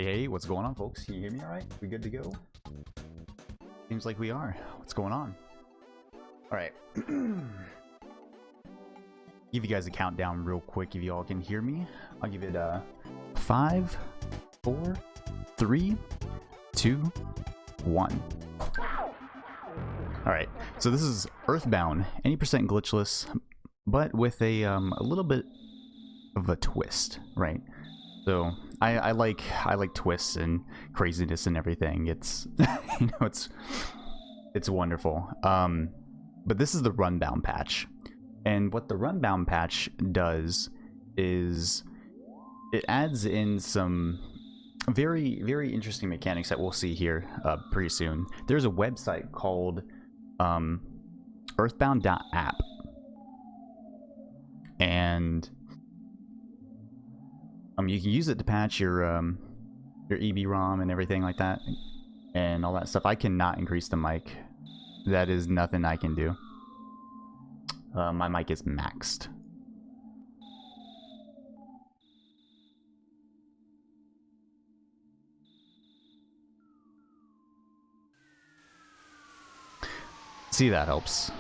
Hey, what's going on, folks? Can you hear me all right? We good to go? Seems like we are. What's going on? All right. Give you guys a countdown real quick if you all can hear me. I'll give it 5, 4, 3, 2, 1. All right. So this is Earthbound, 80% glitchless, but with a little bit of a twist, right? So I like twists and craziness and everything. It's you know it's wonderful. But this is the RunBound patch, and what the RunBound patch does is it adds in some very interesting mechanics that we'll see here pretty soon. There's a website called Earthbound.app, and you can use it to patch your EB-ROM and everything like that, and all that stuff. I cannot increase the mic. That is nothing I can do. My mic is maxed. See, that helps.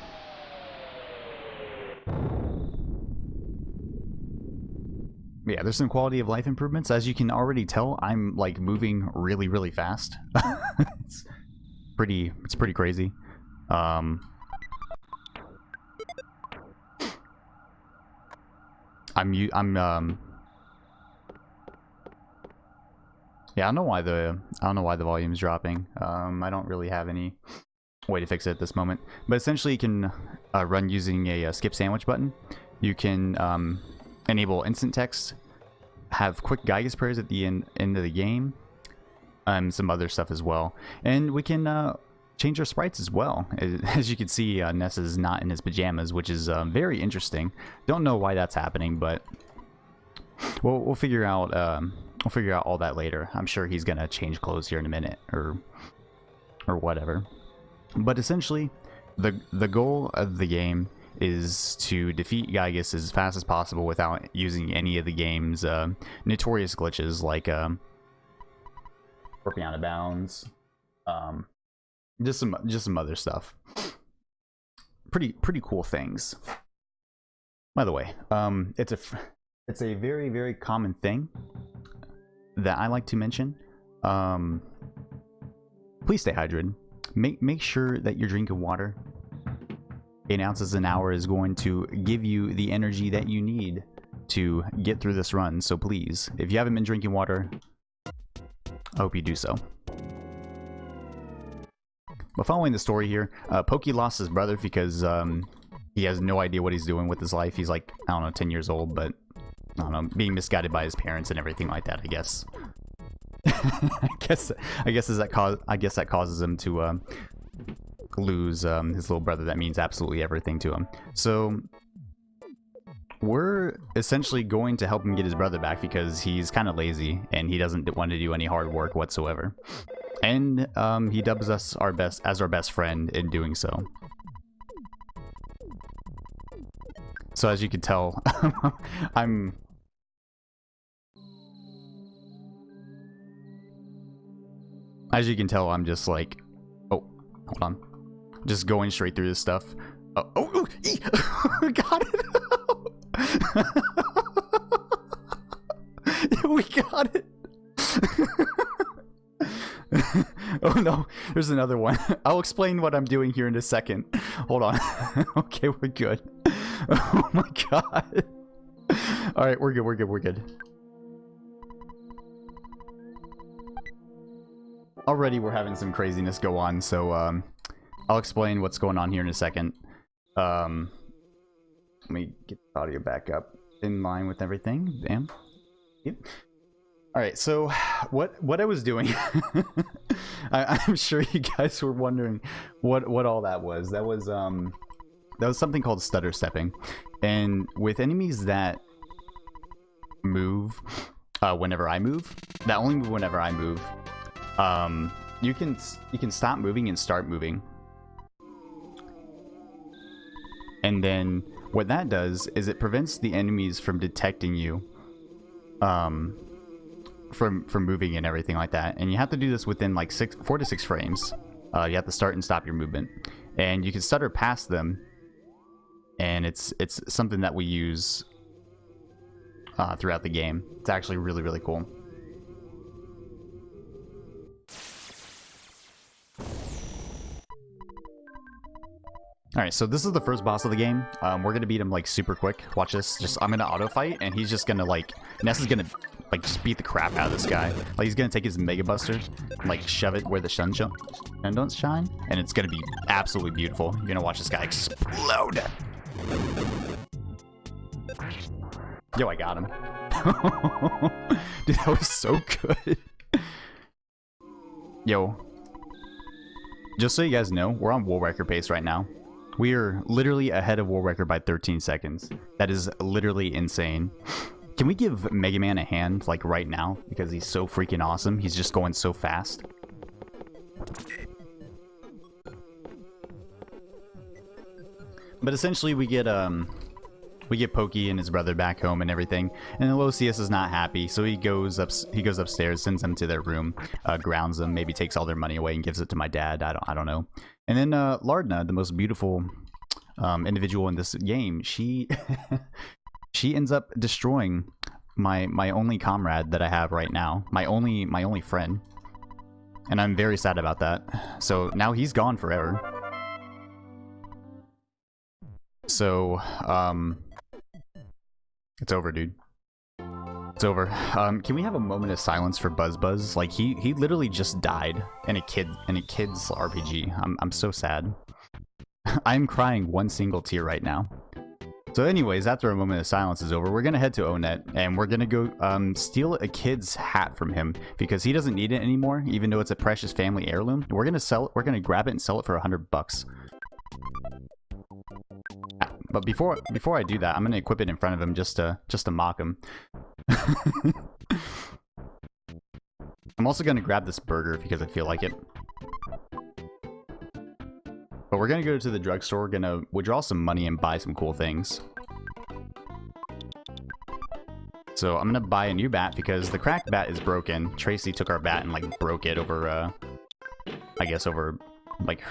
Yeah, there's some quality of life improvements. As you can already tell, I'm like moving really fast. it's pretty crazy. Yeah, I don't know why the volume's dropping. I don't really have any way to fix it at this moment. But essentially, you can run using a skip sandwich button. You can enable instant text, have quick Geiges prayers at the end of the game, some other stuff as well. And we can change our sprites as well. As you can see, Ness is not in his pajamas, which is very interesting. Don't know why that's happening, but we'll figure out all that later. I'm sure he's gonna change clothes here in a minute or whatever. But essentially, the goal of the game is to defeat Geiges as fast as possible without using any of the game's notorious glitches, like warping out of bounds, just some other stuff. Pretty cool things. By the way, it's a very common thing that I like to mention. Please stay hydrated. Make sure that you're drinking water. 8 ounces an hour is going to give you the energy that you need to get through this run. So please, if you haven't been drinking water, I hope you do so. But following the story here, Pokey lost his brother because he has no idea what he's doing with his life. He's like, I don't know, 10 years old, but I don't know, being misguided by his parents and everything like that, I guess. I guess that causes him to lose his little brother. That means absolutely everything to him. So we're essentially going to help him get his brother back because he's kind of lazy and he doesn't want to do any hard work whatsoever. And he dubs us as our best friend in doing so. So as you can tell, I'm just like, oh, hold on. Just going straight through this stuff. Oh, got it! We got it! Oh no, there's another one. I'll explain what I'm doing here in a second. Hold on. Okay, we're good. Oh my god. Alright, we're good. Already we're having some craziness go on, so I'll explain what's going on here in a second. Let me get the audio back up in line with everything. Bam. Yep. Alright, so what I was doing, I'm sure you guys were wondering what all that was. That was something called stutter stepping. And with enemies that move whenever I move, that only move whenever I move, you can stop moving and start moving. And then what that does is it prevents the enemies from detecting you from moving and everything like that. And you have to do this within like 4 to 6 frames. You have to start and stop your movement, and you can stutter past them. And it's something that we use throughout the game. It's actually really, really cool. Alright, so this is the first boss of the game. We're gonna beat him like super quick. Watch this. I'm gonna auto fight, and he's just gonna like... Ness is gonna like just beat the crap out of this guy. Like he's gonna take his Mega Buster, and, like shove it where the sun don't shine, and it's gonna be absolutely beautiful. You're gonna watch this guy explode. Yo, I got him. Dude, that was so good. Yo. Just so you guys know, we're on world record pace right now. We are literally ahead of world record by 13 seconds. That is literally insane. Can we give Mega Man a hand, like, right now? Because he's so freaking awesome. He's just going so fast. But essentially, we get Pokey and his brother back home and everything. And Aloysius is not happy, so he goes upstairs, sends them to their room, grounds them, maybe takes all their money away and gives it to my dad. I don't know. And then Lardna, the most beautiful individual in this game, she she ends up destroying my only comrade that I have right now, my only friend, and I'm very sad about that. So now he's gone forever. So it's over, dude. It's over. Can we have a moment of silence for Buzz? Like he literally just died in a kid's RPG. I'm so sad. I'm crying one single tear right now. So anyways, after a moment of silence is over, we're gonna head to Onet, and we're gonna go steal a kid's hat from him because he doesn't need it anymore, even though it's a precious family heirloom. We're gonna sell it. We're gonna grab it and sell it for $100. But before I do that, I'm gonna equip it in front of him just to mock him. I'm also gonna grab this burger because I feel like it. But we're gonna go to the drugstore. We're gonna withdraw some money and buy some cool things. So I'm gonna buy a new bat because the cracked bat is broken. Tracy took our bat and like broke it over, I guess over like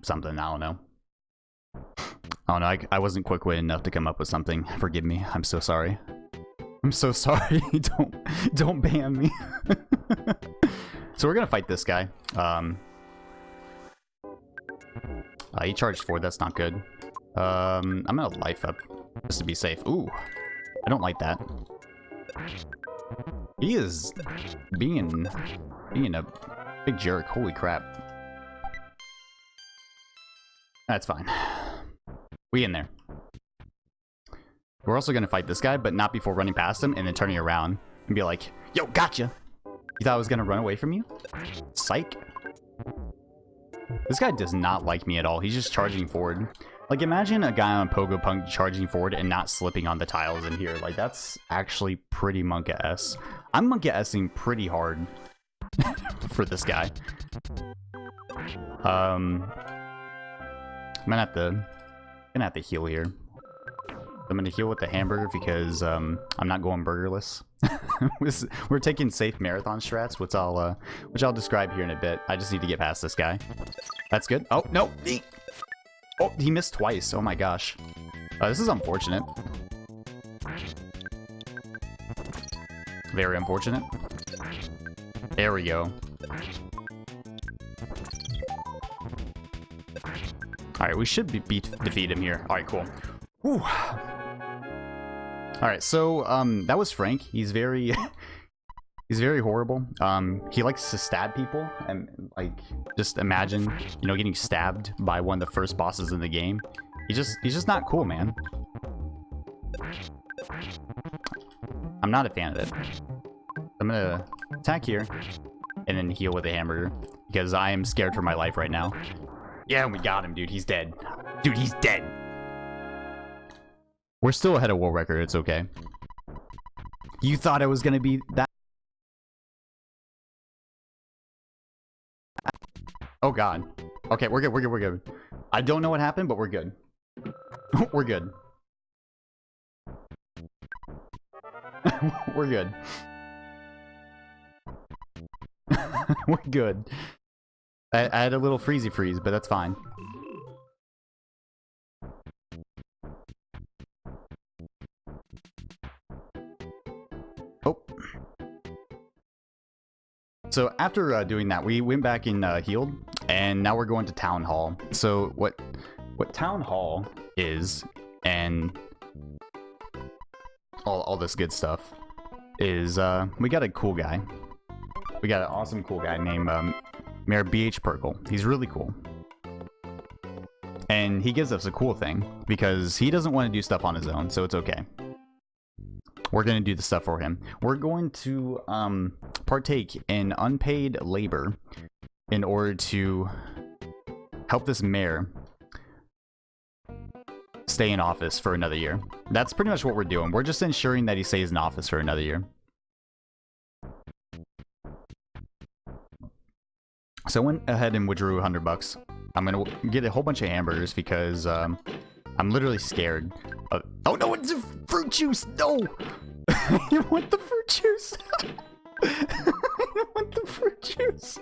something. I don't know. I wasn't quick-witted enough to come up with something. Forgive me. I'm so sorry. I'm so sorry. Don't ban me. So we're gonna fight this guy. He charged 4. That's not good. I'm gonna life up just to be safe. Ooh, I don't like that. He is being a big jerk. Holy crap. That's fine. We in there. We're also gonna fight this guy, but not before running past him and then turning around and be like, "Yo, gotcha! You thought I was gonna run away from you? Psych." This guy does not like me at all. He's just charging forward. Like, imagine a guy on Pogo Punk charging forward and not slipping on the tiles in here. Like, that's actually pretty Monka-S. I'm Monka-S-ing pretty hard for this guy. I'm gonna have to heal here. I'm gonna heal with the hamburger because I'm not going burgerless. We're taking safe marathon strats, which I'll describe here in a bit. I just need to get past this guy. That's good. Oh no! Oh, he missed twice. Oh my gosh. This is unfortunate. Very unfortunate. There we go. Alright, we should defeat him here. Alright, cool. Whew. Alright, so, that was Frank. He's very... he's very horrible. He likes to stab people. And, like, just imagine, you know, getting stabbed by one of the first bosses in the game. He's just not cool, man. I'm not a fan of it. I'm gonna attack here. And then heal with a hamburger. Because I am scared for my life right now. Yeah, we got him, dude. He's dead. Dude, he's dead. We're still ahead of world record. It's okay. You thought it was gonna be that? Oh god. Okay, we're good. We're good. I don't know what happened, but we're good. We're good. We're good. We're good. I had a little freezy freeze, but that's fine. Oh. So after doing that, we went back and healed, and now we're going to Town Hall. So what Town Hall is, and all this good stuff, is we got a cool guy. We got an awesome cool guy named Mayor BH Perkle. He's really cool. And he gives us a cool thing, because he doesn't want to do stuff on his own, so it's okay. We're going to do the stuff for him. We're going to partake in unpaid labor in order to help this mayor stay in office for another year. That's pretty much what we're doing. We're just ensuring that he stays in office for another year. So I went ahead and withdrew $100. I'm going to get a whole bunch of hamburgers because I'm literally scared of... Oh no, it's a fruit juice! No! You want the fruit juice? I want the fruit juice!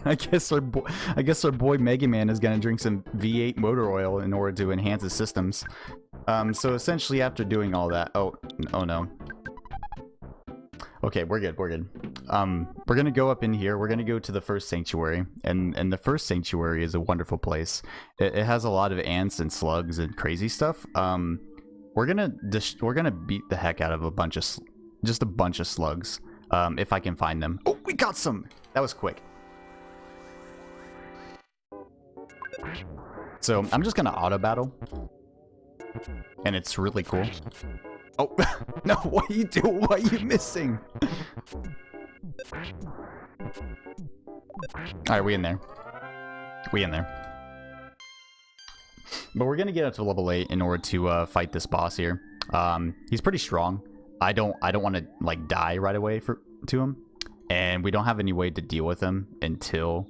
I guess our boy Mega Man is gonna drink some V8 motor oil in order to enhance his systems. So essentially after doing all that... Oh no. Okay, we're good. We're gonna go up in here. We're gonna go to the first sanctuary, and the first sanctuary is a wonderful place. It has a lot of ants and slugs and crazy stuff. We're gonna beat the heck out of a bunch of slugs, if I can find them. Oh, we got some. That was quick. So I'm just gonna auto battle, and it's really cool. Oh, no, what are you doing? What are you missing? Alright, we in there. We in there. But we're gonna get up to level 8 in order to fight this boss here. He's pretty strong. I don't want to like die right away to him. And we don't have any way to deal with him until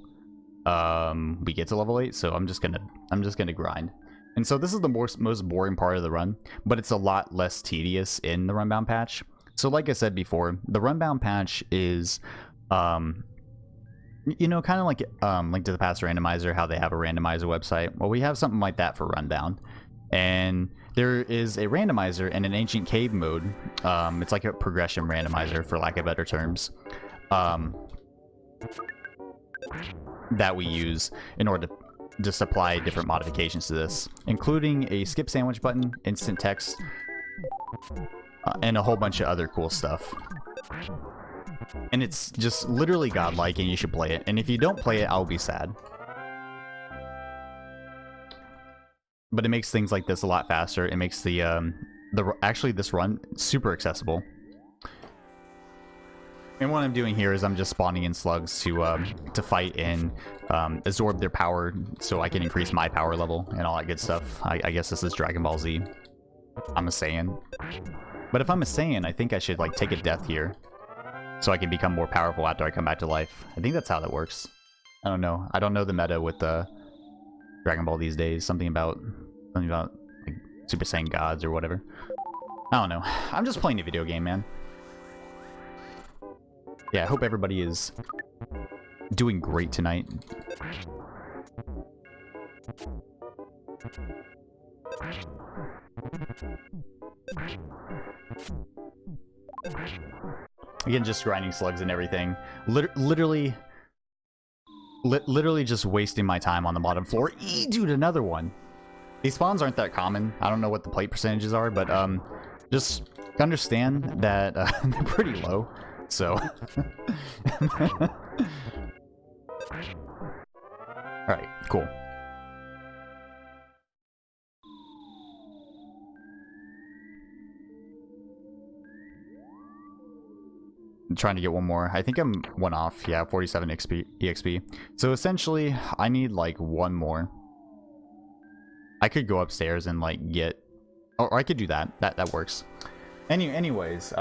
we get to level 8, so I'm just gonna grind. And so this is the most boring part of the run, but it's a lot less tedious in the RunBound patch. So like I said before, the RunBound patch is, you know, kind of like Link to the Past randomizer, how they have a randomizer website. Well, we have something like that for RunBound. And there is a randomizer in an Ancient Cave mode. It's like a progression randomizer, for lack of better terms, that we use in order to just apply different modifications to this, including a skip sandwich button, instant text, and a whole bunch of other cool stuff. And it's just literally godlike, and you should play it. And if you don't play it, I'll be sad. But it makes things like this a lot faster. It makes actually this run super accessible. And what I'm doing here is I'm just spawning in slugs to fight and absorb their power so I can increase my power level and all that good stuff. I guess this is Dragon Ball Z. I'm a Saiyan. But if I'm a Saiyan, I think I should like take a death here so I can become more powerful after I come back to life. I think that's how that works. I don't know. I don't know the meta with Dragon Ball these days. Something about like Super Saiyan gods or whatever. I don't know. I'm just playing a video game, man. Yeah, I hope everybody is doing great tonight. Again, just grinding slugs and everything. Literally just wasting my time on the bottom floor. Dude, another one. These spawns aren't that common. I don't know what the plate percentages are, but just understand that they're pretty low. So, alright, cool. I'm trying to get one more. I think I'm one off. Yeah, 47 EXP. So essentially, I need like one more. I could go upstairs and like get, or I could do that. That works. Anyways,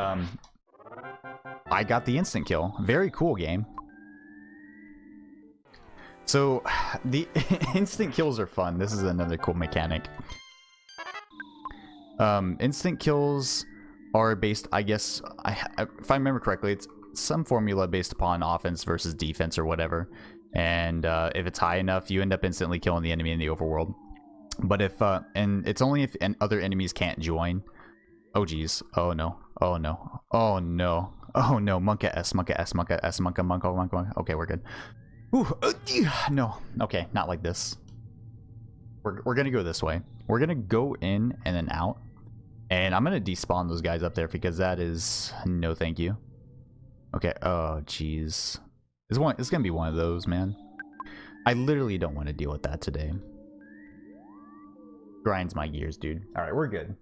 I got the instant kill. Very cool game. So, the instant kills are fun. This is another cool mechanic. Instant kills are based, I guess, if I remember correctly, it's some formula based upon offense versus defense or whatever. And if it's high enough, you end up instantly killing the enemy in the overworld. But if, and it's only if other enemies can't join. Oh geez. Oh no. Oh no. Oh no. Oh no. Monka S, Monka S, Monka S, Monka, Monka, Monka. Okay, we're good. Ooh, no. Okay, not like this. We're gonna go this way. We're gonna go in and then out. And I'm gonna despawn those guys up there because that is no thank you. Okay, oh jeez. It's gonna be one of those, man. I literally don't want to deal with that today. Grinds my gears, dude. Alright, we're good.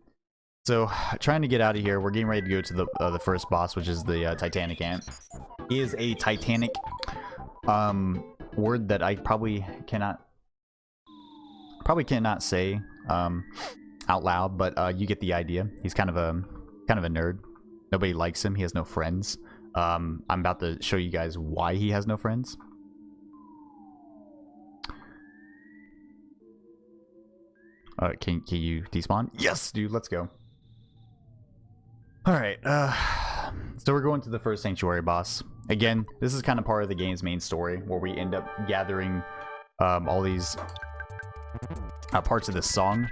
So, trying to get out of here. We're getting ready to go to the first boss, which is the Titanic Ant. He is a Titanic word that I probably cannot say out loud, but you get the idea. He's kind of a nerd. Nobody likes him. He has no friends. I'm about to show you guys why he has no friends. Can you despawn? Yes, dude. Let's go. All right. So we're going to the first sanctuary boss. Again, this is kind of part of the game's main story, where we end up gathering all these parts of this song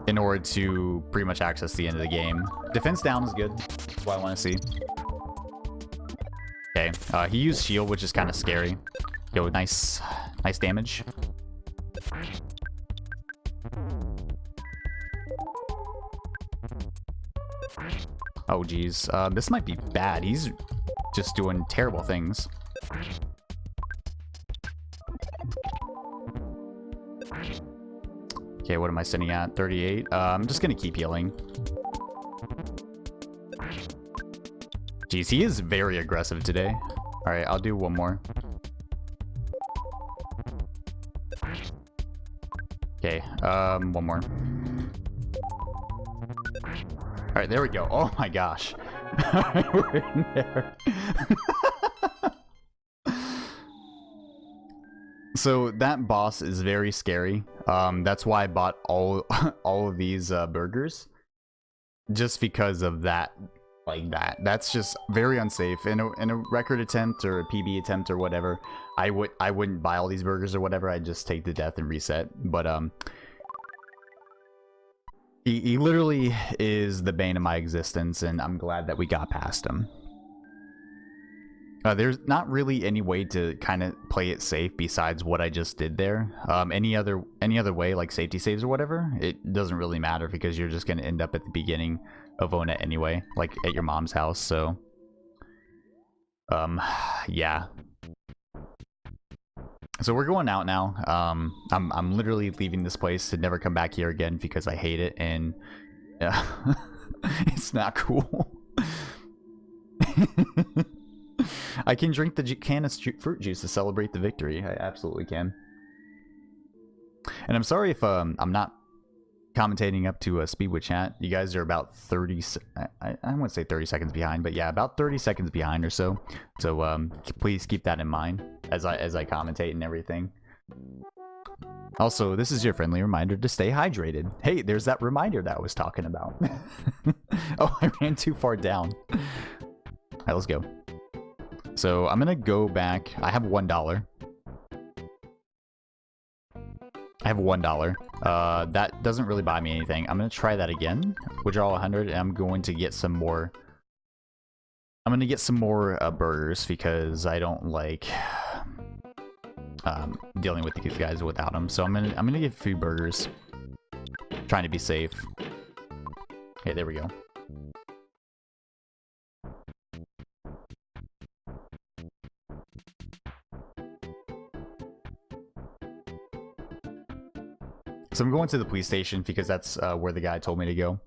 in order to pretty much access the end of the game. Defense down is good. That's what I want to see. Okay, he used shield, which is kind of scary. Yo, nice damage. Oh geez, this might be bad. He's just doing terrible things. Okay, what am I sitting at? 38. I'm just gonna keep healing. Jeez, he is very aggressive today. Alright, I'll do one more. Okay, one more. Alright, there we go. Oh my gosh. We're in there. So that boss is very scary. That's why I bought all of these burgers. Just because of that. Like that. That's just very unsafe. In a record attempt or a PB attempt or whatever, I wouldn't buy all these burgers or whatever. I'd just take the death and reset. But he literally is the bane of my existence, and I'm glad that we got past him. There's not really any way to kind of play it safe besides what I just did there. Any other way, like safety saves or whatever, it doesn't really matter because you're just going to end up at the beginning of Ona anyway, like at your mom's house. So, yeah. So we're going out now. I'm literally leaving this place to never come back here again because I hate it, and it's not cool. I can drink the can of fruit juice to celebrate the victory. I absolutely can. And I'm sorry if I'm not commentating up to speed with chat. You guys are about 30... I wouldn't say 30 seconds behind, but yeah, about 30 seconds behind or so. So please keep that in mind as I commentate and everything. Also, this is your friendly reminder to stay hydrated. Hey, there's that reminder that I was talking about. Oh, I ran too far down. All right, let's go. So I'm gonna go back. I have $1. I have $1. That doesn't really buy me anything. I'm gonna try that again. Withdraw 100, and I'm going to get some more. I'm gonna get some more burgers because I don't like dealing with these guys without them. So I'm gonna get a few burgers. Trying to be safe. Okay, there we go. So I'm going to the police station because that's where the guy told me to go.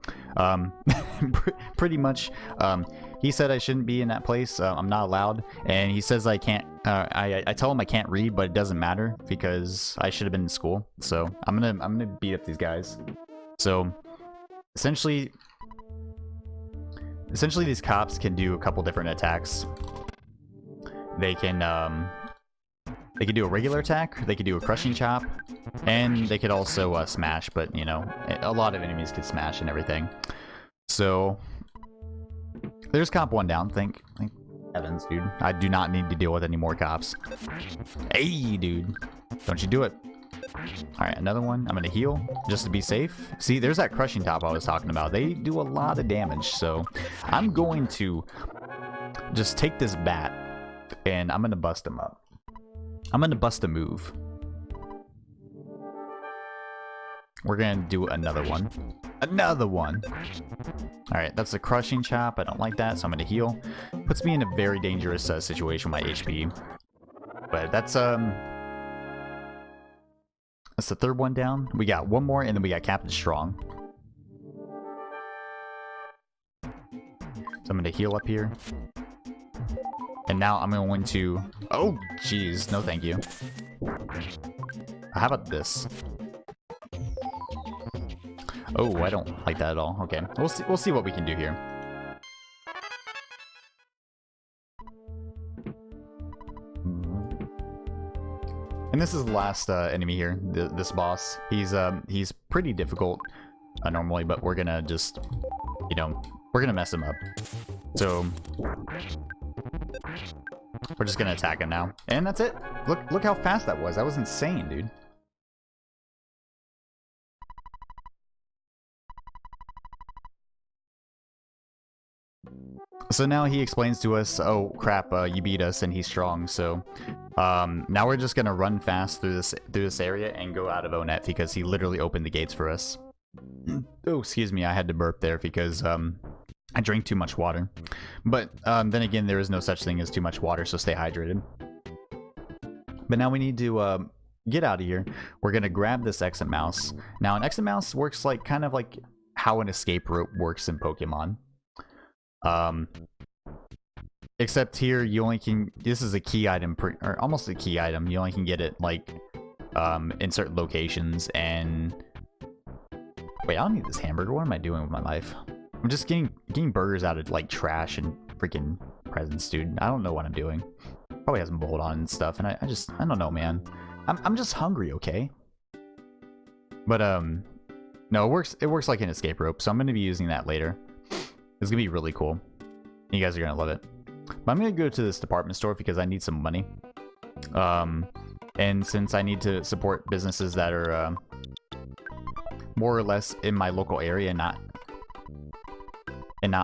Pretty much, he said I shouldn't be in that place. I'm not allowed, and he says I can't. I tell him I can't read, but it doesn't matter because I should have been in school. So I'm gonna beat up these guys. So essentially these cops can do a couple different attacks. They can They could do a regular attack, they could do a crushing chop, and they could also smash, but, you know, a lot of enemies could smash and everything. So, there's cop 1 down, thank heavens, dude. I do not need to deal with any more cops. Hey, dude. Don't you do it. Alright, another one. I'm gonna heal, just to be safe. See, there's that crushing top I was talking about. They do a lot of damage, so I'm going to just take this bat, and I'm gonna bust him up. I'm gonna bust a move. We're gonna do another one. Another one! Alright, that's a crushing chop. I don't like that, so I'm gonna heal. Puts me in a very dangerous situation with my HP. But that's the third one down. We got one more, and then we got Captain Strong. So I'm gonna heal up here. And now I'm going to... Oh, jeez. No, thank you. How about this? Oh, I don't like that at all. Okay, we'll see what we can do here. And this is the last enemy here. This boss. He's pretty difficult normally, but we're gonna just, you know, we're gonna mess him up. So we're just gonna attack him now, and that's it. Look how fast that was. That was insane, dude. So now he explains to us, oh crap, you beat us and he's strong, so now we're just gonna run fast through this area and go out of Onet because he literally opened the gates for us. Oh, excuse me, I had to burp there because I drank too much water. But then again, there is no such thing as too much water, so stay hydrated. But now we need to get out of here. We're gonna grab this exit mouse. Now an exit mouse works like kind of like how an escape rope works in Pokemon. Except here you only can, this is a key item, or almost a key item. You only can get it like in certain locations. And wait, I don't need this hamburger. What am I doing with my life? I'm just getting burgers out of like trash and freaking presents, dude. I don't know what I'm doing. Probably has some bolt on and stuff, and I don't know, man. I'm just hungry, okay? But no, it works like an escape rope, so I'm gonna be using that later. It's gonna be really cool. You guys are gonna love it. But I'm gonna go to this department store because I need some money. And since I need to support businesses that are more or less in my local area and not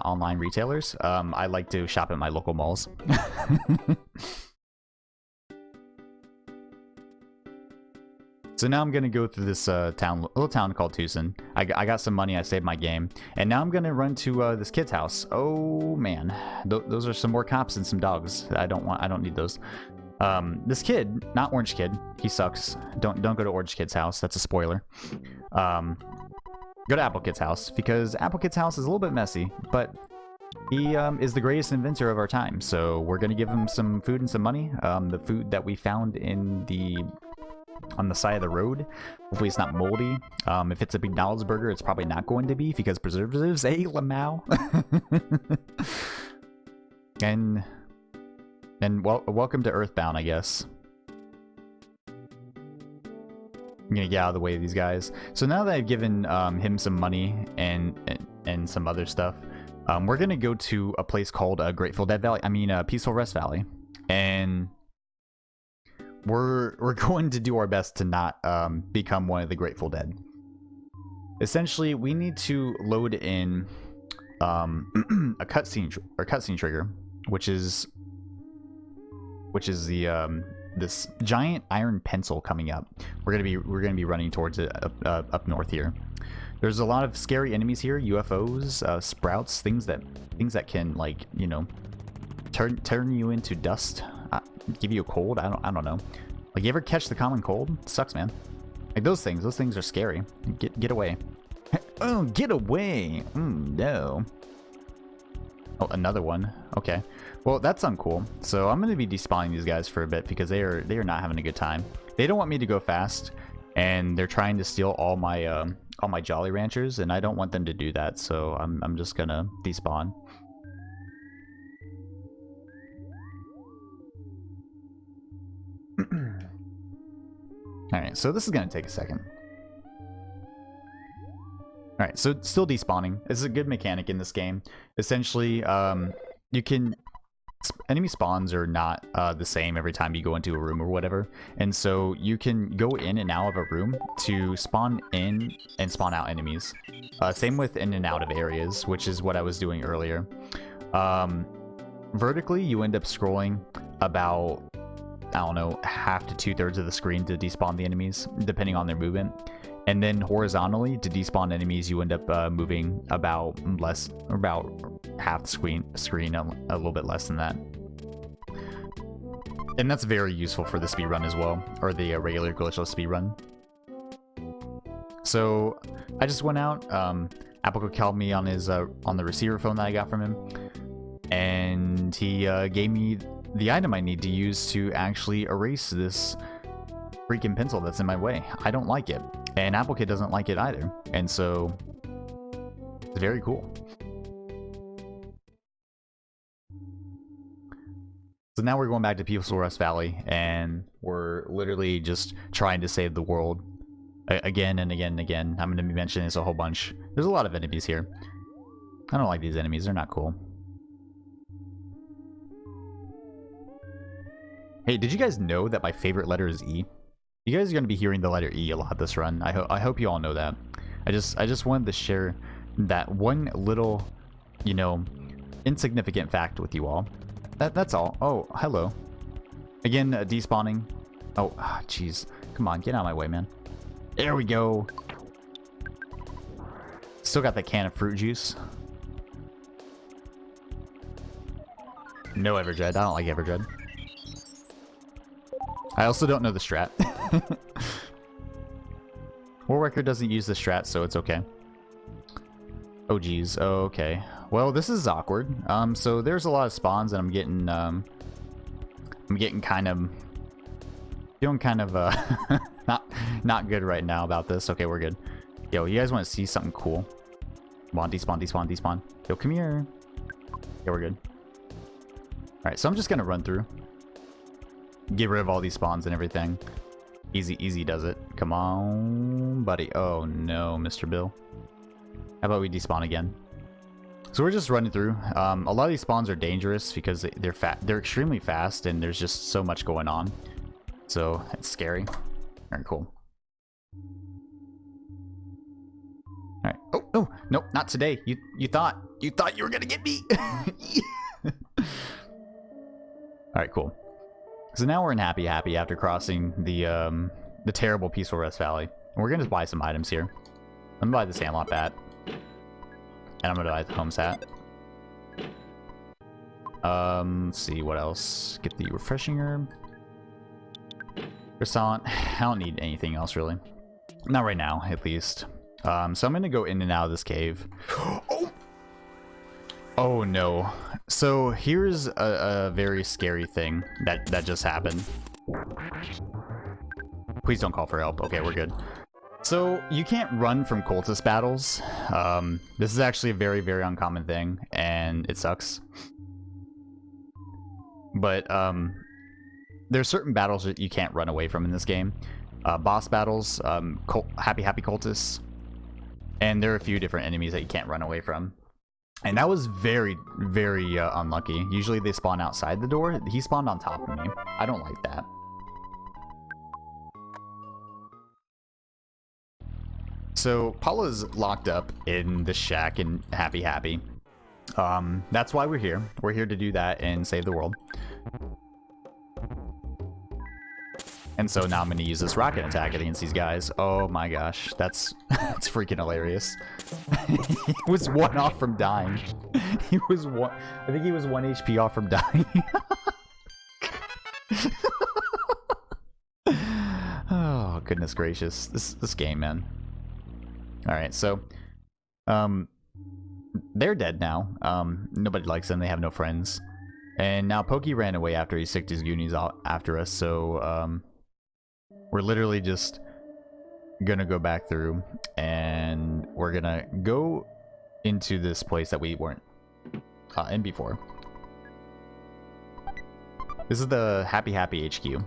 online retailers, I like to shop at my local malls. So now I'm gonna go through this little town called Tucson. I got some money. I saved my game, and now I'm gonna run to this kid's house. Oh man, those are some more cops and some dogs. I don't need those. This kid, not Orange Kid, he sucks. Don't go to Orange Kid's house. That's a spoiler. Go to Apple Kid's house because Apple Kid's house is a little bit messy, but he is the greatest inventor of our time. So we're gonna give him some food and some money. The food that we found on the side of the road. Hopefully it's not moldy. If it's a McDonald's burger, it's probably not going to be because preservatives, Lamau. and welcome to Earthbound, I guess. I'm gonna get out of the way of these guys. So now that I've given him some money and some other stuff, we're gonna go to a place called Grateful Dead Valley. I mean, Peaceful Rest Valley, and we're going to do our best to not become one of the Grateful Dead. Essentially, we need to load in a cutscene trigger, which is the this giant iron pencil coming up. We're gonna be running towards it up north here. There's a lot of scary enemies here, UFOs, sprouts, things that can, like, you know, turn you into dust. Give you a cold. I don't know. Like, you ever catch the common cold? It sucks, man. Like those things are scary. Get away. Oh, get away. No. Oh, another one. Okay. Well, that's uncool. So I'm going to be despawning these guys for a bit because they are not having a good time. They don't want me to go fast, and they're trying to steal all my Jolly Ranchers, and I don't want them to do that. So I'm just gonna despawn. Alright, so this is going to take a second. Alright, so still despawning. This is a good mechanic in this game. Essentially, you can... Enemy spawns are not the same every time you go into a room or whatever. And so you can go in and out of a room to spawn in and spawn out enemies. Same with in and out of areas, which is what I was doing earlier. Vertically, you end up scrolling about, I don't know, half to 2/3 of the screen to despawn the enemies, depending on their movement. And then horizontally, to despawn enemies, you end up moving about half the screen, a little bit less than that. And that's very useful for the speedrun as well, or the regular glitchless speedrun. So I just went out. Apple called me on his on the receiver phone that I got from him, and he gave me the item I need to use to actually erase this freaking pencil that's in my way. I don't like it, and AppleKit doesn't like it either, and so it's very cool. So now we're going back to Peaceful Rest Valley, and we're literally just trying to save the world again and again and again. I'm going to be mentioning this a whole bunch. There's a lot of enemies here. I don't like these enemies. They're not cool. Hey, did you guys know that my favorite letter is E? You guys are going to be hearing the letter E a lot this run. I hope you all know that. I just wanted to share that one little, you know, insignificant fact with you all. That's all. Oh, hello. Again, despawning. Oh, jeez. Come on, get out of my way, man. There we go. Still got that can of fruit juice. No Everdread. I don't like Everdread. I also don't know the strat. War Record doesn't use the strat, so it's okay. Oh, geez. Oh, okay. Well, this is awkward. So there's a lot of spawns, and I'm getting kind of... feeling kind of, not good right now about this. Okay, we're good. Yo, you guys want to see something cool? Come on, despawn, despawn, despawn. Yo, come here. Yeah, we're good. Alright, so I'm just gonna run through. Get rid of all these spawns and everything. Easy does it. Come on, buddy. Oh, no, Mr. Bill. How about we despawn again? So we're just running through. A lot of these spawns are dangerous because they're extremely fast, and there's just so much going on. So it's scary. Alright, cool. Alright. Oh, nope, not today. You thought you were gonna get me. Alright, cool. So now we're in Happy after crossing the terrible Peaceful Rest Valley. And we're gonna buy some items here. I'm gonna buy the Sandlot Bat. And I'm gonna buy the Homes Hat. Let's see what else. Get the Refreshing Herb. Croissant. I don't need anything else really. Not right now, at least. So I'm gonna go in and out of this cave. Oh no. So here's a very scary thing that just happened. Please don't call for help. Okay, we're good. So you can't run from cultist battles. This is actually a very, very uncommon thing, and it sucks. But there's certain battles that you can't run away from in this game. Boss battles, happy cultists, and there are a few different enemies that you can't run away from. And that was very, very unlucky. Usually they spawn outside the door. He spawned on top of me. I don't like that. So Paula's locked up in the shack in Happy. That's why we're here. We're here to do that and save the world. And so now I'm going to use this rocket attack against these guys. Oh my gosh, that's freaking hilarious. He was 1 off from dying. I think he was 1 HP off from dying. Oh goodness gracious, this game, man. All right, so they're dead now. Nobody likes them. They have no friends. And now Pokey ran away after he sicked his Goonies out after us. So we're literally just gonna go back through, and we're gonna go into this place that we weren't in before. This is the Happy HQ.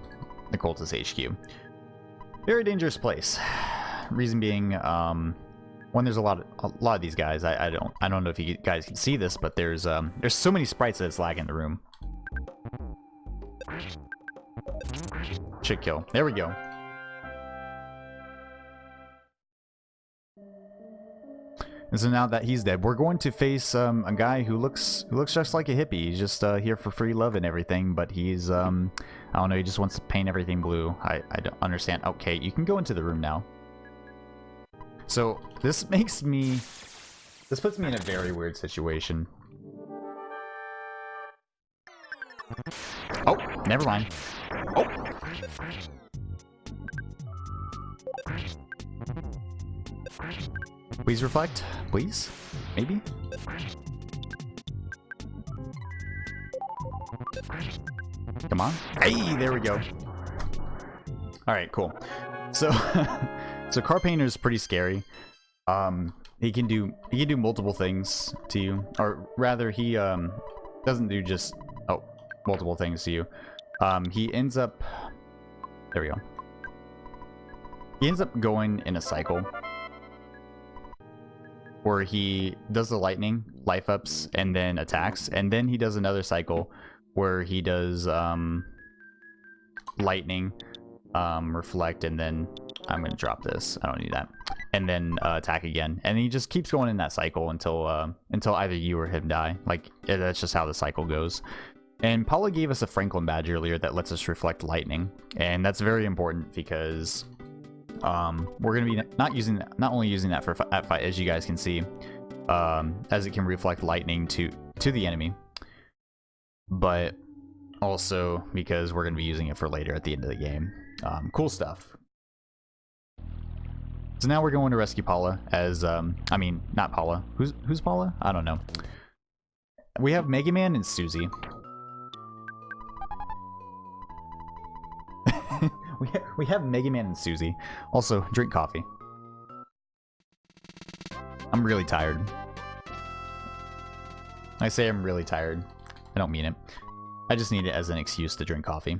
the Cultist HQ. Very dangerous place. Reason being, one, there's a lot of these guys. I don't know if you guys can see this, but there's so many sprites that it's lagging the room. Should kill. There we go. And so now that he's dead, we're going to face a guy who looks just like a hippie. He's just here for free love and everything, but he's I don't know, he just wants to paint everything blue. I don't understand. Okay, you can go into the room now. So this puts me in a very weird situation. Oh, never mind. Oh. Please reflect, please, maybe. Come on. Hey, there we go. All right, cool. So, so Car Painter is pretty scary. He can do multiple things to you, or rather, he doesn't do just multiple things to you. He ends up. There we go. He ends up going in a cycle where he does the lightning, life ups, and then attacks, and then he does another cycle where he does lightning, reflect, and then I'm gonna drop this. I don't need that, and then attack again, and he just keeps going in that cycle until either you or him die. Like that's just how the cycle goes. And Paula gave us a Franklin badge earlier that lets us reflect lightning, and that's very important because we're gonna be not only using that for at fight, as you guys can see, as it can reflect lightning to the enemy, but also because we're gonna be using it for later at the end of the game. Cool stuff. So now we're going to rescue Paula as I mean, not Paula. Who's Paula? I don't know. We have Mega Man and Susie. We have Mega Man and Susie. Also, drink coffee. I'm really tired. I say I'm really tired. I don't mean it. I just need it as an excuse to drink coffee.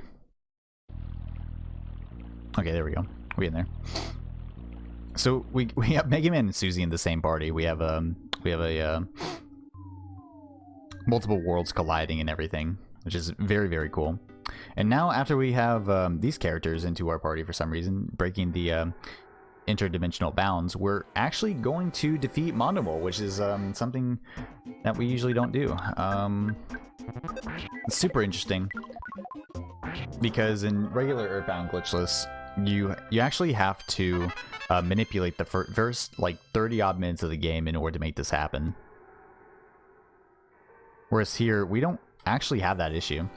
Okay, there we go. We in there. So we have Mega Man and Susie in the same party. We have a multiple worlds colliding and everything, which is very, very cool. And now, after we have these characters into our party for some reason, breaking the interdimensional bounds, we're actually going to defeat Mondable, which is something that we usually don't do. It's super interesting because in regular Earthbound Glitchless, you actually have to manipulate the first like 30 odd minutes of the game in order to make this happen. Whereas here, we don't actually have that issue,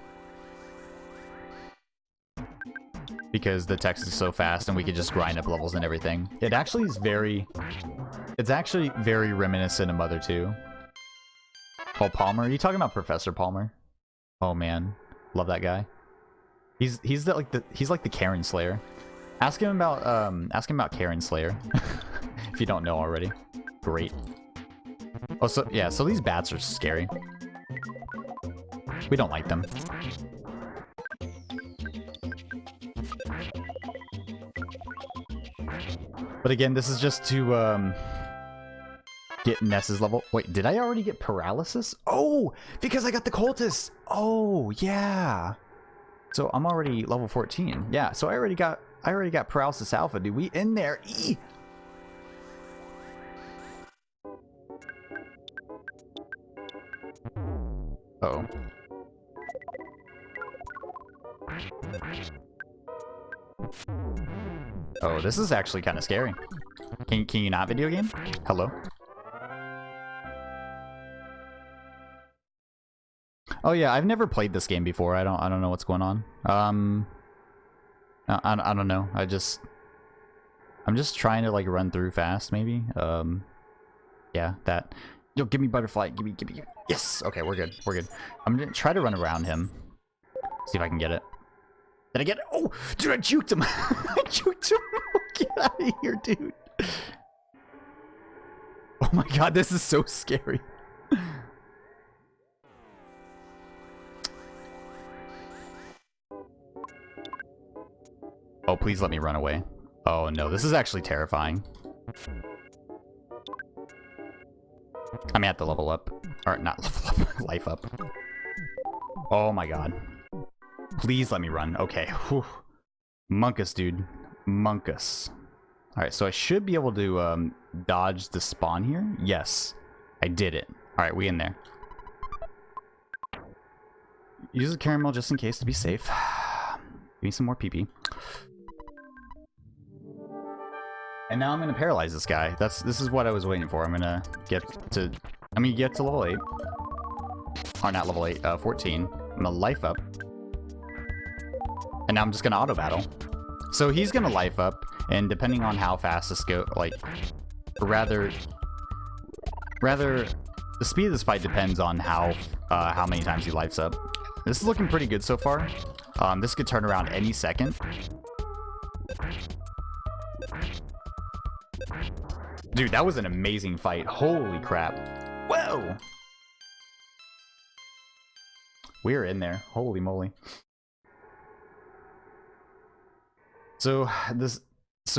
because the text is so fast and we could just grind up levels and everything. It actually is it's actually very reminiscent of Mother 2. Oh, Palmer? Are you talking about Professor Palmer? Oh man, love that guy. He's like the Karen Slayer. Ask him about Karen Slayer if you don't know already. Great. Oh, so yeah, so these bats are scary. We don't like them. But again, this is just to get Ness's level. Wait, did I already get paralysis? Oh, because I got the cultist. Oh, yeah. So I'm already level 14. Yeah, so I already got paralysis alpha, dude. We in there. Eee! Uh-oh. Oh, this is actually kind of scary. Can you not video game? Hello? Oh yeah, I've never played this game before. I don't know what's going on. I don't know. I'm just trying to like run through fast maybe. Yeah, that. Yo, give me butterfly. Give me. Yes. Okay, we're good. We're good. I'm gonna try to run around him. See if I can get it. Did I get it? Oh, dude, I juked him. I juked him. Get out of here, dude. Oh my god, this is so scary. Oh, please let me run away. Oh no, this is actually terrifying. I may have to level up. Or not level up, life up. Oh my god. Please let me run. Okay. Whew. Monkus, dude. Monkus. Alright, so I should be able to dodge the spawn here. Yes. I did it. Alright, we in there. Use the caramel just in case to be safe. Give me some more PP. And now I'm gonna paralyze this guy. This is what I was waiting for. I'm gonna get to level 8. Or not level 8, 14. I'm gonna life up. And now I'm just gonna auto battle. So he's gonna life up, and depending on how fast this go, like, rather, the speed of this fight depends on how many times he lives up. This is looking pretty good so far. This could turn around any second. Dude, that was an amazing fight. Holy crap. Whoa! We're in there. Holy moly. So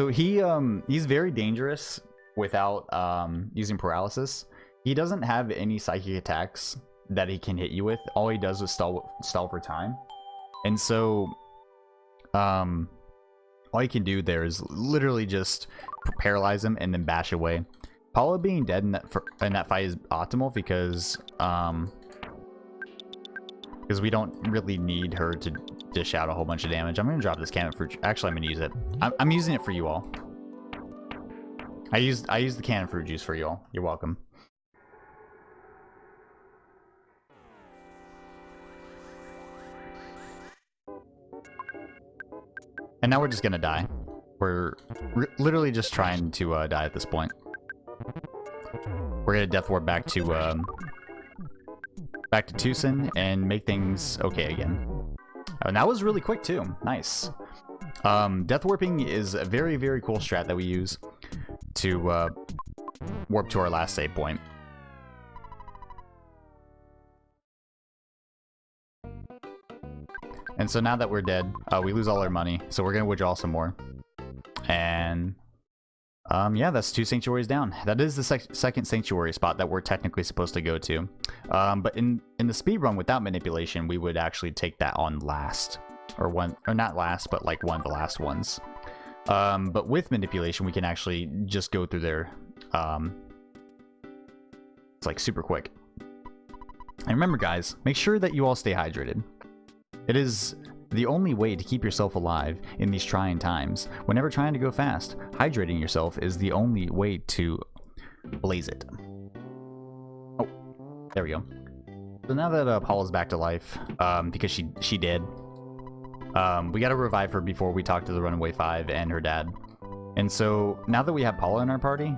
he's very dangerous without using paralysis. He doesn't have any psychic attacks that he can hit you with. All he does is stall for time. And so all you can do there is literally just paralyze him and then bash away. Paula being dead in that fight is optimal because we don't really need her to dish out a whole bunch of damage. I'm gonna drop this cannon fruit. Actually, I'm gonna use it. I'm using it for you all. I used the cannon fruit juice for you all. You're welcome. And now we're just gonna die. We're literally just trying to die at this point. We're gonna death warp back to Tucson and make things okay again. And that was really quick too. Nice. Death warping is a very, very cool strat that we use to warp to our last save point. And so now that we're dead, we lose all our money, so we're gonna withdraw some more. And yeah, that's 2 sanctuaries down. That is the second sanctuary spot that we're technically supposed to go to. But in the speed run without manipulation, we would actually take that on last, or not last, but like one of the last ones. But with manipulation, we can actually just go through there. It's like super quick. And remember, guys, make sure that you all stay hydrated. It is the only way to keep yourself alive in these trying times. Whenever trying to go fast, hydrating yourself is the only way to blaze it. Oh, there we go. So now that Paula's back to life, because she did, we gotta revive her before we talk to the Runaway 5 and her dad. And so now that we have Paula in our party,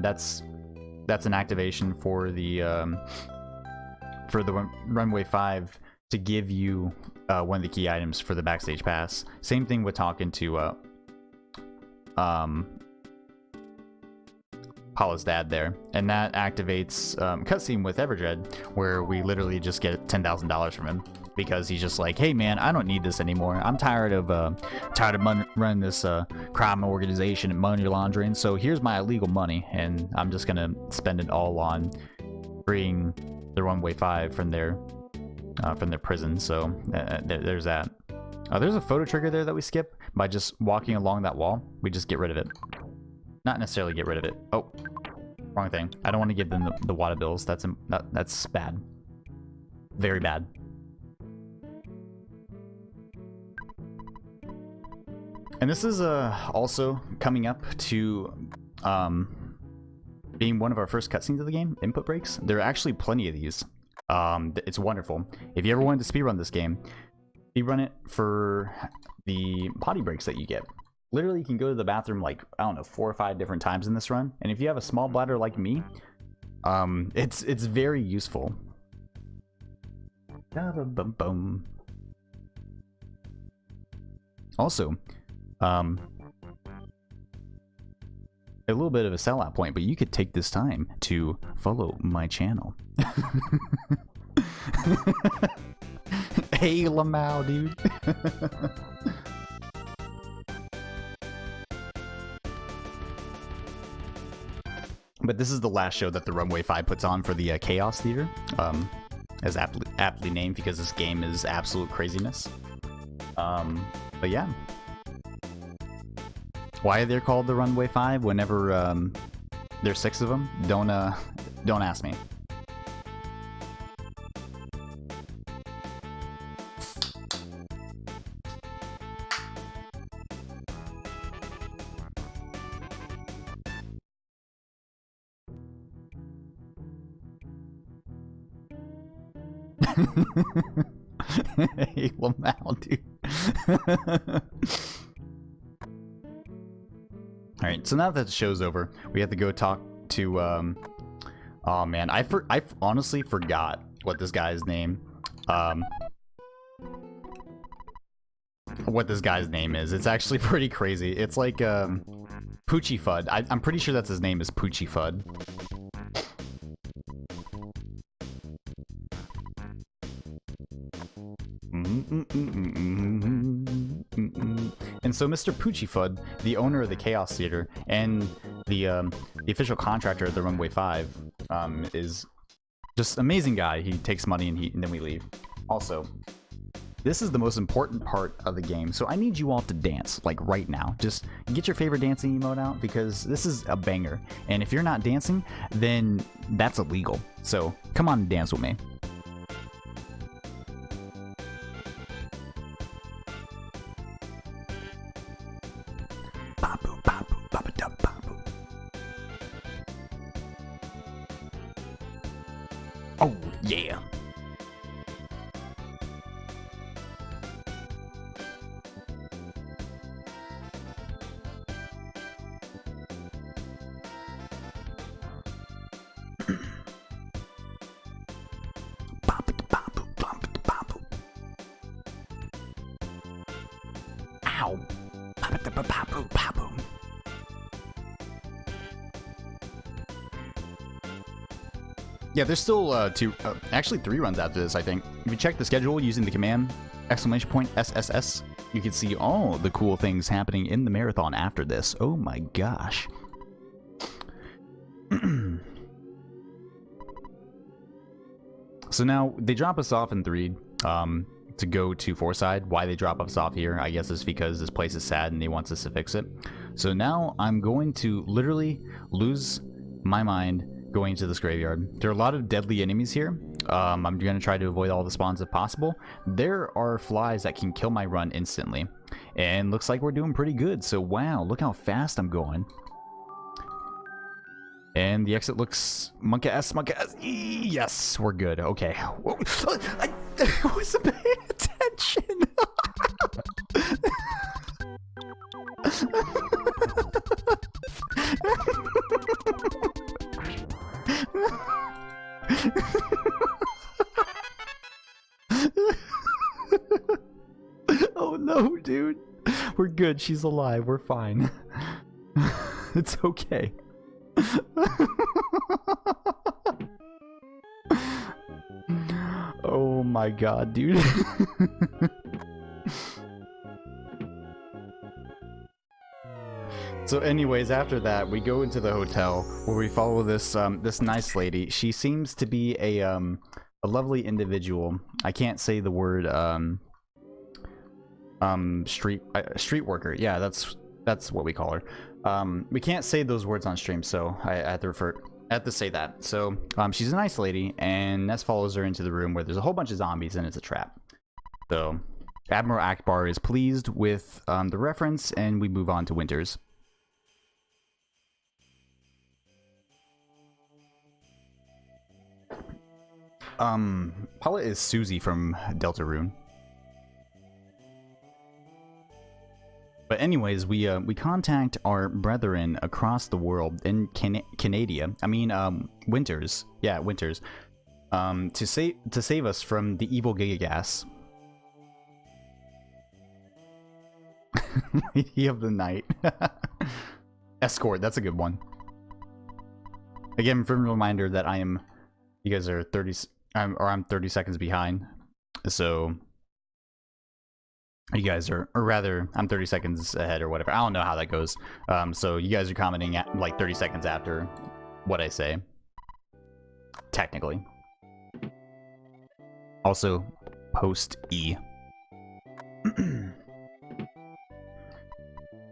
that's an activation for the Runaway 5 to give you one of the key items for the backstage pass. Same thing with talking to Paula's dad there, and that activates cutscene with Everdread, where we literally just get $10,000 from him because he's just like, hey man, I don't need this anymore. I'm tired of running this crime organization and money laundering. So here's my illegal money, and I'm just gonna spend it all on freeing the Runaway 5 from their prison. So there's that. There's a photo trigger there that we skip by just walking along that wall. We just get rid of it. Not necessarily get rid of it. Oh, wrong thing. I don't want to give them the water bills. That's bad. Very bad. And this is also coming up to being one of our first cutscenes of the game, input breaks. There are actually plenty of these. It's wonderful. If you ever wanted to speedrun this game, speedrun it for the potty breaks that you get. Literally, you can go to the bathroom like, I don't know, 4 or 5 different times in this run. And if you have a small bladder like me, it's very useful. Also, a little bit of a sellout point, but you could take this time to follow my channel. Hey, Lamau, dude. But this is the last show that the Runway 5 puts on for the Chaos Theater, as aptly named because this game is absolute craziness. But yeah. Why they're called the Runway 5 whenever there's 6 of them, don't ask me. Hey, Lamau, dude. Alright, so now that the show's over, we have to go talk to, oh man, I honestly forgot what this guy's name, is. It's actually pretty crazy. It's like, Poochie Fud. I'm pretty sure that's his name is Poochie Fud. And so Mr. Poochie Fud, the owner of the Chaos Theater and the official contractor of the Runway 5, is just an amazing guy. He takes money and then we leave. Also, this is the most important part of the game, so I need you all to dance, like right now. Just get your favorite dancing emote out because this is a banger. And if you're not dancing, then that's illegal. So come on and dance with me. Oh, yeah. Ow. Yeah, there's still actually 3 runs after this, I think. If you check the schedule using the command !SSS, you can see all the cool things happening in the marathon after this. Oh my gosh. So now they drop us off in 3 to go to 4-side. Why they drop us off here, I guess, is because this place is sad and they want us to fix it. So now I'm going to literally lose my mind going to this graveyard. There are a lot of deadly enemies here. I'm going to try to avoid all the spawns if possible. There are flies that can kill my run instantly. And looks like we're doing pretty good. So wow, look how fast I'm going. And the exit looks monk-ass. Yes, we're good. Okay. Whoa. I wasn't paying attention. Oh no, dude. We're good. She's alive. We're fine. It's okay. Oh my god, dude. So anyways, after that, we go into the hotel where we follow this this nice lady. She seems to be a lovely individual. I can't say the word street worker. Yeah, that's what we call her. We can't say those words on stream, so I have to say that. So she's a nice lady, and Ness follows her into the room where there's a whole bunch of zombies and it's a trap. So Admiral Akbar is pleased with the reference, and we move on to Winters. Paula is Susie from Deltarune. But anyways, we contact our brethren across the world in Canada. I mean, Winters. Yeah, Winters. To save us from the evil Gigagas. Lady of the Night. Escort. That's a good one. Again, friendly reminder that you guys are 30. I'm 30 seconds behind. So you guys are, or rather, I'm 30 seconds ahead or whatever. I don't know how that goes. So you guys are commenting at like 30 seconds after what I say. Technically. Also, post E.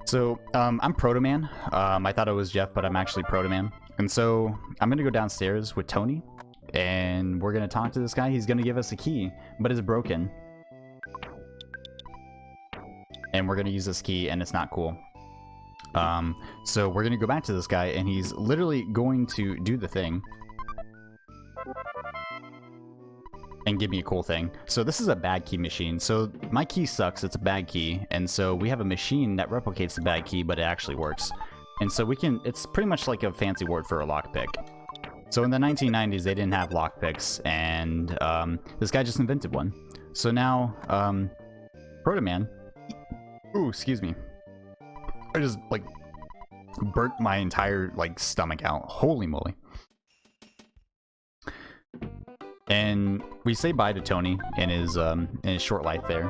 So, I'm Proto-Man. I thought it was Jeff, but I'm actually Proto-Man. And so, I'm gonna go downstairs with Tony, and we're gonna talk to this guy. He's gonna give us a key, but it's broken. And we're gonna use this key, and it's not cool. So we're gonna go back to this guy, and he's literally going to do the thing. And give me a cool thing. So this is a bad key machine. So my key sucks, it's a bad key. And so we have a machine that replicates the bad key, but it actually works. And so we can, it's pretty much like a fancy word for a lockpick. So in the 1990s, they didn't have lockpicks, and this guy just invented one. So now, Proto-Man, ooh, excuse me. I just, like, burnt my entire, like, stomach out. Holy moly. And we say bye to Tony in his short life there.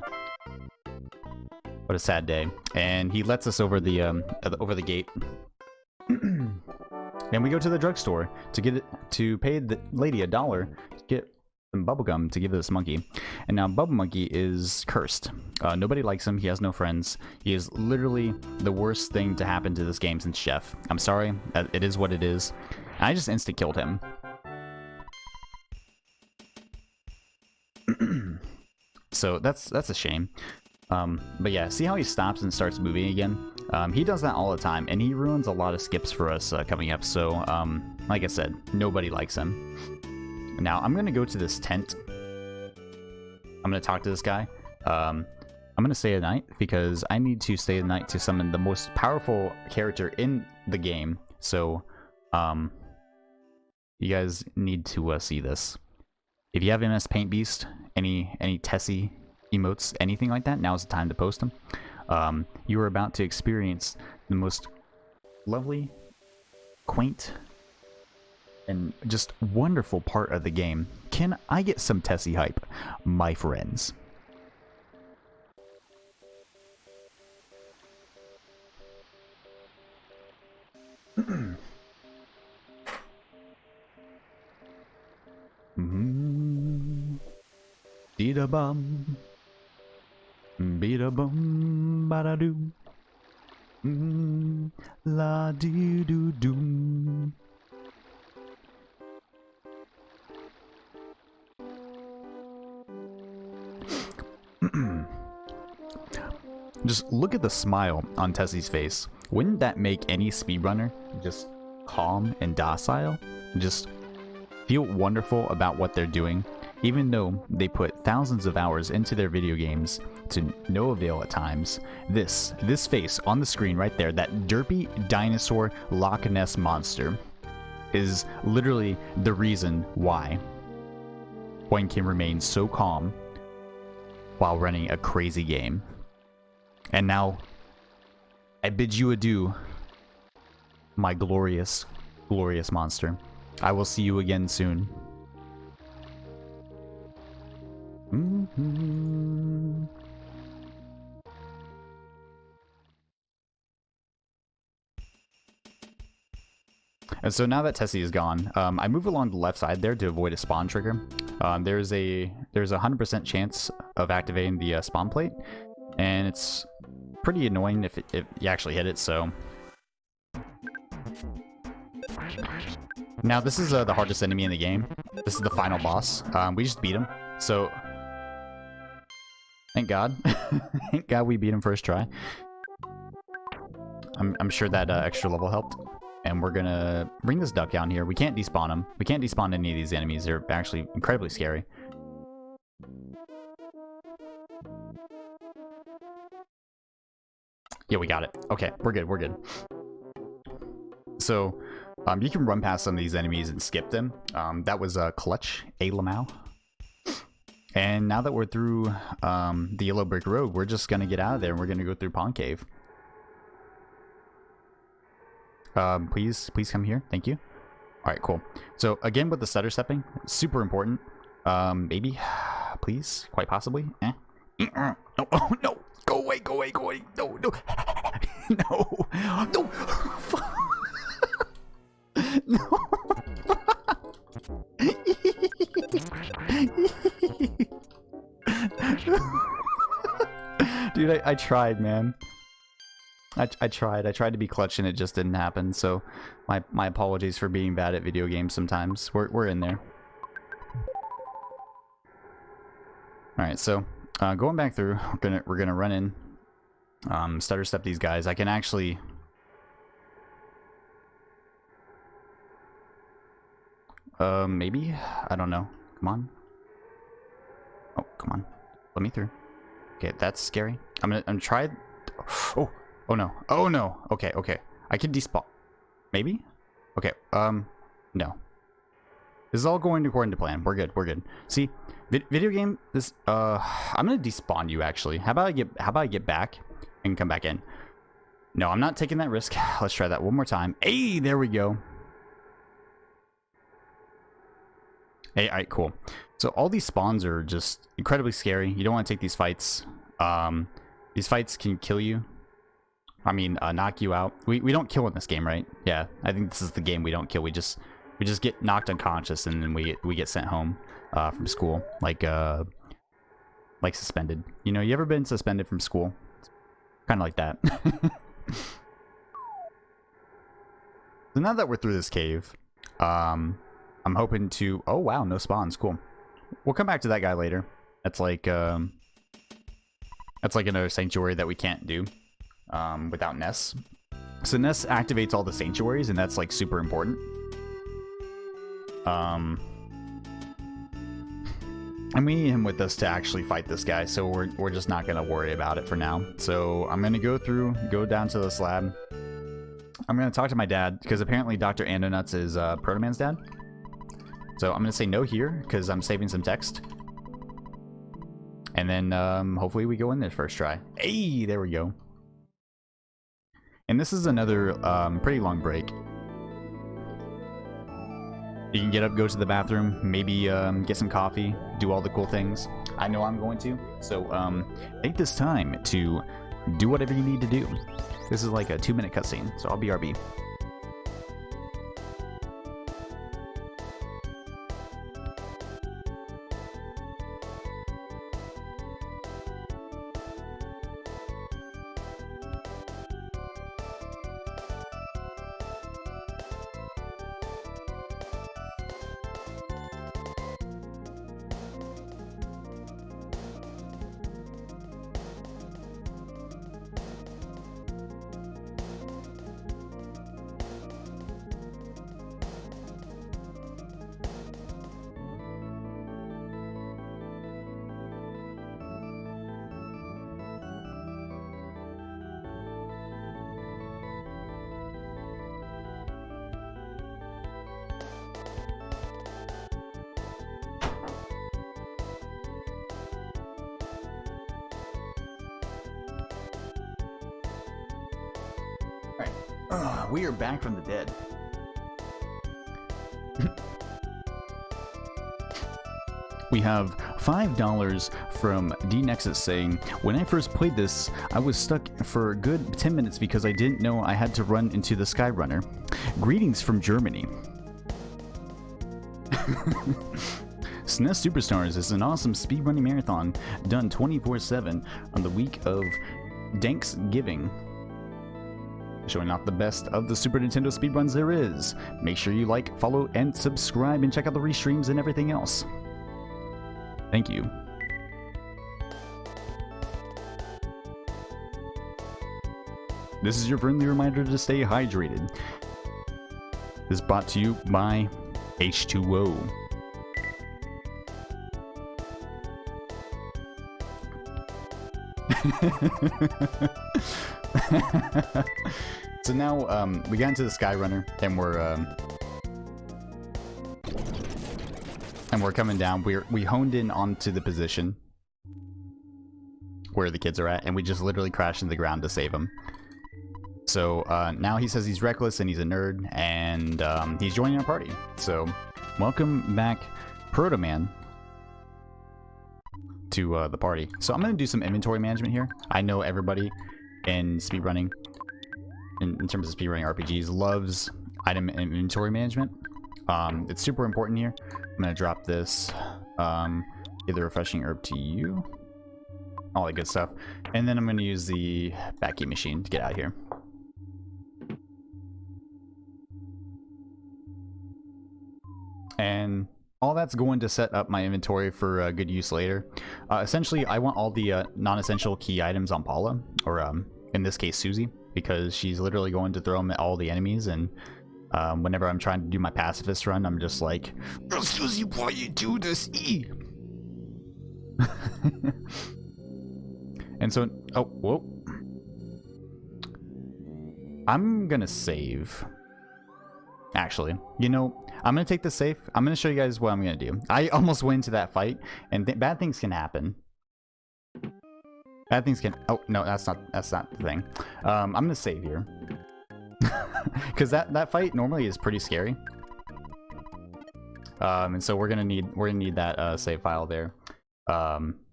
What a sad day. And he lets us over the gate. And we go to the drugstore to pay the lady $1 to get some bubblegum to give this monkey. And now Bubble Monkey is cursed. Nobody likes him. He has no friends. He is literally the worst thing to happen to this game since Chef. I'm sorry. It is what it is. And I just insta-killed him. So that's a shame. But yeah, see how he stops and starts moving again? He does that all the time, and he ruins a lot of skips for us coming up. So, like I said, nobody likes him. Now, I'm going to go to this tent. I'm going to talk to this guy. I'm going to stay the night because I need to stay the night to summon the most powerful character in the game. So, you guys need to see this. If you have MS Paint Beast, any Tessie emotes, anything like that, now's the time to post them. You are about to experience the most lovely, quaint, and just wonderful part of the game. Can I get some Tessie hype, my friends? Dee-da-bum, be-da-bum, ba-da-doo, la-dee-doo-doo. Just look at the smile on Tessie's face. Wouldn't that make any speedrunner just calm and docile? Just feel wonderful about what they're doing, even though they put thousands of hours into their video games to no avail at times. This face on the screen right there, that derpy dinosaur Loch Ness monster, is literally the reason why one can remain so calm while running a crazy game. And now, I bid you adieu, my glorious, glorious monster. I will see you again soon. And so now that Tessie is gone, I move along the left side there to avoid a spawn trigger. There's a 100% chance of activating the spawn plate, and it's pretty annoying if you actually hit it. So now this is the hardest enemy in the game. This is the final boss. We just beat him. So thank God. Thank God we beat him first try. I'm sure that extra level helped. And we're gonna bring this duck down here. We can't despawn him. We can't despawn any of these enemies. They're actually incredibly scary. Yeah, we got it. Okay, we're good, we're good. So, you can run past some of these enemies and skip them. That was Clutch, A Lamau. And now that we're through the Yellow Brick Road, we're just gonna get out of there and we're gonna go through Pond Cave. Please come here. Thank you. Alright, cool. So, again, with the stutter stepping, super important. Maybe, please, quite possibly. No, oh, no. Go away, go away, go away. No, no. No. No. No. Dude, I tried, man. I tried. I tried to be clutch and it just didn't happen. So my apologies for being bad at video games sometimes. We're in there. Alright, so going back through, we're gonna run in. Stutter step these guys. I can actually maybe? I don't know. Come on. Oh, come on. Let me through. Okay, that's scary. I'm gonna try. Oh no. Oh no. Okay, okay. I can despawn. Maybe? Okay, no. This is all going according to plan. We're good, we're good. See, video game, this, I'm gonna despawn you actually. How about I get back and come back in? No, I'm not taking that risk. Let's try that one more time. Hey, there we go. Hey, alright, cool. So all these spawns are just incredibly scary. You don't want to take these fights. These fights can kill you. I mean, knock you out. We don't kill in this game, right? Yeah, I think this is the game we don't kill. We just get knocked unconscious and then we get sent home from school, like suspended. You know, you ever been suspended from school? Kind of like that. So now that we're through this cave, I'm hoping to... Oh wow, no spawns. Cool. We'll come back to that guy later. That's like another sanctuary that we can't do without Ness. So Ness activates all the sanctuaries, and that's like super important. And we need him with us to actually fight this guy, so we're just not gonna worry about it for now. So I'm gonna go down to this lab. I'm gonna talk to my dad, because apparently Dr. Andonuts is Protoman's dad. So I'm gonna say no here, because I'm saving some text. And then hopefully we go in there first try. Hey, there we go. And this is another pretty long break. You can get up, go to the bathroom, maybe get some coffee, do all the cool things. I know I'm going to. So take this time to do whatever you need to do. This is like a 2-minute cutscene, so I'll BRB. We are back from the dead. We have $5 from D-Nexus saying, when I first played this, I was stuck for a good 10 minutes because I didn't know I had to run into the Skyrunner. Greetings from Germany. SNES Super Stars is an awesome speedrunning marathon done 24/7 on the week of Thanksgiving. Showing off the best of the Super Nintendo speedruns there is. Make sure you like, follow, and subscribe, and check out the restreams and everything else. Thank you. This is your friendly reminder to stay hydrated. This is brought to you by H2O. So now we got into the Skyrunner and we're coming down. We honed in onto the position where the kids are at, and we just literally crashed into the ground to save them. So now he says he's reckless and he's a nerd, and he's joining our party. So welcome back, Protoman, to the party. So I'm gonna do some inventory management here. I know everybody in speedrunning, in terms of speedrunning RPGs, loves item and inventory management. It's super important here. I'm gonna drop this, give the refreshing herb to you. all that good stuff. And then I'm going to use the backkey machine to get out of here. And all that's going to set up my inventory for good use later. Essentially, I want all the non-essential key items on Paula, or in this case, Susie, because she's literally going to throw them at all the enemies. And whenever I'm trying to do my pacifist run, I'm just like, oh, Susie, why you do this? And so, oh, whoa. I'm gonna save. Actually, you know, I'm gonna take the safe. I'm gonna show you guys what I'm gonna do. I almost went into that fight, and bad things can happen. Bad things can. Oh no, that's not the thing. I'm gonna save here, because that fight normally is pretty scary. And so we're gonna need that save file there,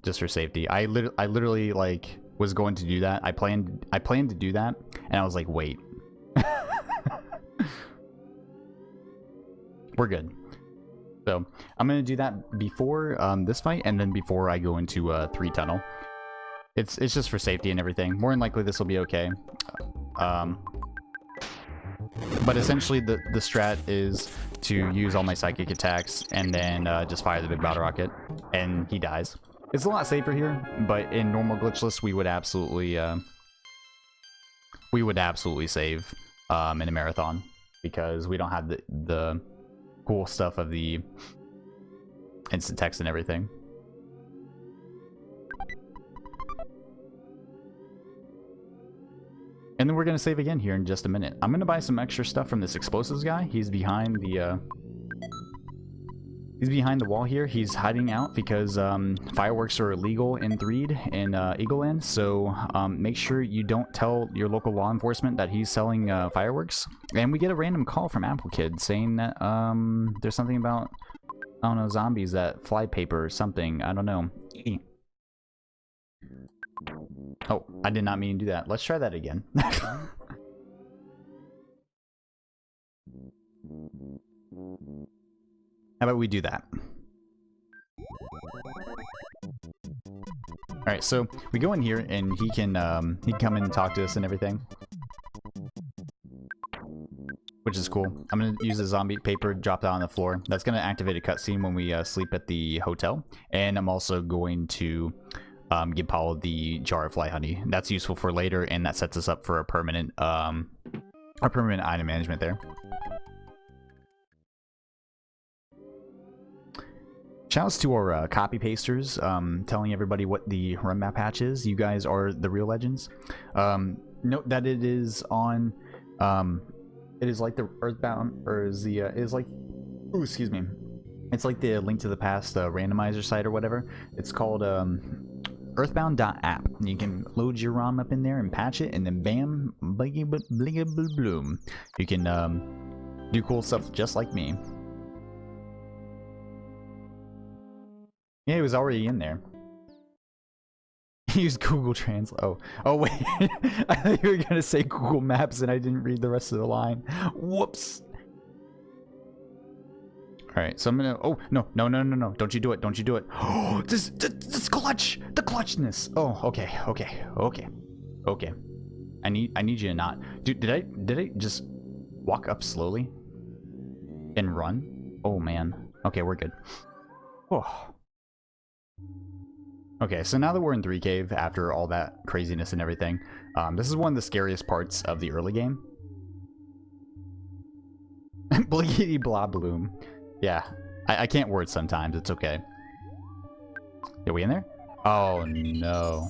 just for safety. I literally like was going to do that. I planned to do that, and I was like, wait. We're good. So I'm gonna do that before this fight, and then before I go into 3 tunnel. It's just for safety and everything. More than likely this will be okay. But essentially the strat is to use all my psychic attacks and then just fire the big bottle rocket, and he dies. It's a lot safer here, but in normal glitchless we would absolutely save in a marathon, because we don't have the cool stuff of the instant text and everything. And then we're gonna save again here in just a minute. I'm gonna buy some extra stuff from this explosives guy. He's behind the wall here. He's hiding out because fireworks are illegal in Threed and Eagleland. So make sure you don't tell your local law enforcement that he's selling fireworks. And we get a random call from Apple Kid saying that there's something about, I don't know, zombies that fly paper or something. I don't know. Oh, I did not mean to do that. Let's try that again. How about we do that? Alright, so we go in here and he can come in and talk to us and everything, which is cool. I'm going to use the zombie paper, drop that on the floor. That's going to activate a cutscene when we sleep at the hotel. And I'm also going to give Paul the jar of fly honey. That's useful for later, and that sets us up for a permanent item management there. Shouts to our copy pasters, telling everybody what the run map patch is. You guys are the real legends. Note that it is on, it is like the Earthbound, or is the, it is like, ooh, excuse me. It's like the Link to the Past randomizer site or whatever. It's called Earthbound.app. You can load your ROM up in there and patch it, and then bam, bloom. You can do cool stuff just like me. Yeah, he was already in there. He used Google Translate. Oh wait, I thought you were gonna say Google Maps, and I didn't read the rest of the line. Whoops. All right, so I'm gonna. Oh no! Don't you do it! Don't you do it! Oh, this clutch! The clutchness! Oh, okay. I need you to not. Dude, did I just walk up slowly and run? Oh man. Okay, we're good. Oh. Okay, so now that we're in 3 Cave, after all that craziness and everything, this is one of the scariest parts of the early game. Bliggity blah bloom. Yeah, I can't word sometimes. It's okay. Are we in there? Oh no.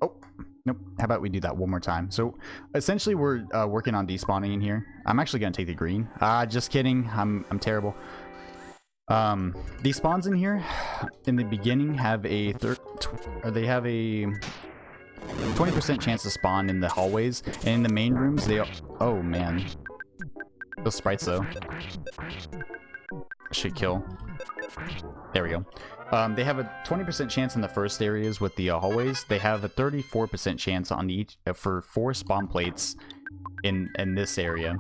Oh, nope. How about we do that one more time? So essentially we're working on despawning in here. I'm actually gonna take the green. Just kidding. I'm terrible. These spawns in here in the beginning have a 20% chance to spawn in the hallways, and in the main rooms they, oh man, those sprites though should kill. There we go. They have a 20% chance in the first areas with the hallways. They have a 34% chance on each for 4 spawn plates in this area.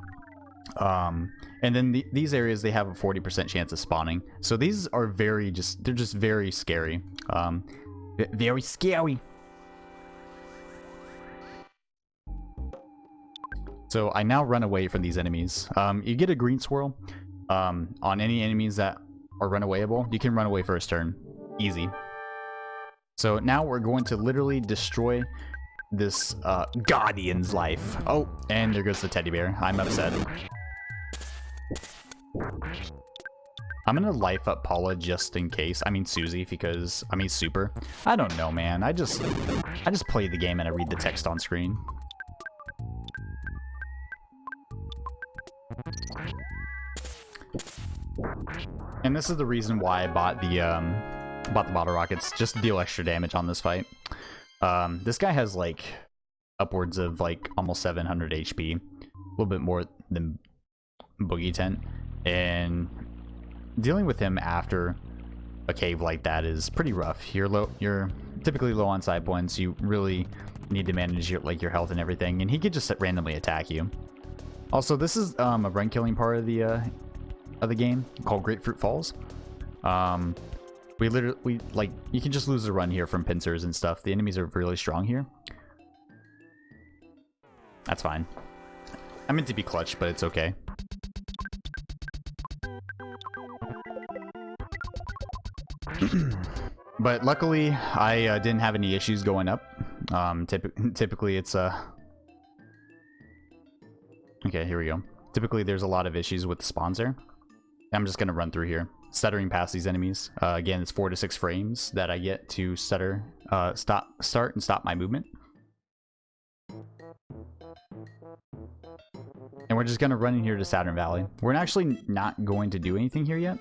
And then these areas, they have a 40% chance of spawning. So these are they're just very scary. Very scary. So I now run away from these enemies. You get a green swirl on any enemies that are runawayable. You can run away first turn. Easy. So now we're going to literally destroy this Guardian's life. Oh, and there goes the teddy bear. I'm upset. I'm gonna life up Paula just in case. I mean Susie, because I mean Super. I don't know, man. I just play the game and I read the text on screen. And this is the reason why I bought the bottle rockets, just to deal extra damage on this fight. This guy has like upwards of like almost 700 HP, a little bit more than Boogie Tent, and dealing with him after a cave like that is pretty rough. You're typically low on side points. You really need to manage your health and everything, and he could just randomly attack you. Also, this is a run killing part of the game called Grapefruit Falls. We like, you can just lose a run here from pincers and stuff. The enemies are really strong here. That's fine. I meant to be clutch, but it's okay. But luckily, I didn't have any issues going up. Typically, it's okay, here we go. Typically, there's a lot of issues with the spawns there. I'm just gonna run through here, stuttering past these enemies. Again, it's 4 to 6 frames that I get to start and stop my movement. And we're just gonna run in here to Saturn Valley. We're actually not going to do anything here yet.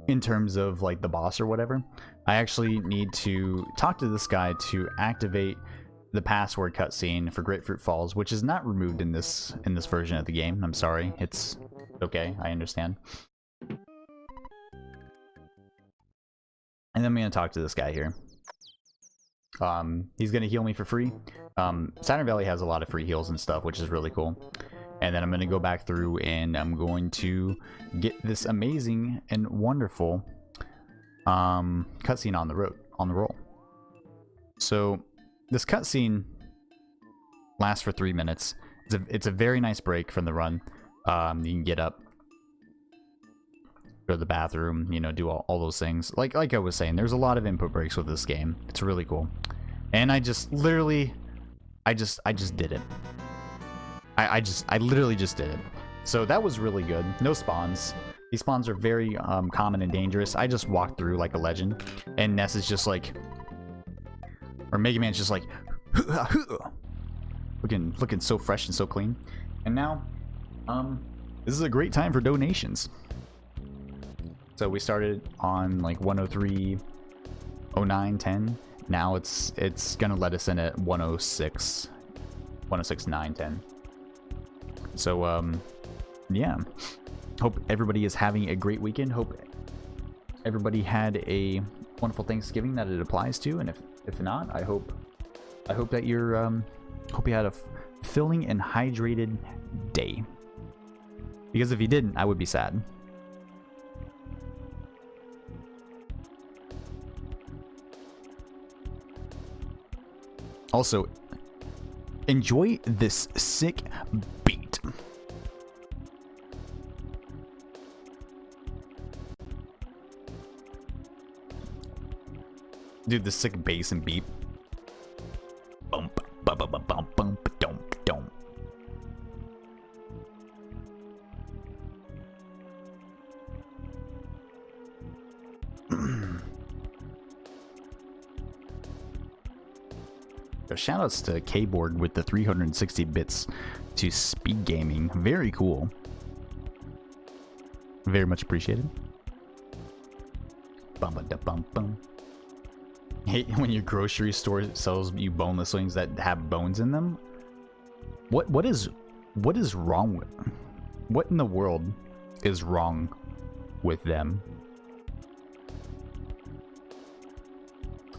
In terms of like the boss or whatever, I actually need to talk to this guy to activate the password cutscene for Grapefruit Falls, which is not removed in this version of the game. I'm sorry. It's okay. I understand. And then I'm gonna talk to this guy here. He's gonna heal me for free. Saturn Valley has a lot of free heals and stuff, which is really cool. And then I'm gonna go back through and I'm going to get this amazing and wonderful cutscene on the roll. So this cutscene lasts for 3 minutes. It's a very nice break from the run. You can get up, go to the bathroom, you know, do all those things. Like I was saying, there's a lot of input breaks with this game. It's really cool. And I just literally, I just did it. I literally just did it. So that was really good. No spawns. These spawns are very common and dangerous. I just walked through like a legend, and Ness is just like, or Mega Man's just like, looking so fresh and so clean. And now, this is a great time for donations. So we started on like 103, 09, 10. Now it's gonna let us in at 106, 106, 9, 10. So yeah. Hope everybody is having a great weekend. Hope everybody had a wonderful Thanksgiving that it applies to, and if not, I hope that you're hope you had a filling and hydrated day. Because if you didn't, I would be sad. Also, enjoy this sick beat. Dude, the sick bass and beat. Bump, bump, bump, bump, bump, dump, dump. Shoutouts to Kboard with the 360 bits to SpeedGaming. Very cool. Very much appreciated. Bum bum bum bum. Hate when your grocery store sells you boneless wings that have bones in them. What is wrong with? What in the world is wrong with them?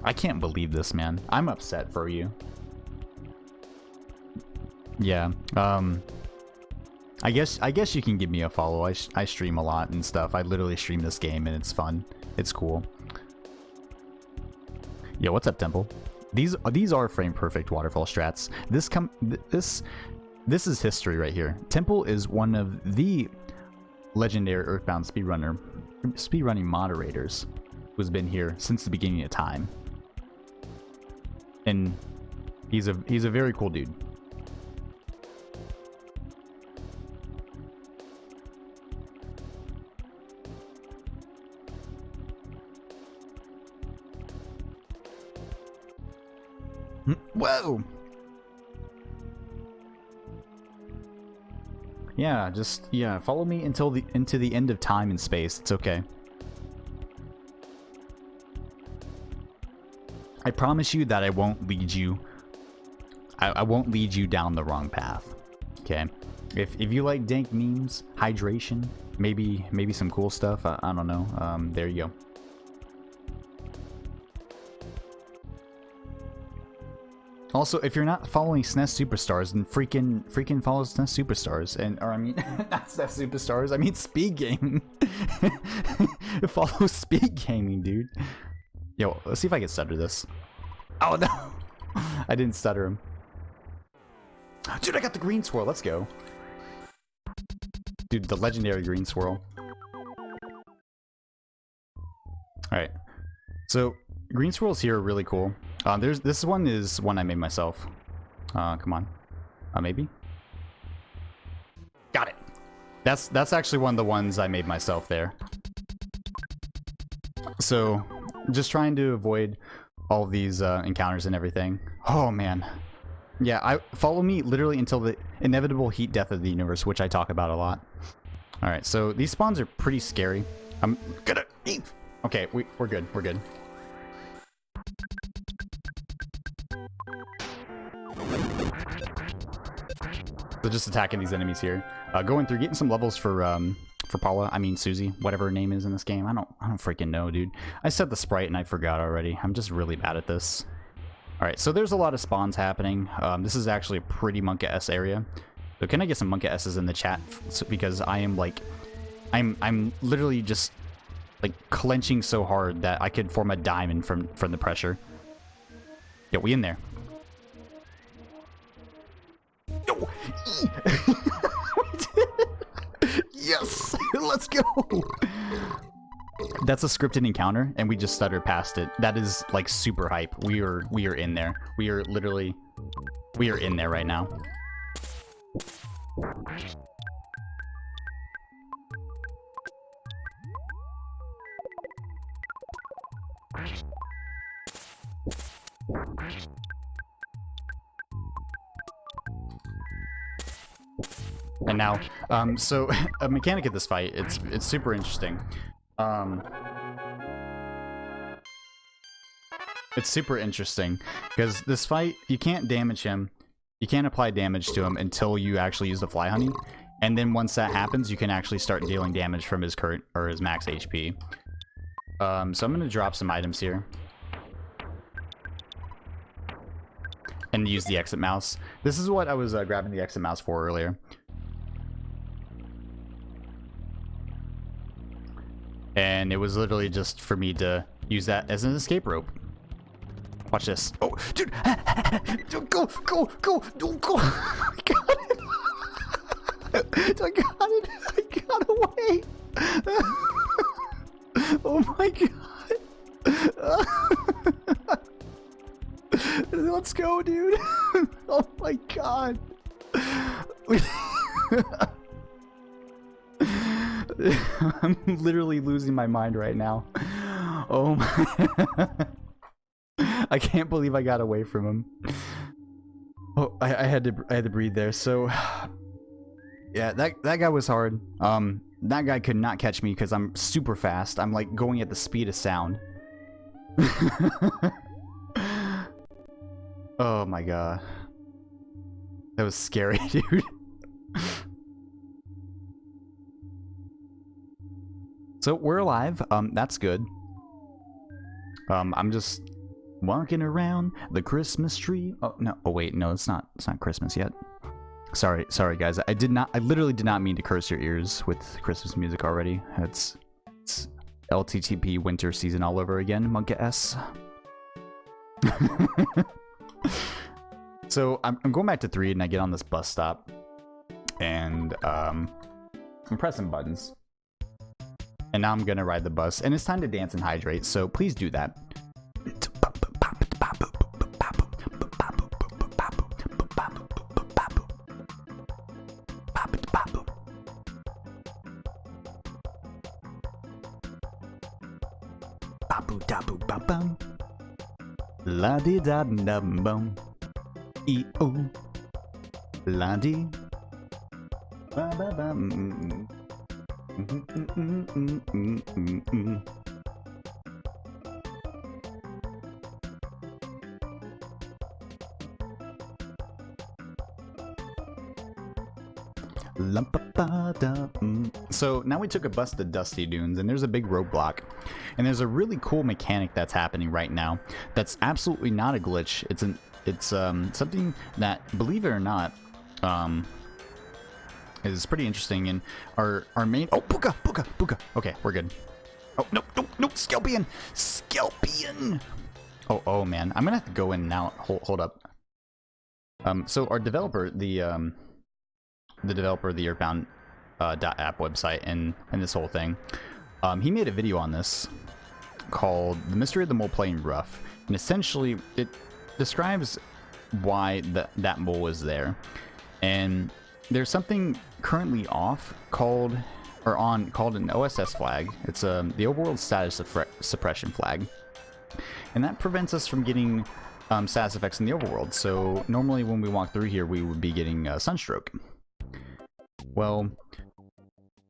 I can't believe this, man. I'm upset for you. Yeah. I guess you can give me a follow. I stream a lot and stuff. I literally stream this game and it's fun. It's cool. Yo, what's up, Temple? These are frame perfect waterfall strats. This is history right here. Temple is one of the legendary Earthbound speedrunning moderators who's been here since the beginning of time. And he's a very cool dude. Whoa! Yeah, yeah, follow me until into the end of time and space. It's okay. I promise you that I won't lead you. I won't lead you down the wrong path. Okay. If you like dank memes, hydration, maybe some cool stuff. I don't know. There you go. Also, if you're not following SNES Super Stars, then freaking follow SNES Super Stars, or I mean, not SNES Super Stars. I mean SpeedGaming. Follow SpeedGaming, dude. Yo, let's see if I can stutter this. Oh no, I didn't stutter him. Dude, I got the green swirl. Let's go. Dude, the legendary green swirl. All right, so green swirls here are really cool. This one is one I made myself. Come on. Maybe? Got it. That's actually one of the ones I made myself there. So, just trying to avoid all of these encounters and everything. Oh, man. Yeah, follow me literally until the inevitable heat death of the universe, which I talk about a lot. Alright, so these spawns are pretty scary. I'm gonna... Okay, we're good. We're good. So just attacking these enemies here, going through, getting some levels for Paula. I mean Susie, whatever her name is in this game. I don't freaking know, dude. I set the sprite and I forgot already. I'm just really bad at this. All right, so there's a lot of spawns happening. This is actually a pretty Monka-S area. So can I get some Monka-S's in the chat? Because I am like, I'm literally just like clenching so hard that I could form a diamond from the pressure. Yo, we in there. No. Yes, let's go. That's a scripted encounter, and we just stuttered past it. That is like super hype. We are in there. We are in there right now. And now, so a mechanic of this fight, it's super interesting. It's super interesting because this fight, you can't damage him, you can't apply damage to him until you actually use the fly honey, and then once that happens, you can actually start dealing damage from his current or his max HP. So I'm gonna drop some items here. And use the exit mouse. This is what I was grabbing the exit mouse for earlier. And it was literally just for me to use that as an escape rope. Watch this. Oh, dude! Go! Don't go! I got it! I got it! I got away! Oh my god! Let's go, dude! Oh my god! I'm literally losing my mind right now. Oh my... I can't believe I got away from him. Oh, I had to breathe there. So yeah, that guy was hard. That guy could not catch me because I'm super fast. I'm like going at the speed of sound. Oh my god. That was scary, dude. So we're alive. That's good. I'm just Walking around the Christmas tree. Oh no! Oh wait, no, it's not Christmas yet. Sorry, guys. I literally did not mean to curse your ears with Christmas music already. It's LTTP winter season all over again, Monka S. So I'm going back to 3 and I get on this bus stop and I'm pressing buttons. And now I'm gonna ride the bus and it's time to dance and hydrate, so please do that. La di da da bum e o la di ba ba bum. So now we took a bus to Dusty Dunes and there's a big roadblock and there's a really cool mechanic that's happening right now that's absolutely not a glitch. It's something that, believe it or not, is pretty interesting. And our main Puka. Okay, we're good. Oh no, Skelpion. Oh man, I'm gonna have to go in now. Hold up. So our developer, the developer of the Earthbound .app website and this whole thing, he made a video on this called "The Mystery of the Mole Playing Rough," and essentially it describes why that mole is there. And there's something currently off called an OSS flag. It's the overworld status suppression flag, and that prevents us from getting status effects in the overworld. So normally when we walk through here we would be getting sunstroke. Well,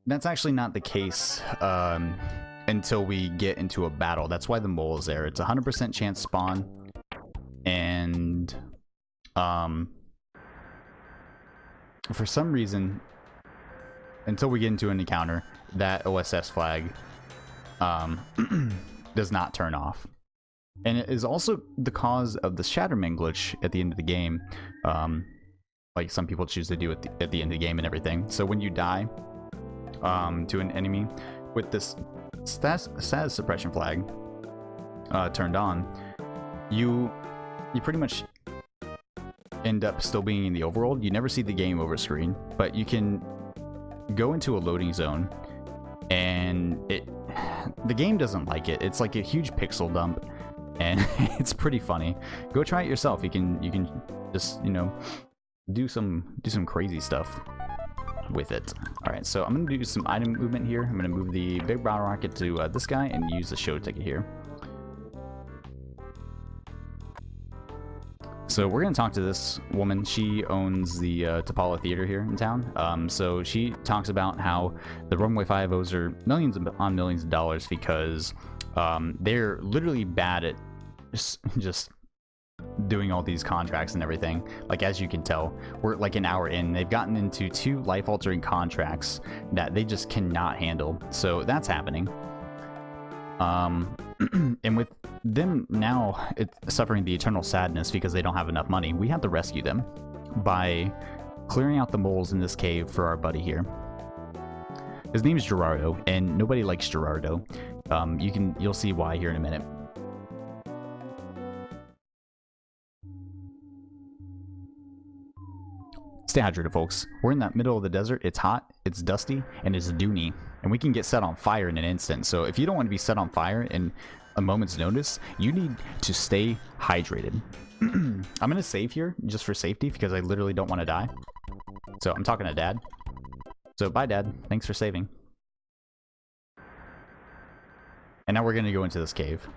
that's actually not the case until we get into a battle. That's why the mole is there. It's 100% chance spawn, and for some reason, until we get into an encounter, that OSS flag does not turn off. And it is also the cause of the Shatterman glitch at the end of the game. Like some people choose to do at the end of the game and everything. So when you die to an enemy with this status suppression flag turned on, you pretty much end up still being in the overworld. You never see the game over screen, but you can go into a loading zone and the game doesn't like it. It's like a huge pixel dump and it's pretty funny. Go try it yourself. You can just, you know, do some crazy stuff with it. Alright, so I'm gonna do some item movement here. I'm gonna move the big bottle rocket to this guy and use the show ticket here. So we're gonna talk to this woman. She owns the Tapala Theater here in town. So she talks about how the Runway 5 owes her millions of dollars because they're literally bad at just doing all these contracts and everything. Like, as you can tell, we're like an hour in. They've gotten into 2 life-altering contracts that they just cannot handle. So that's happening. And with them now suffering the eternal sadness because they don't have enough money, we have to rescue them by clearing out the moles in this cave for our buddy here. His name is Gerardo, and nobody likes Gerardo. You'll see why here in a minute. Stay hydrated, folks. We're in that middle of the desert. It's hot, it's dusty, and it's doony. And we can get set on fire in an instant. So if you don't want to be set on fire in a moment's notice, you need to stay hydrated. I'm going to save here just for safety because I literally don't want to die. So I'm talking to Dad. So bye, Dad. Thanks for saving. And now we're going to go into this cave.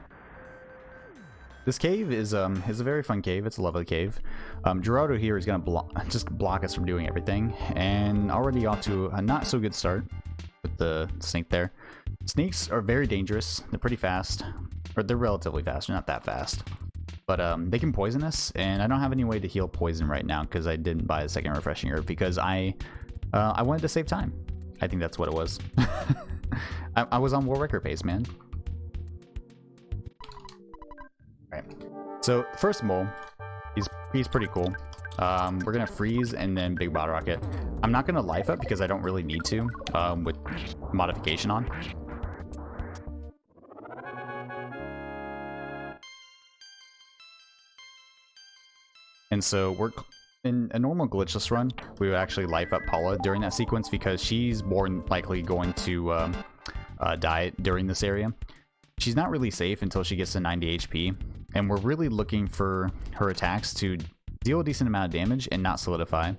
This cave is a very fun cave. It's a lovely cave. Gerardo here is going to just block us from doing everything. And already off to a not so good start with the snake there. Snakes are very dangerous. They're pretty fast. Or they're relatively fast. They're not that fast. But they can poison us. And I don't have any way to heal poison right now because I didn't buy a second refreshing herb because I wanted to save time. I think that's what it was. I was on world record pace, man. Right. So first mole, he's pretty cool. We're gonna freeze and then big bottle rocket. I'm not gonna life up because I don't really need to with modification on. And so we're in a normal glitchless run, we would actually life up Paula during that sequence because she's more likely going to die during this area. She's not really safe until she gets to 90 HP, and we're really looking for her attacks to deal a decent amount of damage and not solidify.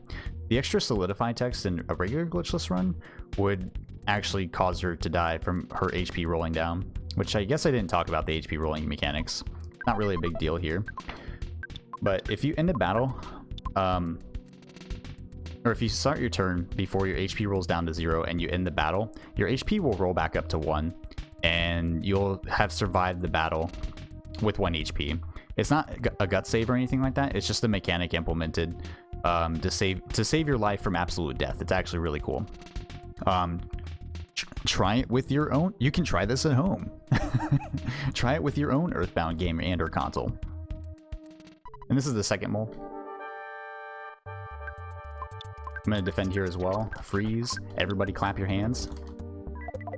The extra solidify text in a regular glitchless run would actually cause her to die from her HP rolling down, which I guess I didn't talk about the HP rolling mechanics. Not really a big deal here. But if you end a battle, or if you start your turn before your HP rolls down to 0 and you end the battle, your HP will roll back up to 1, and you'll have survived the battle with 1 HP. It's not a gut save or anything like that. It's just a mechanic implemented to save your life from absolute death. It's actually really cool. Try it with your own. You can try this at home. Try it with your own Earthbound game and or console. And this is the second mole. I'm going to defend here as well. Freeze. Everybody clap your hands.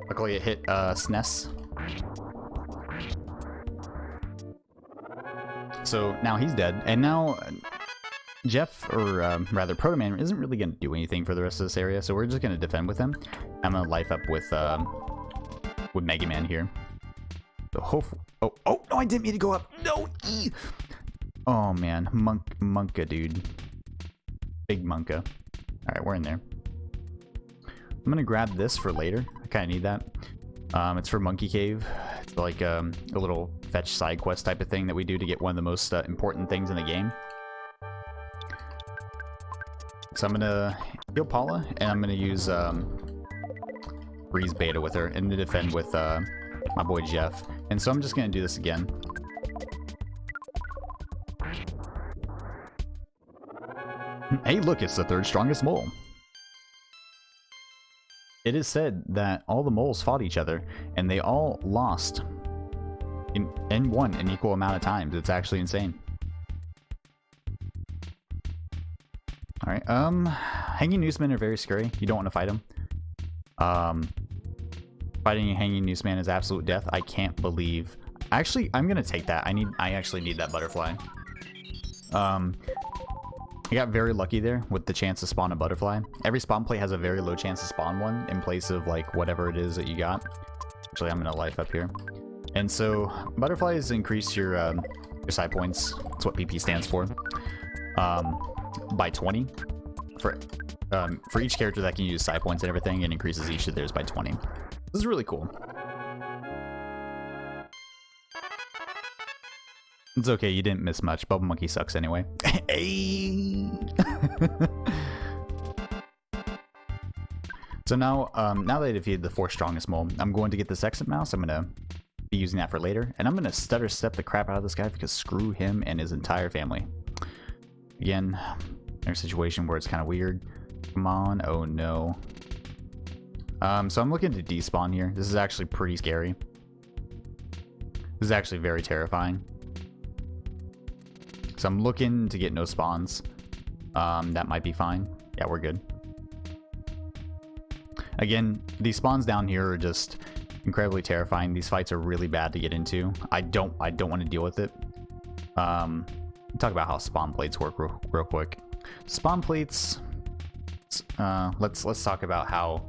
Luckily it hit SNES. So now he's dead. And now Jeff, or rather Proto Man, isn't really going to do anything for the rest of this area. So we're just going to defend with him. I'm going to life up with Mega Man here. So hopefully... Oh, no, I didn't mean to go up. No! Oh, man. Monka, dude. Big Monka. Alright, we're in there. I'm gonna grab this for later. I kind of need that. It's for Monkey Cave. It's like a little fetch side quest type of thing that we do to get one of the most important things in the game. So I'm gonna heal Paula, and I'm gonna use Breeze Beta with her, and then defend with my boy Jeff. And so I'm just gonna do this again. Hey, look, it's the 3rd strongest mole. It is said that all the moles fought each other, and they all lost and won an equal amount of times. It's actually insane. Alright, hanging newsmen are very scary. You don't want to fight them. Fighting a hanging newsman is absolute death. I can't believe... Actually, I'm gonna take that. I actually need that butterfly. I got very lucky there with the chance to spawn a butterfly. Every spawn plate has a very low chance to spawn one in place of like whatever it is that you got. Actually, I'm gonna life up here. And so butterflies increase your side points. That's what PP stands for. By 20 for each character that can use side points and everything. It increases each of theirs by 20. This is really cool. It's okay, you didn't miss much. Bubble Monkey sucks anyway. Hey! So now that I defeated the 4th strongest mole, I'm going to get this exit mouse. I'm going to be using that for later. And I'm going to stutter step the crap out of this guy because screw him and his entire family. Again, there's a situation where it's kind of weird. Come on. Oh, no. So I'm looking to despawn here. This is actually pretty scary. This is actually very terrifying. So I'm looking to get no spawns. That might be fine. Yeah, we're good. Again, these spawns down here are just incredibly terrifying. These fights are really bad to get into. I don't want to deal with it. Talk about how spawn plates work real quick. Spawn plates. Let's talk about how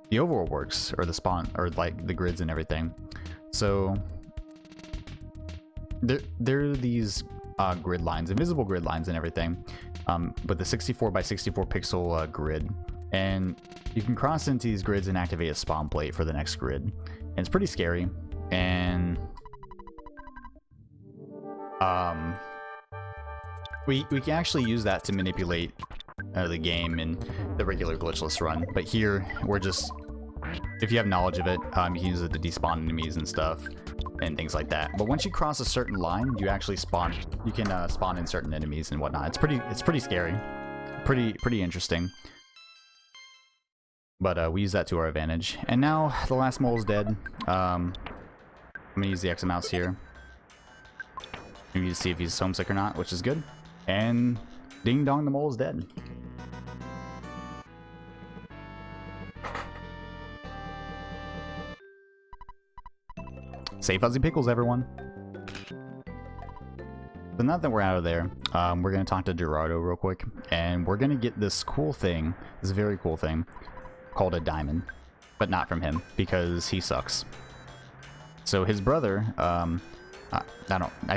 the overworld works, or the spawn, or like the grids and everything. So there are these grid lines, invisible grid lines and everything, but the 64 by 64 pixel grid, and you can cross into these grids and activate a spawn plate for the next grid, and it's pretty scary. And we can actually use that to manipulate the game in the regular glitchless run, but here we're just, if you have knowledge of it, you can use it to despawn enemies and stuff and things like that. But once you cross a certain line, you actually spawn. You can spawn in certain enemies and whatnot. It's pretty scary, pretty interesting. But we use that to our advantage. And now the last mole is dead. I'm gonna use the X mouse here. We need to see if he's homesick or not, which is good. And ding dong, the mole is dead. Say fuzzy pickles, everyone. So now that we're out of there, we're going to talk to Gerardo real quick. And we're going to get this cool thing, this very cool thing, called a diamond. But not from him, because he sucks. So his brother, I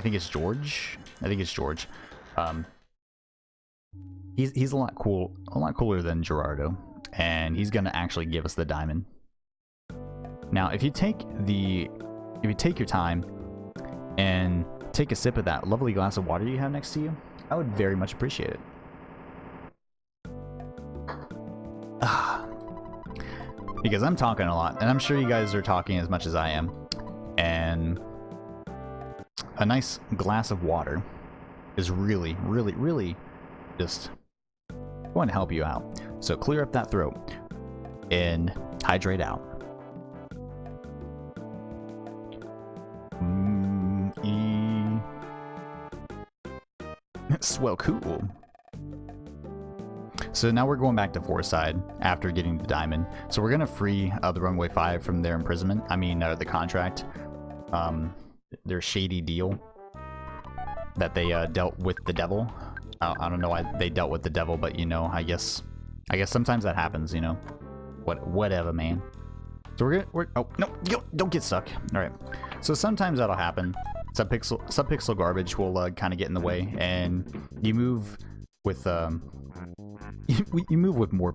think it's George. I think it's George. He's a lot cooler than Gerardo, and he's gonna actually give us the diamond. Now, if you take your time and take a sip of that lovely glass of water you have next to you, I would very much appreciate it. Because I'm talking a lot, and I'm sure you guys are talking as much as I am, and a nice glass of water is really, really, really just going to help you out. So clear up that throat and hydrate out. Swell cool. So now we're going back to Forestside after getting the diamond. So we're gonna free the Runway 5 from their imprisonment. I mean, the contract. Their shady deal that they dealt with the devil. I don't know why they dealt with the devil, but you know, I guess sometimes that happens. You know, whatever, man. So oh no, don't get stuck. All right. So sometimes that'll happen. Subpixel garbage will kind of get in the way, and you move with you move with more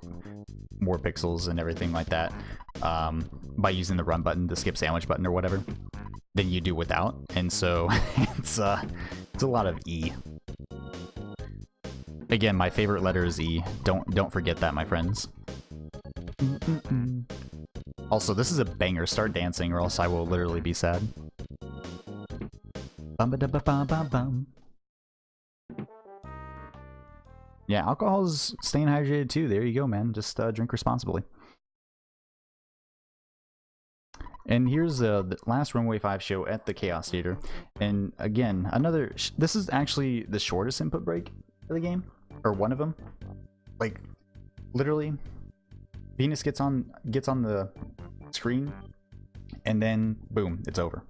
pixels and everything like that by using the run button, the skip sandwich button, or whatever, than you do without. And so it's a lot of E. Again, my favorite letter is E. Don't forget that, my friends. Also, this is a banger. Start dancing, or else I will literally be sad. Bum-ba-da-ba-bum-bum-bum. Yeah, alcohol's staying hydrated too. There you go, man. Just drink responsibly. And here's the last Runway 5 show at the Chaos Theater. And again, this is actually the shortest input break of the game, or one of them. Like, literally, Venus gets on the screen, and then boom, it's over.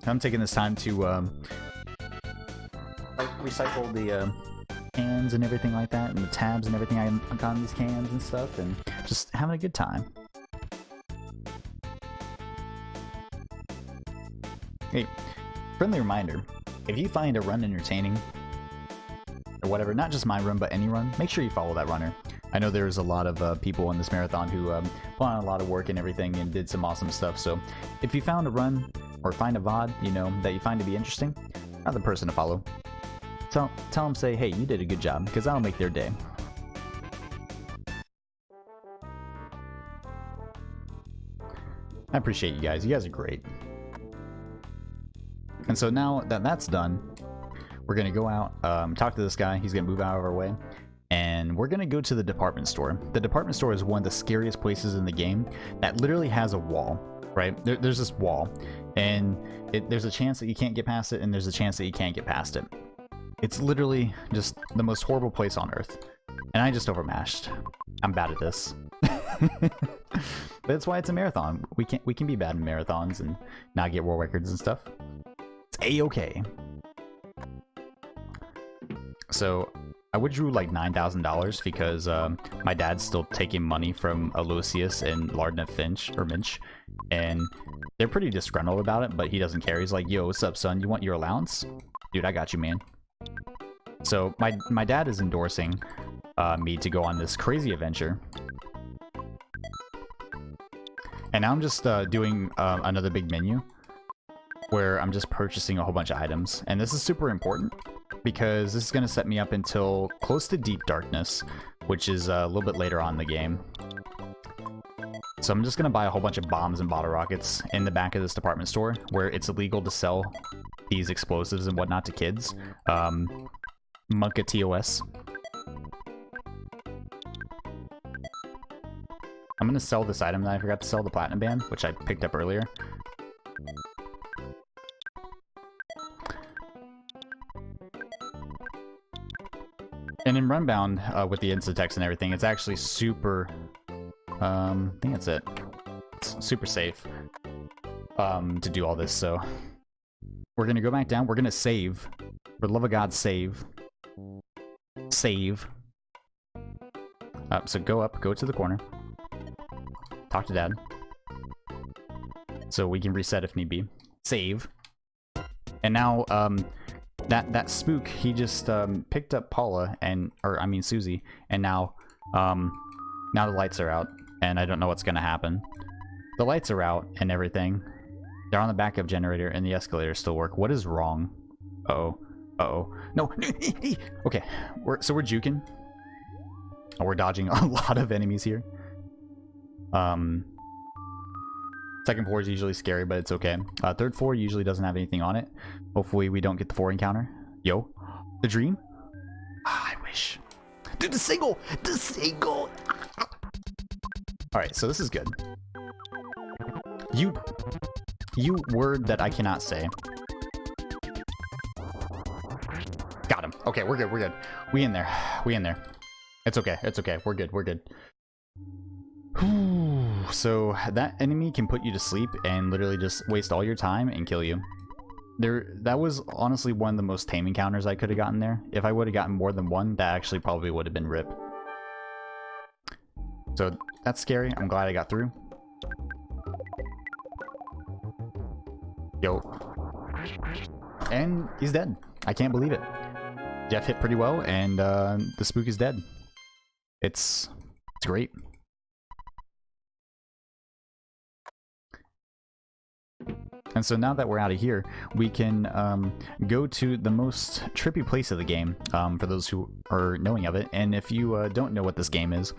I'm taking this time to recycle the cans and everything like that, and the tabs and everything I got on these cans and stuff, and just having a good time. Hey, friendly reminder, if you find a run entertaining, or whatever, not just my run, but any run, make sure you follow that runner. I know there's a lot of people in this marathon who put on a lot of work and everything and did some awesome stuff, so if you found a run, or find a VOD, you know, that you find to be interesting, I'm the person to follow. Tell them, say, hey, you did a good job, because that'll make their day. I appreciate you guys. You guys are great. And so now that that's done, we're going to go out, talk to this guy. He's going to move out of our way. And we're going to go to the department store. The department store is one of the scariest places in the game that literally has a wall, right? There's this wall. And there's a chance that you can't get past it, and there's a chance that you can't get past it. It's literally just the most horrible place on earth. And I just overmashed. I'm bad at this. But that's why it's a marathon. We can be bad in marathons and not get world records and stuff. It's A-okay. So I withdrew like $9,000 because my dad's still taking money from Aloysius and Lardna Minch, and they're pretty disgruntled about it, but he doesn't care. He's like, yo, what's up, son? You want your allowance? Dude, I got you, man. So my dad is endorsing me to go on this crazy adventure. And now I'm just doing another big menu where I'm just purchasing a whole bunch of items. And this is super important because this is going to set me up until close to Deep Darkness, which is a little bit later on in the game. So I'm just going to buy a whole bunch of bombs and bottle rockets in the back of this department store where it's illegal to sell these explosives and whatnot to kids. Monka TOS. I'm gonna sell this item that I forgot to sell, the Platinum Band, which I picked up earlier. And in RunBound, with the insta-text and everything, it's actually super... I think that's it. It's super safe to do all this, so... We're gonna go back down, we're gonna save. For the love of God, save. Save. So go up, go to the corner. Talk to Dad. So we can reset if need be. Save. And now, that spook, he just picked up Paula or I mean Susie, and now the lights are out, and I don't know what's gonna happen. The lights are out and everything. They're on the backup generator, and the escalators still work. What is wrong? Uh-oh. Uh-oh. No! Okay, we're juking. Oh, we're dodging a lot of enemies here. Second floor is usually scary, but it's okay. Third floor usually doesn't have anything on it. Hopefully we don't get the 4 encounter. Yo, the dream? Ah, I wish. Dude, the single! The single! Alright, so this is good. You word that I cannot say. Got him. Okay, we're good, we're good. We in there. We in there. It's okay, it's okay. We're good, we're good. Whew. So that enemy can put you to sleep and literally just waste all your time and kill you. That was honestly one of the most tame encounters I could have gotten there. If I would have gotten more than one, that actually probably would have been RIP. So that's scary. I'm glad I got through. Yo. And he's dead. I can't believe it. Jeff hit pretty well, and the spook is dead. It's great. And so now that we're out of here, we can go to the most trippy place of the game, for those who are knowing of it. And if you don't know what this game is,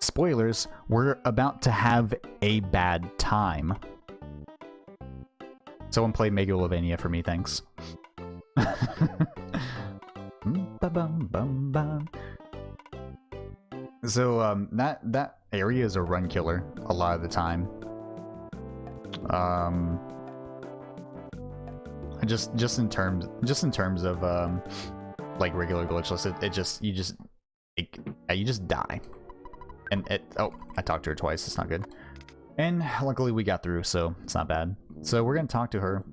spoilers, we're about to have a bad time. Someone play Megalovania for me, thanks. So that area is a run killer a lot of the time. Just in terms of like regular glitchless, you just die. And oh, I talked to her twice. It's not good. And luckily we got through, so it's not bad. So we're gonna talk to her.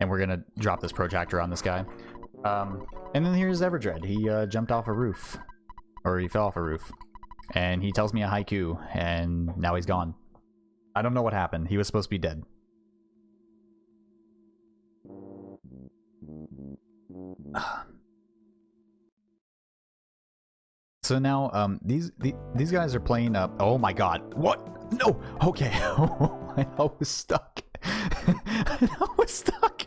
And we're gonna drop this protractor on this guy. And then here's Everdread. He jumped off a roof. Or he fell off a roof. And he tells me a haiku, and now he's gone. I don't know what happened. He was supposed to be dead. So now, these guys are playing up. Oh my god! What? No. Okay. I was stuck. I was stuck.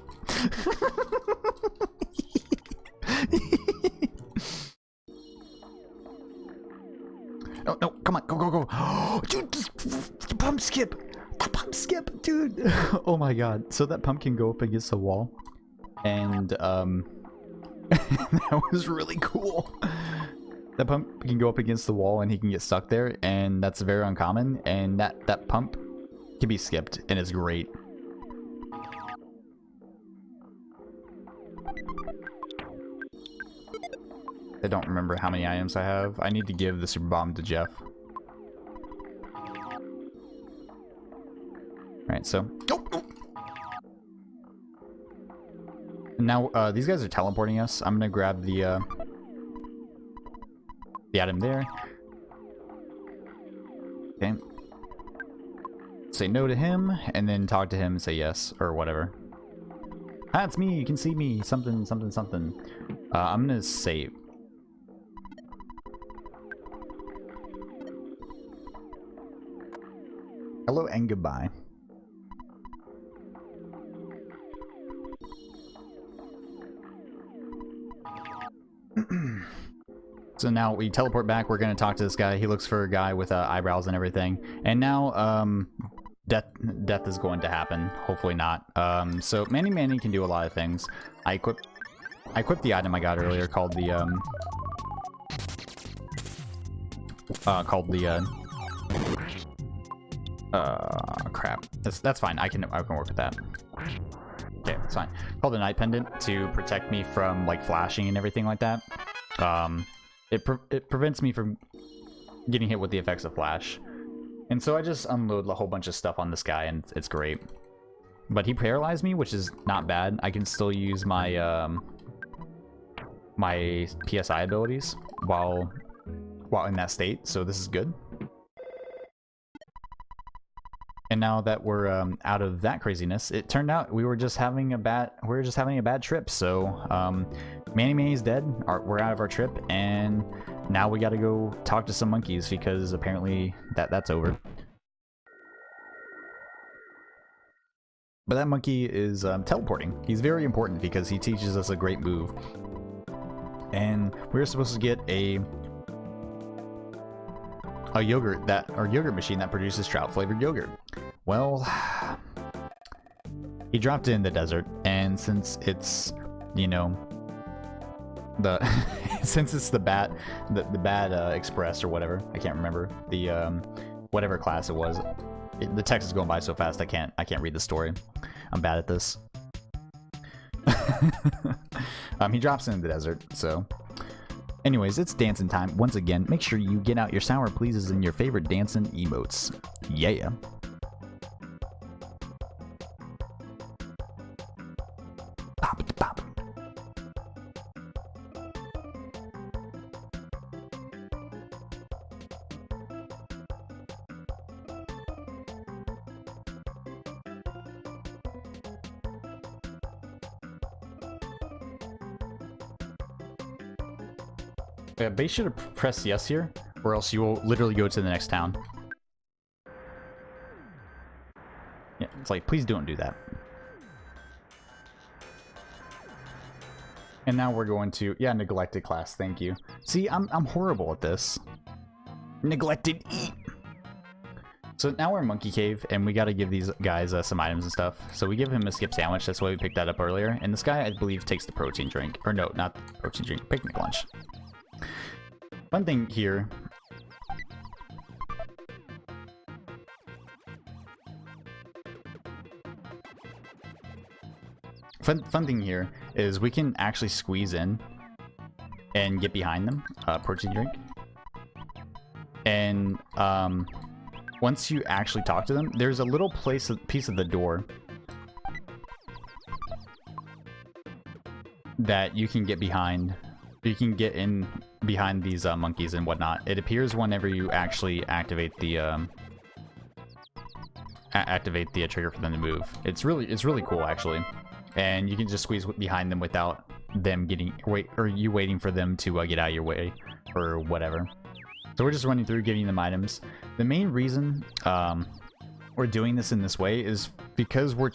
No, no, come on, go. Dude, just pump skip. Pump skip, dude. Oh my god. So that pump can go up against the wall. And, that was really cool. That pump can go up against the wall and he can get stuck there. And that's very uncommon. And that pump can be skipped and it's great. I don't remember how many items I have. I need to give the super bomb to Jeff. Alright, so... Now, these guys are teleporting us. I'm gonna grab the item there. Okay. Say no to him, and then talk to him and say yes, or whatever. Ah, it's me! You can see me! Something, something, something. I'm gonna save. Hello and goodbye. So now we teleport back. We're gonna talk to this guy. He looks for a guy with eyebrows and everything. And now death is going to happen. Hopefully not. So Manny can do a lot of things. I equipped the item I got earlier called the called the crap. That's fine. I can work with that. Okay, it's fine. Called the Night Pendant to protect me from like flashing and everything like that. It prevents me from getting hit with the effects of flash. And so I just unload a whole bunch of stuff on this guy, and it's great. But he paralyzed me, which is not bad. I can still use my my PSI abilities while in that state, so this is good. And now that we're out of that craziness, it turned out we were just having a bad trip. So Manny Manny's dead. We're out of our trip, and now we got to go talk to some monkeys because apparently that's over. But that monkey is teleporting. He's very important because he teaches us a great move. And we're supposed to get a yogurt machine that produces trout flavored yogurt. Well, he dropped it in the desert, and since it's, you know, since it's the Bat Express or whatever, I can't remember the whatever class it was. The text is going by so fast I can't read the story. I'm bad at this. He drops it in the desert, so. Anyways, it's dancing time. Once again, make sure you get out your sour pleases and your favorite dancing emotes. Yeah. Pop it, pop. Yeah, base should have pressed yes here, or else you will literally go to the next town. Yeah, it's like, please don't do that. And now we're going to, yeah, neglected class, thank you. See, I'm horrible at this. Neglected. So now we're in Monkey Cave, and we gotta give these guys some items and stuff. So we give him a skip sandwich, that's why we picked that up earlier. And this guy, I believe, takes the protein drink. Or no, not the protein drink, picnic lunch. Fun thing here. Fun thing here is we can actually squeeze in and get behind them, protein drink. And once you actually talk to them, there's a little piece of the door that you can get behind. You can get in behind these monkeys and whatnot. It appears whenever you actually activate the trigger for them to move. It's really cool actually, and you can just squeeze behind them without them waiting for them to get out of your way or whatever. So we're just running through, giving them items. The main reason we're doing this in this way is because we're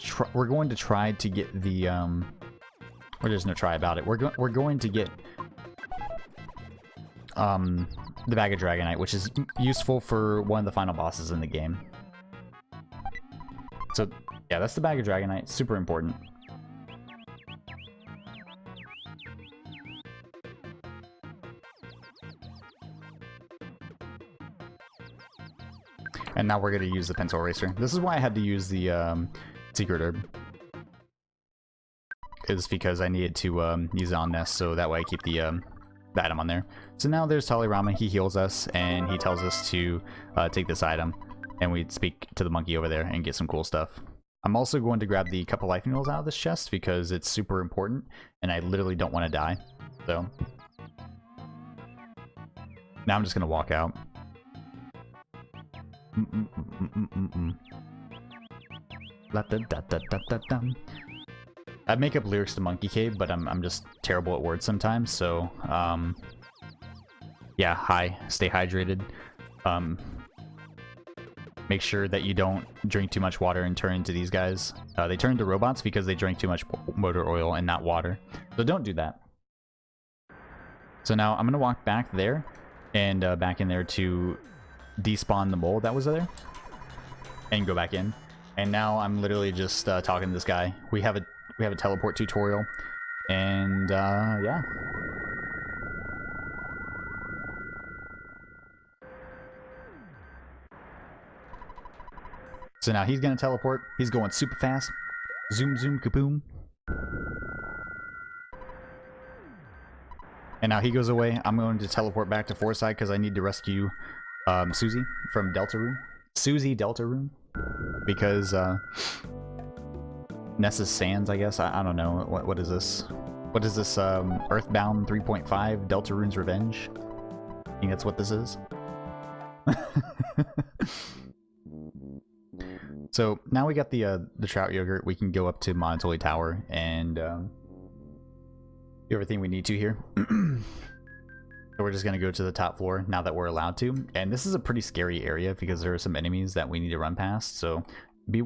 going to try to get the or there's no try about it. We're going to get the bag of Dragonite, which is useful for one of the final bosses in the game. So yeah, that's the bag of Dragonite, super important. And now we're going to use the pencil eraser. This is why I had to use the secret herb. Is because I needed to use it on this, so that way I keep the item on there. So now there's Talirama. He heals us, and he tells us to take this item, and we speak to the monkey over there and get some cool stuff. I'm also going to grab the couple life needles out of this chest because it's super important, and I literally don't want to die. So now I'm just going to walk out. I make up lyrics to Monkey Cave, but I'm just terrible at words sometimes, so yeah, stay hydrated. Make sure that you don't drink too much water and turn into these guys. They turn into robots because they drink too much motor oil and not water, so don't do that. So now I'm gonna walk back there and back in there to despawn the mole that was there and go back in. And now I'm literally just talking to this guy. We have a teleport tutorial, and yeah. So now he's gonna teleport. He's going super fast. Zoom, zoom, kaboom. And now he goes away. I'm going to teleport back to Foresight because I need to rescue Susie from Delta Room. Susie Delta Room. Because Nessa's Sands, I guess. I don't know. What is this? What is this? Earthbound 3.5 Delta Rune's Revenge? I think that's what this is. So now we got the trout yogurt. We can go up to Monotoli Tower and do everything we need to here. So we're just gonna go to the top floor now that we're allowed to. And this is a pretty scary area because there are some enemies that we need to run past. So be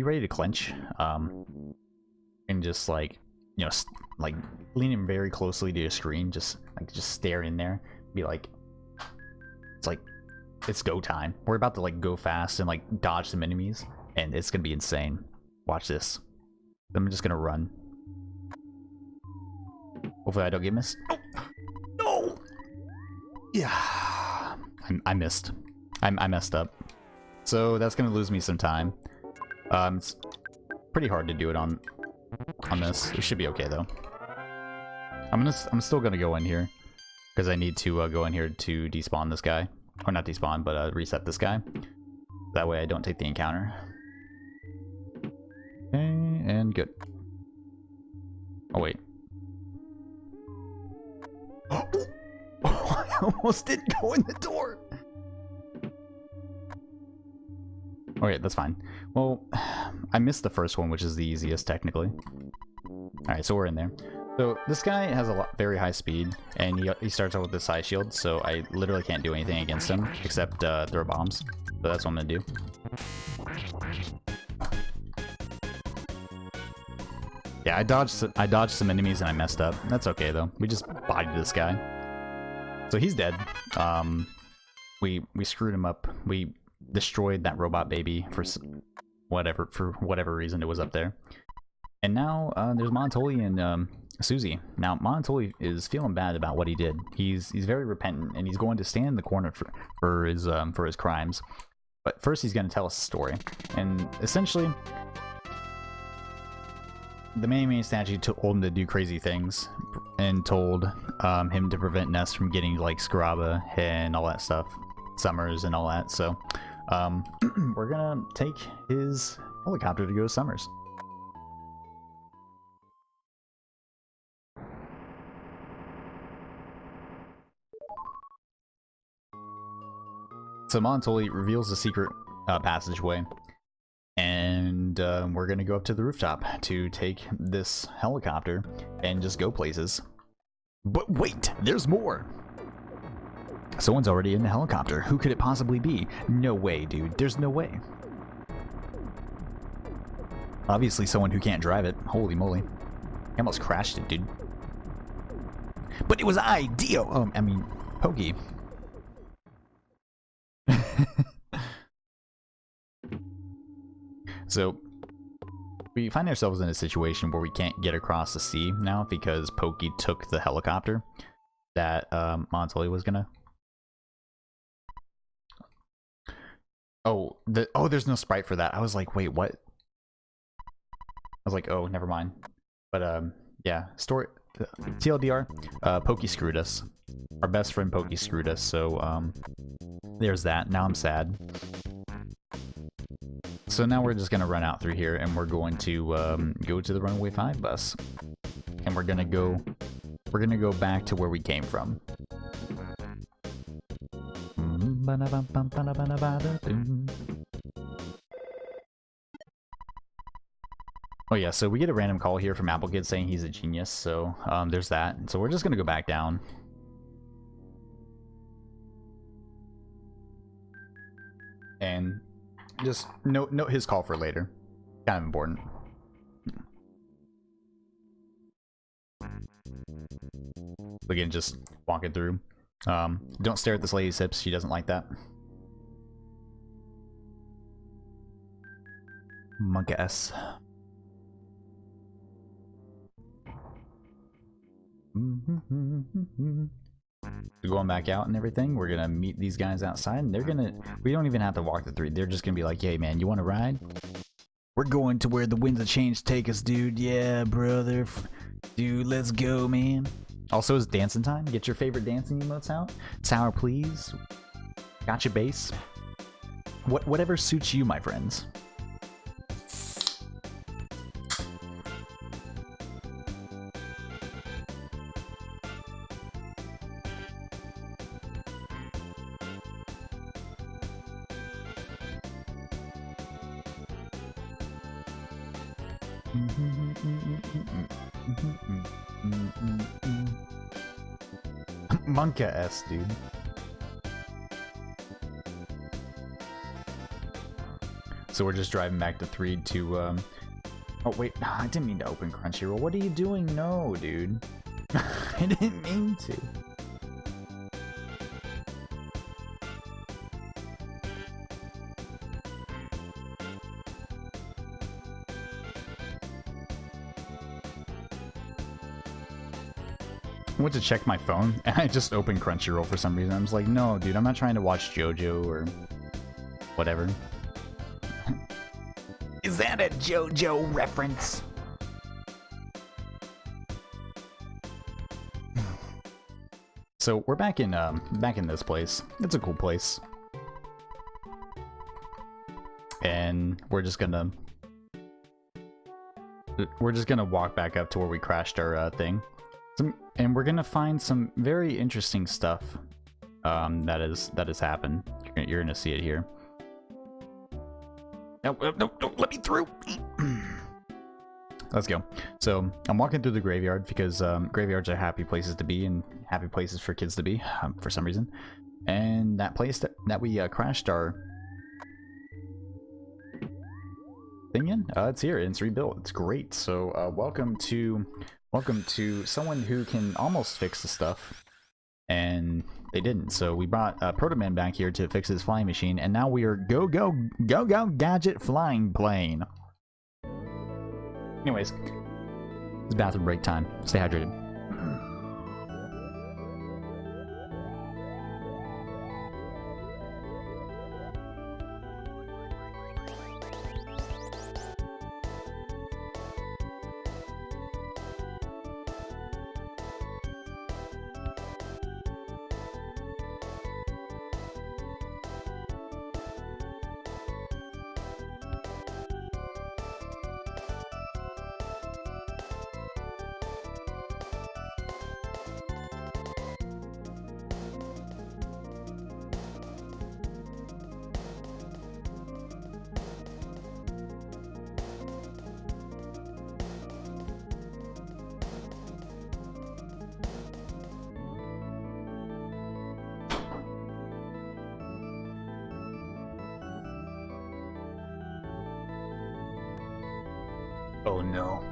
ready to clench, and just like, you know, like leaning very closely to your screen. Just stare in there. Be like, it's like, it's go time. We're about to like go fast and like dodge some enemies, and it's gonna be insane. Watch this. I'm just gonna run. Hopefully I don't get missed. Oh, no! Yeah, I missed. I messed up. So that's gonna lose me some time. It's pretty hard to do it on this. It should be okay though. I'm still gonna go in here because I need to go in here to despawn this guy. Or not despawn, but reset this guy. That way I don't take the encounter. Okay, and good. Oh, wait. Oh, I almost didn't go in the door! Okay, that's fine. Well, I missed the first one, which is the easiest, technically. Alright, so we're in there. So this guy has a very high speed, and he starts out with this high shield, so I literally can't do anything against him except throw bombs. So that's what I'm gonna do. Yeah, I dodged some enemies and I messed up. That's okay though. We just bodied this guy. So he's dead. We screwed him up. We destroyed that robot baby for whatever reason it was up there. And now there's Monotoli and Susie. Now Monotoli is feeling bad about what he did. He's very repentant, and he's going to stand in the corner for his crimes. But first, he's going to tell us a story. And essentially, the main statue told him to do crazy things, and told him to prevent Ness from getting like Scaraba and all that stuff, Summers and all that. So we're gonna take his helicopter to go to Summers. So Monotoli reveals the secret passageway, and we're gonna go up to the rooftop to take this helicopter and just go places. But wait, there's more! Someone's already in the helicopter. Who could it possibly be? No way, dude. There's no way. Obviously someone who can't drive it. Holy moly. I almost crashed it, dude. But it was Dio! I mean, Pokey. So we find ourselves in a situation where we can't get across the sea now because Pokey took the helicopter that Monotoli was gonna. Oh, there's no sprite for that. I was like, wait, what? I was like, oh, never mind. But yeah, TLDR, Pokey screwed us. Our best friend Pokey screwed us, so there's that. Now I'm sad. So now we're just gonna run out through here, and we're going to go to the Runaway 5 bus, and we're gonna go back to where we came from. Oh yeah, so we get a random call here from Applegate saying he's a genius, so there's that. So we're just gonna go back down. And just note his call for later. Kind of important. Again, just walking through. Don't stare at this lady's hips. She doesn't like that. Monkass. going back out and everything. We're gonna meet these guys outside, and they're gonna. We don't even have to walk the 3. They're just gonna be like, "Hey, man, you want to ride? We're going to where the winds of change take us, dude. Yeah, brother, dude, let's go, man." Also, it's dancing time. Get your favorite dancing emotes out. Sour, please. Gotcha, bass. Whatever suits you, my friends. Monka S, dude. So we're just driving back to 3 to oh wait, I didn't mean to open Crunchyroll. What are you doing? No, dude. I didn't mean to. I went to check my phone and I just opened Crunchyroll for some reason. I was like, no, dude, I'm not trying to watch JoJo or whatever. Is that a JoJo reference? So we're back in this place. It's a cool place. And we're just gonna walk back up to where we crashed our thing. And we're gonna find some very interesting stuff that has happened. You're gonna see it here. No, don't let me through. Let's go. So I'm walking through the graveyard because graveyards are happy places to be and happy places for kids to be for some reason. And that place that we crashed our thing in, it's here and it's rebuilt. It's great. So welcome to someone who can almost fix the stuff, and they didn't. So we brought Proto Man back here to fix his flying machine, and now we are go gadget flying plane. Anyways, it's bathroom break time. Stay hydrated. Oh no.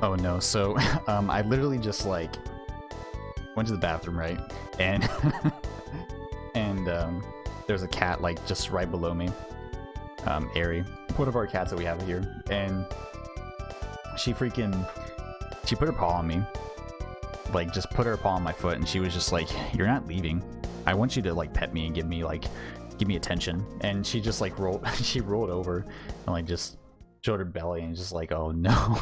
Oh no, so I literally just like went to the bathroom, right? And and there's a cat like just right below me. Ari, one of our cats that we have here, and she put her paw on me. Like just put her paw on my foot, and she was just like, "You're not leaving. I want you to like pet me and give me attention." And she just like she rolled over and like just showed her belly and just like, oh no.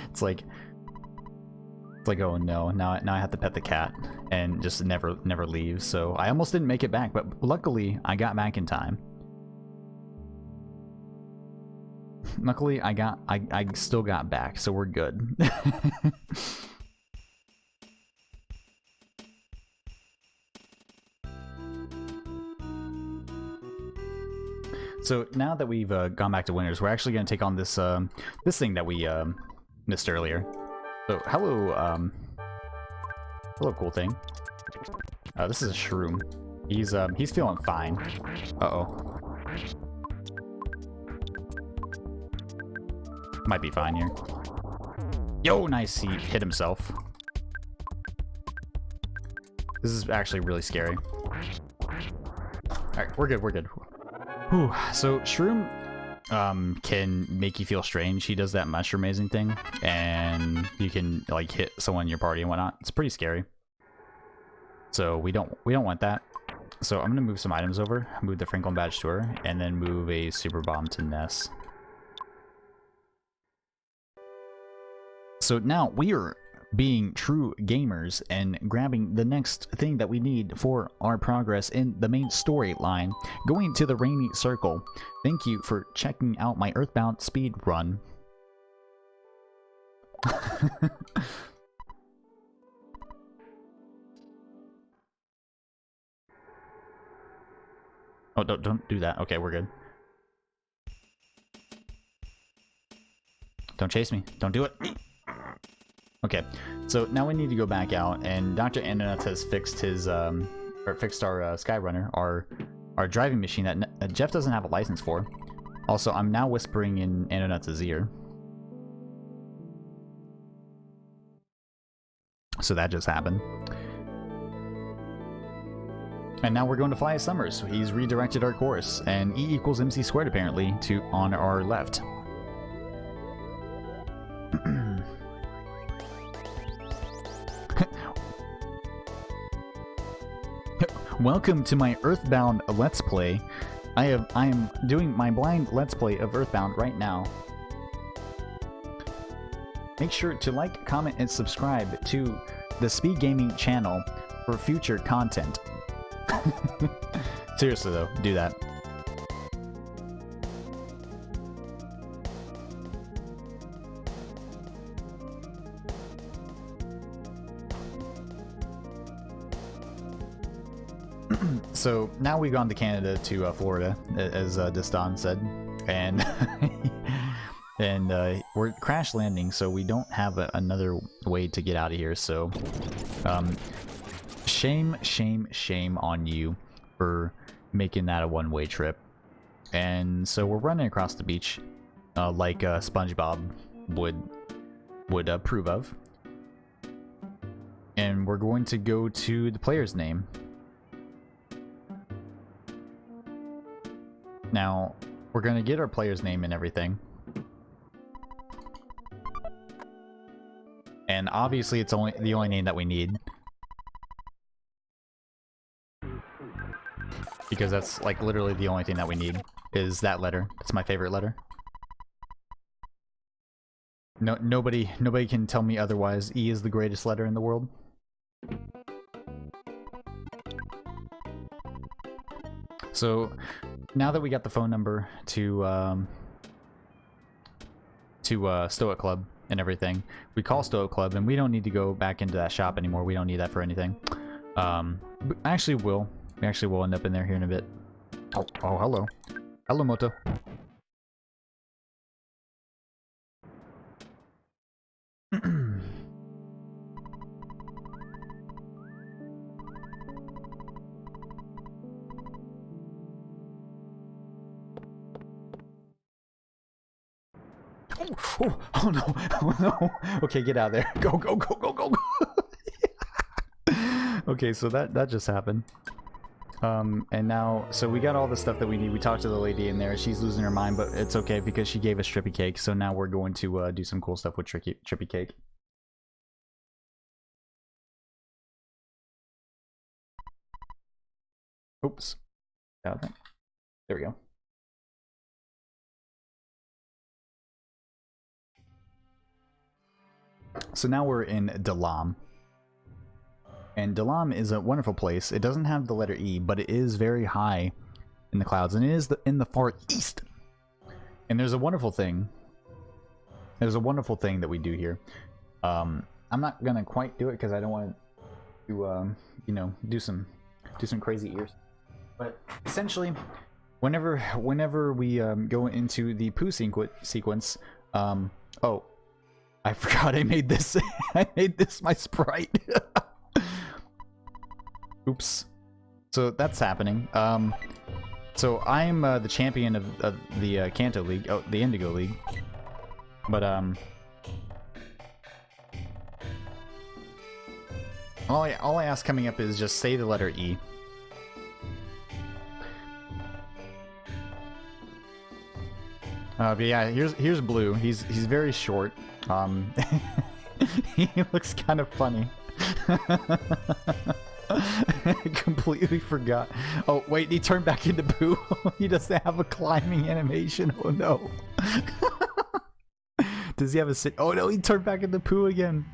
it's like oh no, now I have to pet the cat and just never leave. So I almost didn't make it back, but luckily I got back in time. Luckily I still got back, so we're good. So now that we've gone back to winners, we're actually going to take on this this thing that we missed earlier. So hello, hello, cool thing. This is a shroom. He's feeling fine. Uh-oh. Might be fine here. Yo, nice. He hit himself. This is actually really scary. All right, we're good. Whew. So Shroom can make you feel strange. He does that mushroomazing thing, and you can like hit someone in your party and whatnot. It's pretty scary. So we don't want that. So I'm gonna move some items over, move the Franklin badge to her, and then move a super bomb to Ness. So now we are being true gamers and grabbing the next thing that we need for our progress in the main storyline, going to the Rainy Circle. Thank you for checking out my Earthbound speed run. Oh, don't do that. Okay, we're good. Don't chase me. Don't do it. Okay, so now we need to go back out, and Dr. Ananuts has fixed his, fixed our Skyrunner, our driving machine that Jeff doesn't have a license for. Also, I'm now whispering in Ananuts' ear. So that just happened. And now we're going to Fly Summers, so he's redirected our course, and E equals MC squared apparently to on our left. Welcome to my Earthbound Let's Play. I am doing my blind Let's Play of Earthbound right now. Make sure to like, comment, and subscribe to the SpeedGaming channel for future content. Seriously though, do that. So now we've gone to Canada to Florida, as Distan said, and and we're crash landing, so we don't have another way to get out of here. So, shame on you for making that a one-way trip. And so we're running across the beach, like SpongeBob would approve of, and we're going to go to the player's name. Now, we're going to get our player's name and everything. And obviously it's only the only name that we need. Because that's like literally the only thing that we need is that letter. It's my favorite letter. No, nobody can tell me otherwise. E is the greatest letter in the world. So now that we got the phone number to Stoic Club and everything, we call Stoic Club, and we don't need to go back into that shop anymore. We don't need that for anything. We actually will end up in there here in a bit. Oh, hello. Hello, Moto. Oh no, oh no. Okay, get out of there. Go. Okay, so that just happened. And now, so we got all the stuff that we need. We talked to the lady in there. She's losing her mind, but it's okay because she gave us Trippy Cake. So now we're going to do some cool stuff with Trippy Cake. Oops. There we go. So now we're in Dalam. And Dalam is a wonderful place. It doesn't have the letter E, but it is very high in the clouds, and it is in the far east. And there's a wonderful thing. There's a wonderful thing that we do here. I'm not gonna quite do it because I don't want to, you know, do some crazy ears. But essentially, whenever we go into the poo sequence, oh, I forgot I made this. I made this my sprite. Oops. So that's happening. So I'm the champion of the Kanto League, the Indigo League. But all I ask coming up is just say the letter E. But yeah, here's Blue. He's very short. He looks kind of funny. I completely forgot. Oh wait, he turned back into Pooh. He doesn't have a climbing animation. Oh no. Does he have a sit? Oh no, he turned back into Pooh again.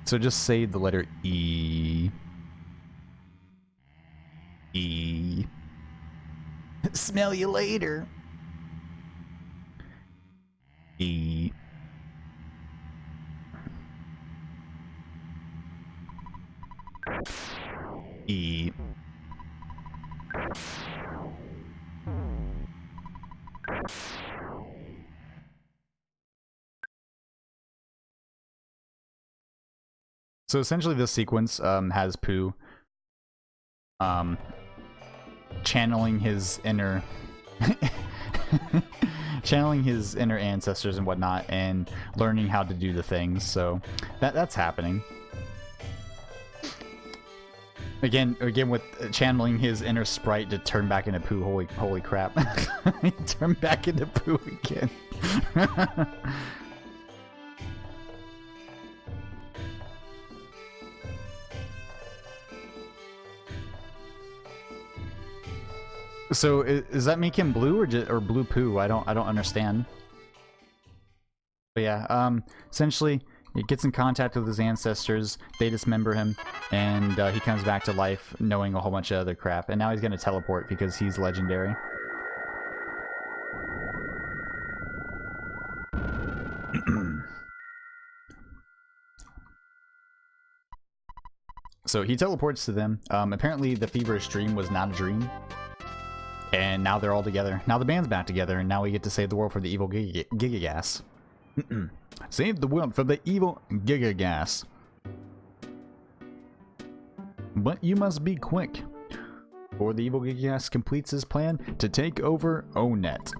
So just say the letter E. E. Smell you later. E. E. So essentially this sequence has Pooh channeling his inner ancestors and whatnot, and learning how to do the things. So that's happening. Again with channeling his inner sprite to turn back into Pooh. Holy crap. He turned back into Pooh again. So does that make him Blue or Blue Pooh? I don't understand. But yeah, essentially he gets in contact with his ancestors, they dismember him, and he comes back to life knowing a whole bunch of other crap. And now he's gonna teleport because he's legendary. So he teleports to them. Apparently the feverish dream was not a dream. And now they're all together. Now the band's back together, and now we get to save the world from the evil Gigagas. Save the world from the evil Gigagas. But you must be quick, or the evil Gigagas completes his plan to take over O-Net.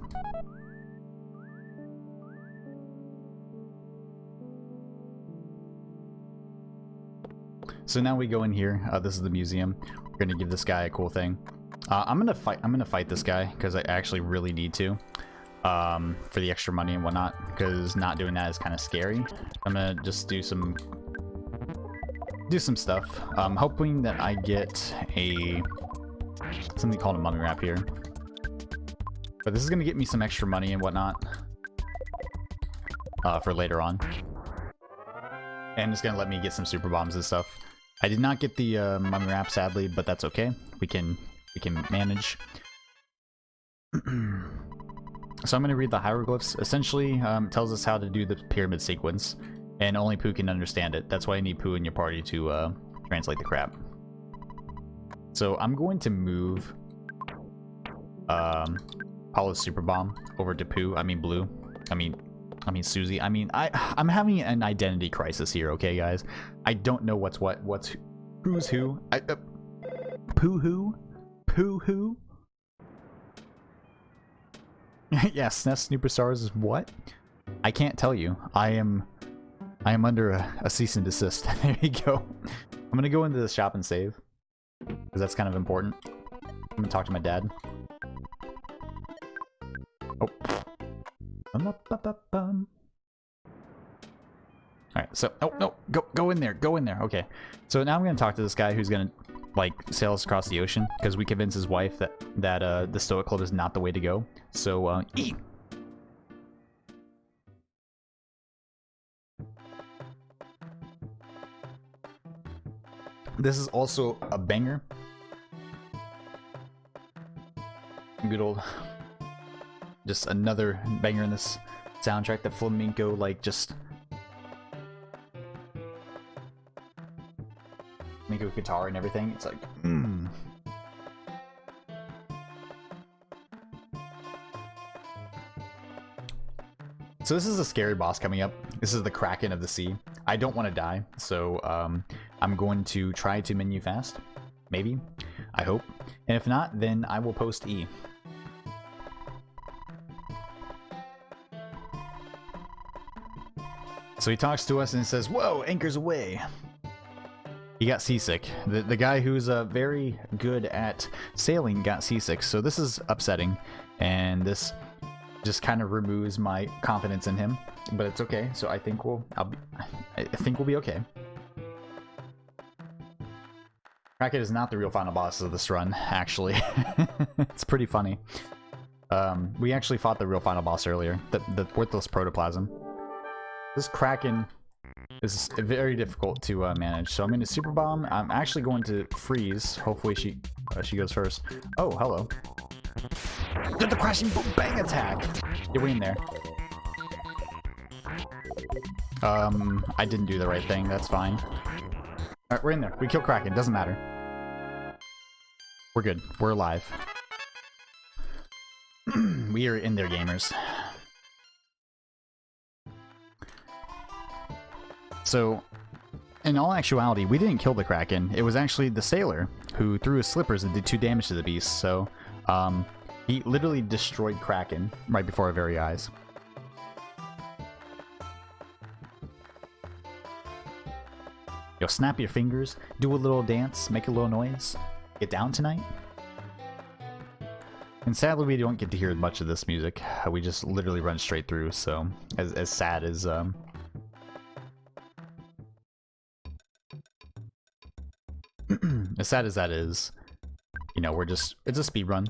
So now we go in here. This is the museum. We're gonna give this guy a cool thing. I'm gonna fight this guy because I actually really need to, for the extra money and whatnot. Because not doing that is kind of scary. I'm gonna just do some stuff. Hoping that I get something called a mummy wrap here. But this is gonna get me some extra money and whatnot for later on, and it's gonna let me get some super bombs and stuff. I did not get the mummy wrap, sadly, but that's okay. We can manage. So I'm going to read the hieroglyphs. Essentially, tells us how to do the pyramid sequence, and only Pooh can understand it. That's why you need Pooh in your party to translate the crap. So I'm going to move Paula's super bomb over to Pooh. I mean Blue. I mean Susie. I'm having an identity crisis here, okay, guys? I don't know what's who's who. Pooh who? Pooh who? Yeah, SNES Super Stars is what? I can't tell you. I am under a cease and desist. There you go. I'm gonna go into the shop and save, because that's kind of important. I'm gonna talk to my dad. Oh. Alright, so no, go in there, okay. So now I'm gonna talk to this guy who's gonna like sail us across the ocean, because we convinced his wife that the Stoic Club is not the way to go. So E. This is also a banger. Good old, just another banger in this soundtrack. The flamenco, like, just flamenco guitar and everything. It's like, So this is a scary boss coming up. This is the Kraken of the Sea. I don't want to die, so I'm going to try to menu fast. Maybe. I hope. And if not, then I will post E. So he talks to us and says, "Whoa, anchors away." He got seasick. The guy who's very good at sailing got seasick, so this is upsetting, and this just kind of removes my confidence in him. But it's okay. So I think I think we'll be okay. Kraken is not the real final boss of this run, actually. It's pretty funny. We actually fought the real final boss earlier, the worthless protoplasm. This Kraken is very difficult to manage, so I'm going to super bomb. I'm actually going to freeze. Hopefully she goes first. Oh, hello. Did the crashing boom bang attack? Get way in there. I didn't do the right thing. That's fine. Alright, we're in there. We kill Kraken. Doesn't matter. We're good. We're alive. We are in there, gamers. So, in all actuality, we didn't kill the Kraken. It was actually the sailor who threw his slippers and did 2 damage to the beast. So, he literally destroyed Kraken right before our very eyes. Yo, snap your fingers, do a little dance, make a little noise. Get down tonight. And sadly, we don't get to hear much of this music. We just literally run straight through. So, as sad as as sad as that is, you know, it's a speed run.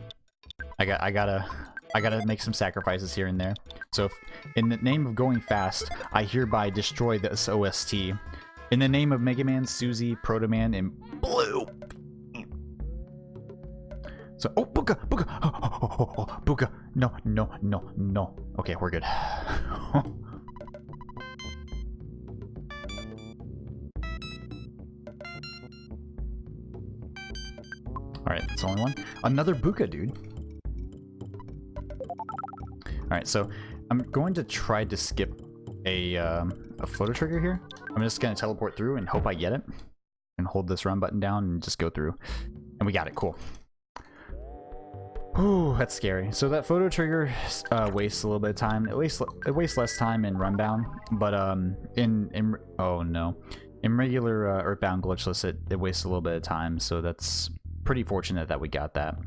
I gotta make some sacrifices here and there. So, in the name of going fast, I hereby destroy this OST. In the name of Mega Man, Susie, Proto Man, and Blue. So, oh, Booka, Booka, oh, Booka, no. Okay, we're good. Alright, that's only one. Another Booka, dude. Alright, so I'm going to try to skip a photo trigger here. I'm just going to teleport through and hope I get it. And hold this run button down and just go through. And we got it, cool. Ooh, that's scary. So that photo trigger wastes a little bit of time. It wastes less time in RunBound, but oh no, in regular Earthbound Glitchless, it wastes a little bit of time. So that's pretty fortunate that we got that.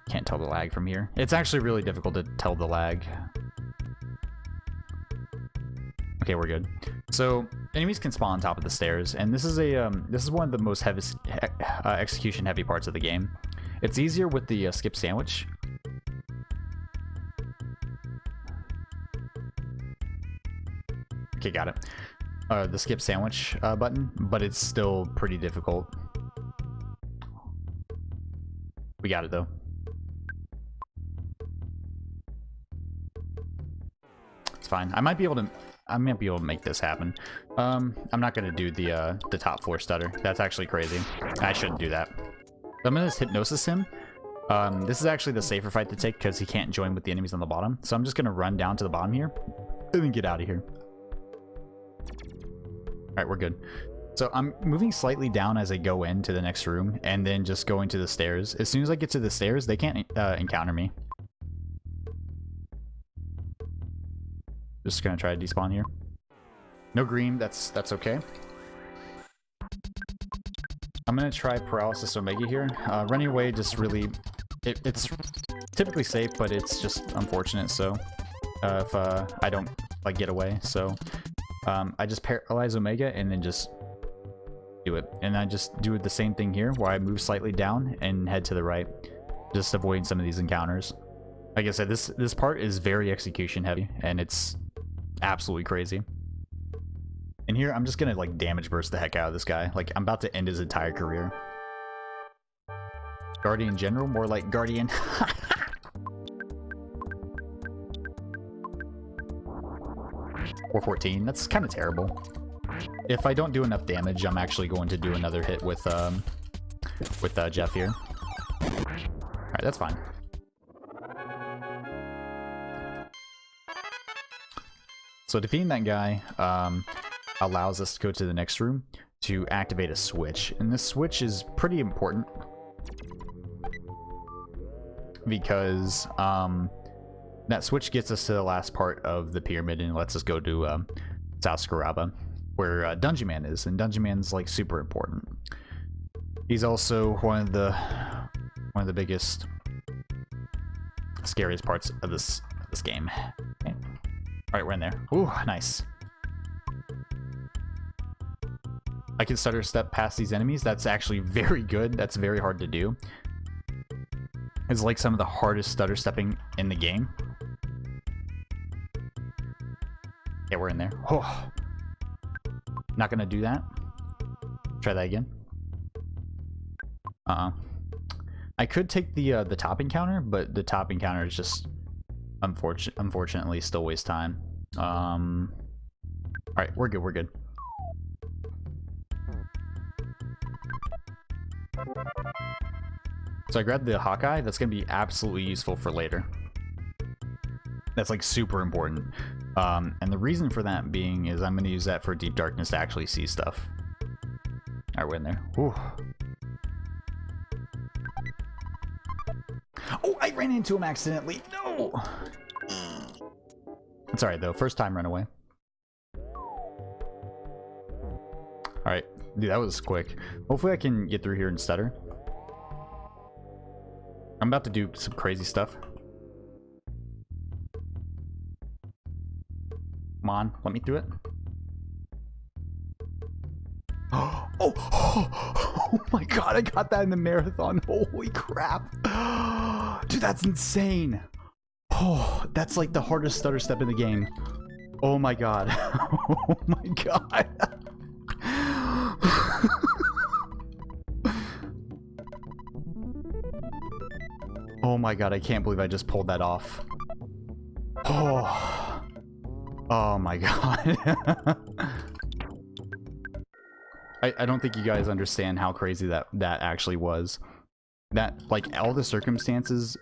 Can't tell the lag from here. It's actually really difficult to tell the lag. Okay, we're good. So enemies can spawn on top of the stairs, and this is one of the most execution heavy parts of the game. It's easier with the skip sandwich. Okay, got it. The skip sandwich button, but it's still pretty difficult. We got it though. It's fine. I might be able to make this happen. I'm not gonna do the top floor stutter. That's actually crazy. I shouldn't do that. I'm gonna hypnosis him. This is actually the safer fight to take because he can't join with the enemies on the bottom. So I'm just gonna run down to the bottom here and then get out of here. Alright, we're good. So I'm moving slightly down as I go into the next room and then just going to the stairs. As soon as I get to the stairs, they can't encounter me. Just gonna try to despawn here. No green, that's okay. I'm gonna try Paralysis Omega here. Running away just really... It's typically safe, but it's just unfortunate, so... if I don't, like, get away, so... I just Paralyze Omega and then just do it. And I just do the same thing here, where I move slightly down and head to the right. Just avoiding some of these encounters. Like I said, this part is very execution heavy, and it's absolutely crazy. And here, I'm just gonna, like, damage burst the heck out of this guy. Like, I'm about to end his entire career. Guardian General? More like Guardian. 414. That's kind of terrible. If I don't do enough damage, I'm actually going to do another hit with Jeff here. Alright, that's fine. So defeating that guy allows us to go to the next room to activate a switch. And this switch is pretty important because that switch gets us to the last part of the pyramid and lets us go to South Scaraba. where Dungeon Man is, and Dungeon Man's like super important. He's also one of the biggest, scariest parts of this game. Okay. All right, we're in there. Ooh, nice. I can stutter step past these enemies. That's actually very good. That's very hard to do. It's like some of the hardest stutter stepping in the game. Yeah, we're in there. Oh. Not gonna do that. Try that again. I could take the top encounter, but the top encounter is just unfortunately still waste time. All right, we're good. We're good. So I grabbed the Hawkeye. That's gonna be absolutely useful for later. That's like super important. And the reason for that being is I'm gonna use that for Deep Darkness to actually see stuff. All right, we're in there. Whew. Oh, I ran into him accidentally. No. It's alright though. First time run away. Alright. Dude, that was quick. Hopefully I can get through here and stutter. I'm about to do some crazy stuff. Come on, let me through it. Oh my god, I got that in the marathon. Holy crap. Dude, that's insane. Oh, that's like the hardest stutter step in the game. Oh my god. Oh my god. Oh my god, I can't believe I just pulled that off. Oh. Oh my god. I don't think you guys understand how crazy that actually was. That, like, all the circumstances,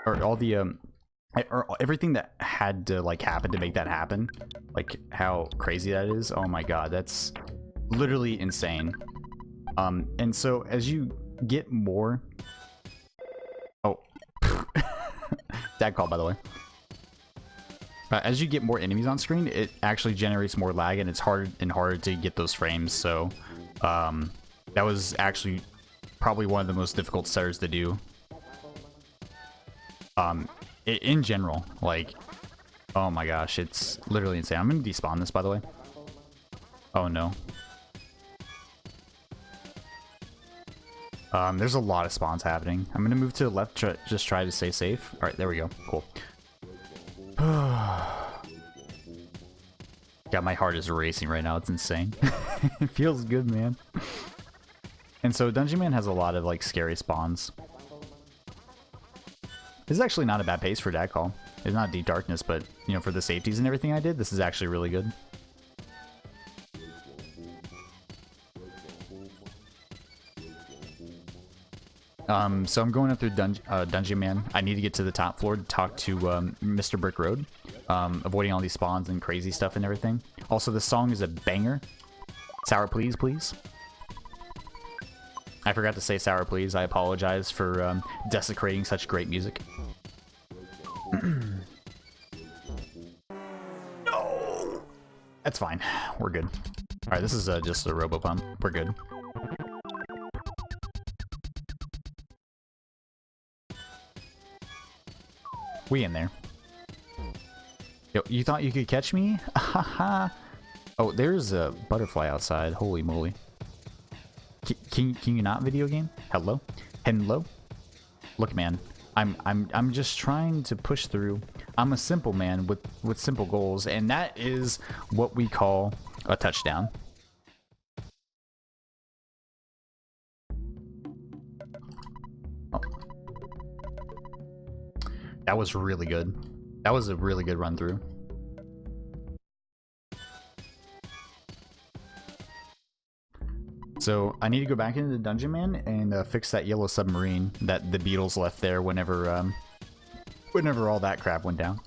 or all the, or everything that had to, like, happen to make that happen, like, how crazy that is. Oh my god, that's literally insane. And so, as you get more... Oh. Dad call, by the way. As you get more enemies on screen, it actually generates more lag, and it's harder and harder to get those frames. So that was actually probably one of the most difficult stutters to do. In general, like, oh my gosh, it's literally insane. I'm gonna despawn this, by the way. Oh no. There's a lot of spawns happening. I'm gonna move to the left, just try to stay safe. All right, there we go. Cool. God, my heart is racing right now. It's insane. It feels good, man. And so Dungeon Man has a lot of like scary spawns. This is actually not a bad pace for that call. It's not Deep Darkness, but you know, for the safeties and everything I did, this is actually really good. So I'm going up through Dungeon Man. I need to get to the top floor to talk to Mr. Brick Road, avoiding all these spawns and crazy stuff and everything. Also, the song is a banger. Sour Please, please. I forgot to say Sour Please. I apologize for desecrating such great music. No! That's fine. We're good. Alright, this is just a robo pump. We're good. We in there. Yo, you thought you could catch me? Haha. Oh, there's a butterfly outside. Holy moly. Can you not video game? Hello? Hello? Look, man. I'm just trying to push through. I'm a simple man with simple goals, and that is what we call a touchdown. Oh. That was really good. That was a really good run through. So I need to go back into the Dungeon Man and fix that yellow submarine that the Beatles left there whenever all that crap went down.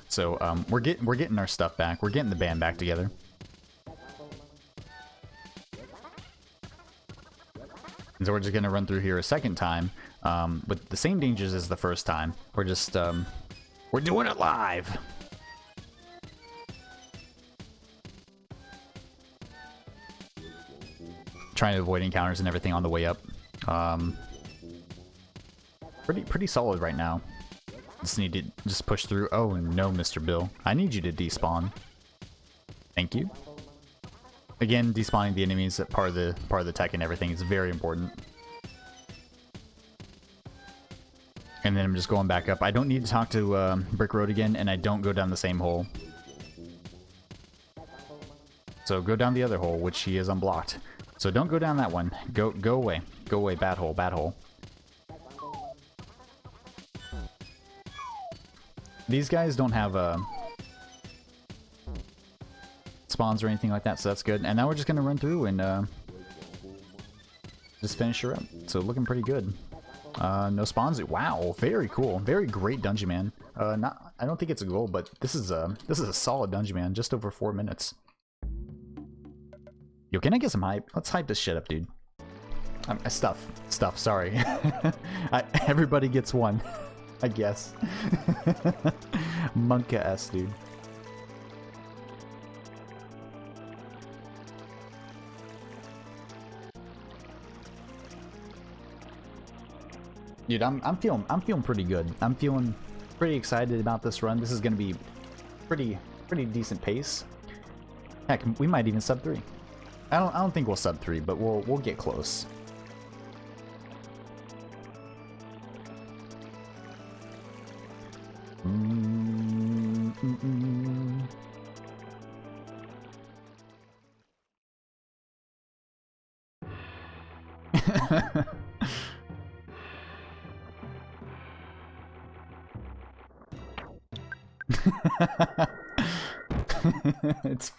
So we're getting our stuff back. We're getting the band back together. And so we're just gonna run through here a second time with the same dangers as the first time. We're just we're doing it live. trying to avoid encounters and everything on the way up. Pretty solid right now. Just need to just push through. Oh no, Mr. Bill. I need you to despawn. Thank you. Again, despawning the enemies at part of the tech and everything is very important. And then I'm just going back up. I don't need to talk to Brick Road again, and I don't go down the same hole. So go down the other hole, which he is unblocked. So don't go down that one. Go away. Go away. Bad hole. Bad hole. These guys don't have spawns or anything like that, so that's good. And now we're just gonna run through and just finish her up. So looking pretty good. No spawns. Wow, very cool. Very great dungeon, man. I don't think it's a goal, but this is a solid dungeon, man. Just over 4 minutes. Yo, can I get some hype? Let's hype this shit up, dude. Stuff. Sorry. Everybody gets one, I guess. Monka-esque, dude. Dude, I'm feeling pretty good. I'm feeling pretty excited about this run. This is gonna be pretty decent pace. Heck, we might even sub 3. I don't think we'll sub 3, but we'll get close.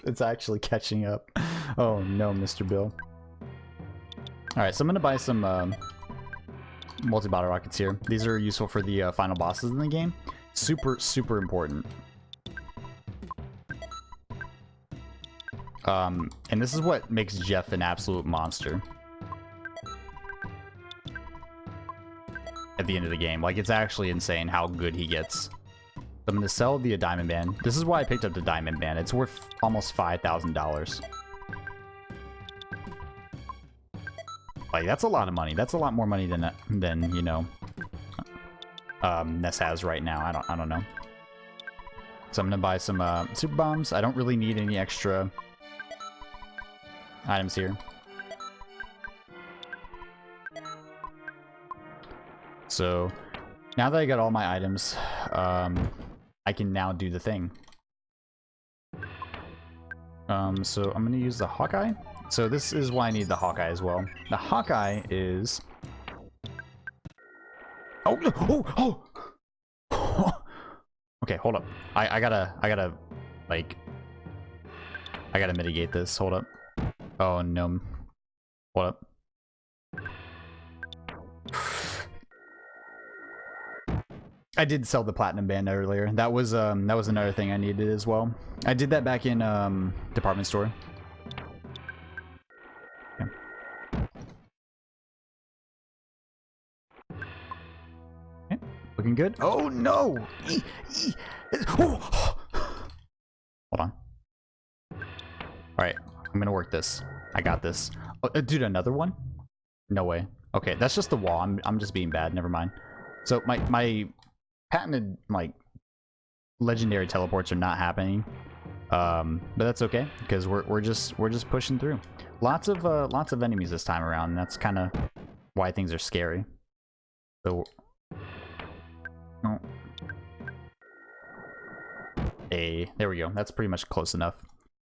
It's actually catching up. Oh no, Mr. Bill. Alright, so I'm gonna buy some multi-bottle rockets here. These are useful for the final bosses in the game. Super important. And this is what makes Jeff an absolute monster at the end of the game. Like, it's actually insane how good he gets. I'm gonna sell the diamond band. This is why I picked up the diamond band. It's worth almost $5,000. Like, that's a lot of money. That's a lot more money than you know, Ness has right now. I don't know. So I'm gonna buy some super bombs. I don't really need any extra items here. So now that I got all my items, I can now do the thing. So I'm gonna use the Hawkeye. So this is why I need the Hawkeye as well. The Hawkeye is... Oh no! Oh! Okay, hold up. I gotta mitigate this. Hold up. Oh no. Hold up. I did sell the platinum band earlier. That was another thing I needed as well. I did that back in department store. Okay. Okay. Looking good. Oh no! Hold on. Alright, I'm gonna work this. I got this. Oh, dude, another one? No way. Okay, that's just the wall. I'm just being bad. Never mind. So my patented, like, legendary teleports are not happening, but that's okay because we're just pushing through. Lots of enemies this time around, and that's kind of why things are scary. So, oh. Hey, there we go. That's pretty much close enough.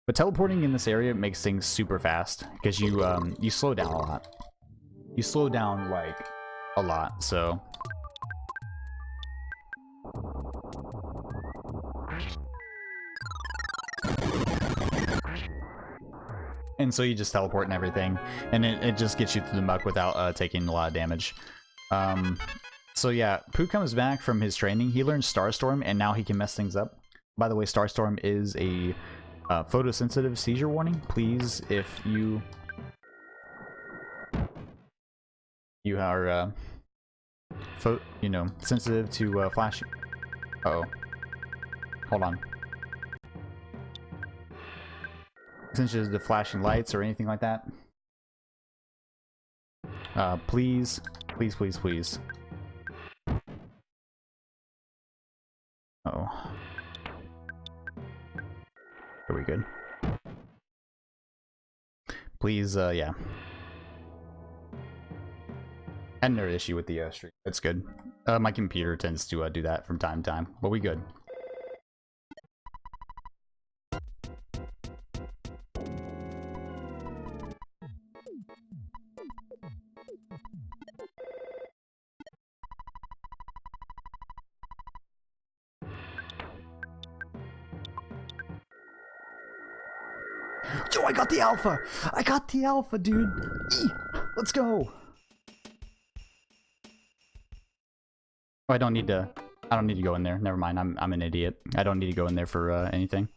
But teleporting in this area makes things super fast because you slow down a lot. You slow down like a lot, so. And so you just teleport and everything, and it just gets you through the muck without taking a lot of damage. So yeah, Pooh comes back from his training. He learns Starstorm, and now he can mess things up. By the way, Starstorm is a photosensitive seizure warning. Please, if you are sensitive to flash. Uh-oh. Hold on. Sensitive to flashing lights or anything like that. Please, please, please, please. Uh-oh. Are we good? Please, yeah. Had another issue with the stream. That's good. My computer tends to do that from time to time, but we good. Yo, I got the alpha! I got the alpha, dude! Let's go! Oh, I don't need to go in there. Never mind, I'm an idiot. I don't need to go in there for anything.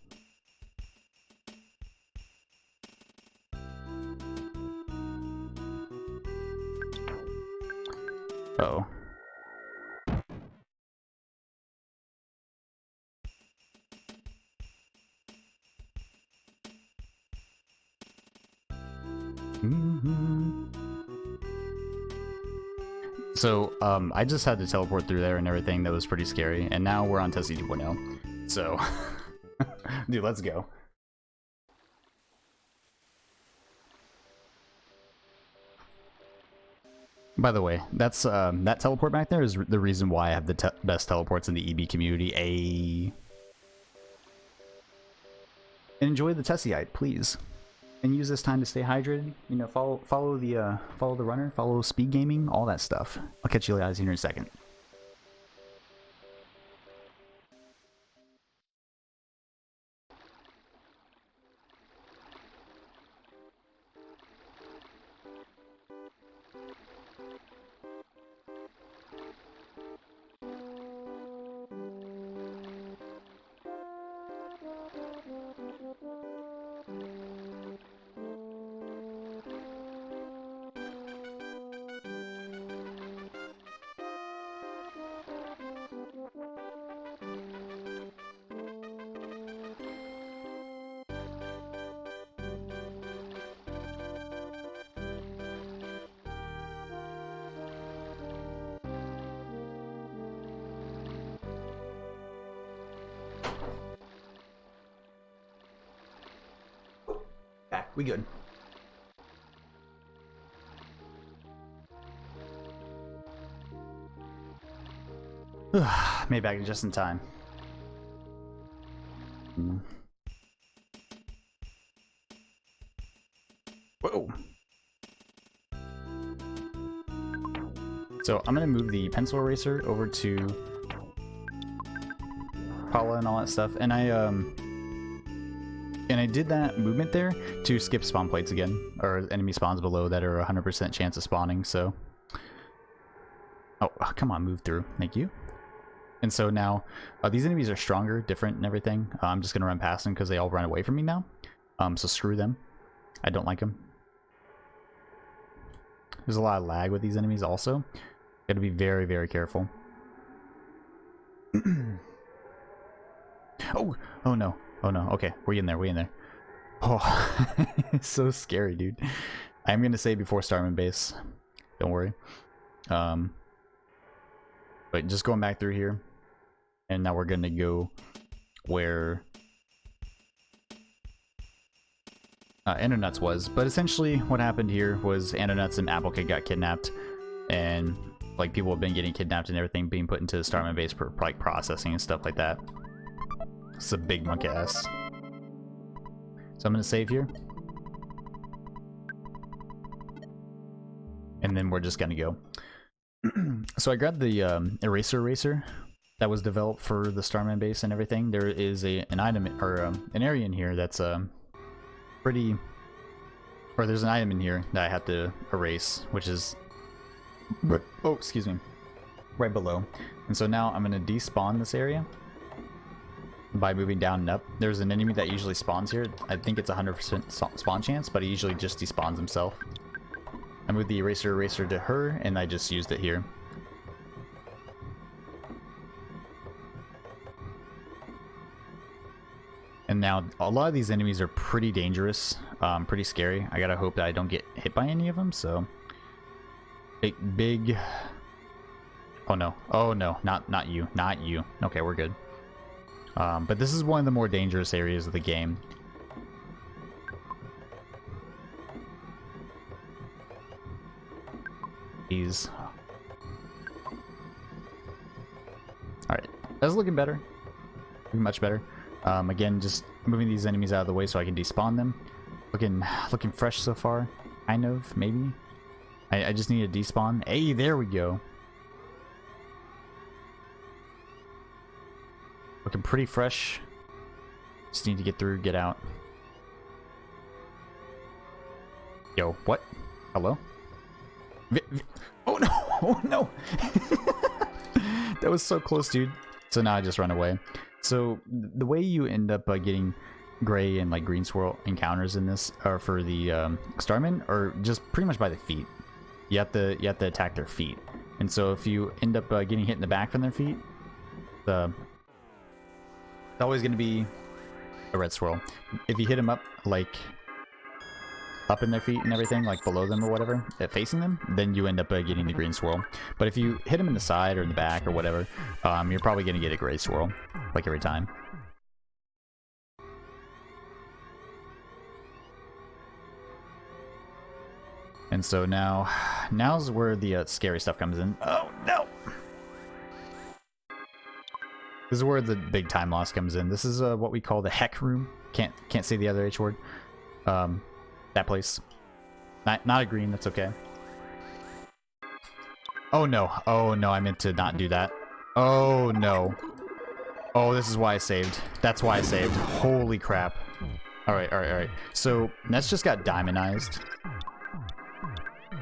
Uh-oh. So, I just had to teleport through there and everything. That was pretty scary. And now we're on Tessie 2.0. So, dude, let's go. By the way, that's that teleport back there is the reason why I have the best teleports in the EB community. Enjoy the Tessieite, please. And use this time to stay hydrated. You know, follow the runner, follow SpeedGaming, all that stuff. I'll catch you guys here in a second. We good. Made back just in time. Whoa. So I'm gonna move the pencil eraser over to Paula and all that stuff, and I did that movement there to skip spawn plates again, or enemy spawns below that are 100% chance of spawning, so... Oh, come on, move through. Thank you. And so now, these enemies are stronger, different, and everything. I'm just going to run past them because they all run away from me now. So screw them. I don't like them. There's a lot of lag with these enemies also. Gotta be very, very careful. Oh no. Oh no, okay, we're in there, Oh, it's so scary, dude. I'm gonna say before Starman base. Don't worry. But just going back through here. And now we're gonna go where Endernuts was. But essentially what happened here was Endernuts and Applecake got kidnapped. And like people have been getting kidnapped and everything being put into the Starman base for like processing and stuff like that. It's a big monkey ass. So I'm gonna save here. And then we're just gonna go. So I grabbed the eraser that was developed for the Starman base and everything. There is an item or an area in here that's pretty, or there's an item in here that I have to erase, which is oh, excuse me, right below. And so now I'm gonna despawn this area by moving down and up. There's an enemy that usually spawns here. I think it's 100% spawn chance, but he usually just despawns himself. I moved the eraser to her, and I just used it here. And now a lot of these enemies are pretty dangerous, pretty scary. I gotta hope that I don't get hit by any of them, so Big. Oh no. Oh no. Not you. Not you. Okay, we're good. But this is one of the more dangerous areas of the game. Jeez. Alright. That's looking better. Looking much better. Again, just moving these enemies out of the way so I can despawn them. Looking fresh so far. Kind of, maybe. I just need to despawn. Hey, there we go. Looking pretty fresh. Just need to get through, get out. Yo, what? Hello? Oh no! Oh no! That was so close, dude. So now I just run away. So the way you end up getting gray and like green swirl encounters in this are for the Starmen, or just pretty much by the feet. You have to attack their feet. And so if you end up getting hit in the back from their feet, it's always going to be a red swirl. If you hit them up like up in their feet and everything, like below them or whatever, facing them, then you end up getting the green swirl. But if you hit them in the side or in the back or whatever, you're probably going to get a gray swirl, like every time. And so now's where the scary stuff comes in. Oh no! This is where the big time loss comes in. This is what we call the heck room. Can't say the other H word. That place. Not a green, that's okay. Oh no. Oh no, I meant to not do that. Oh no. Oh, this is why I saved. That's why I saved. Holy crap. Alright. So, that's just got diamondized.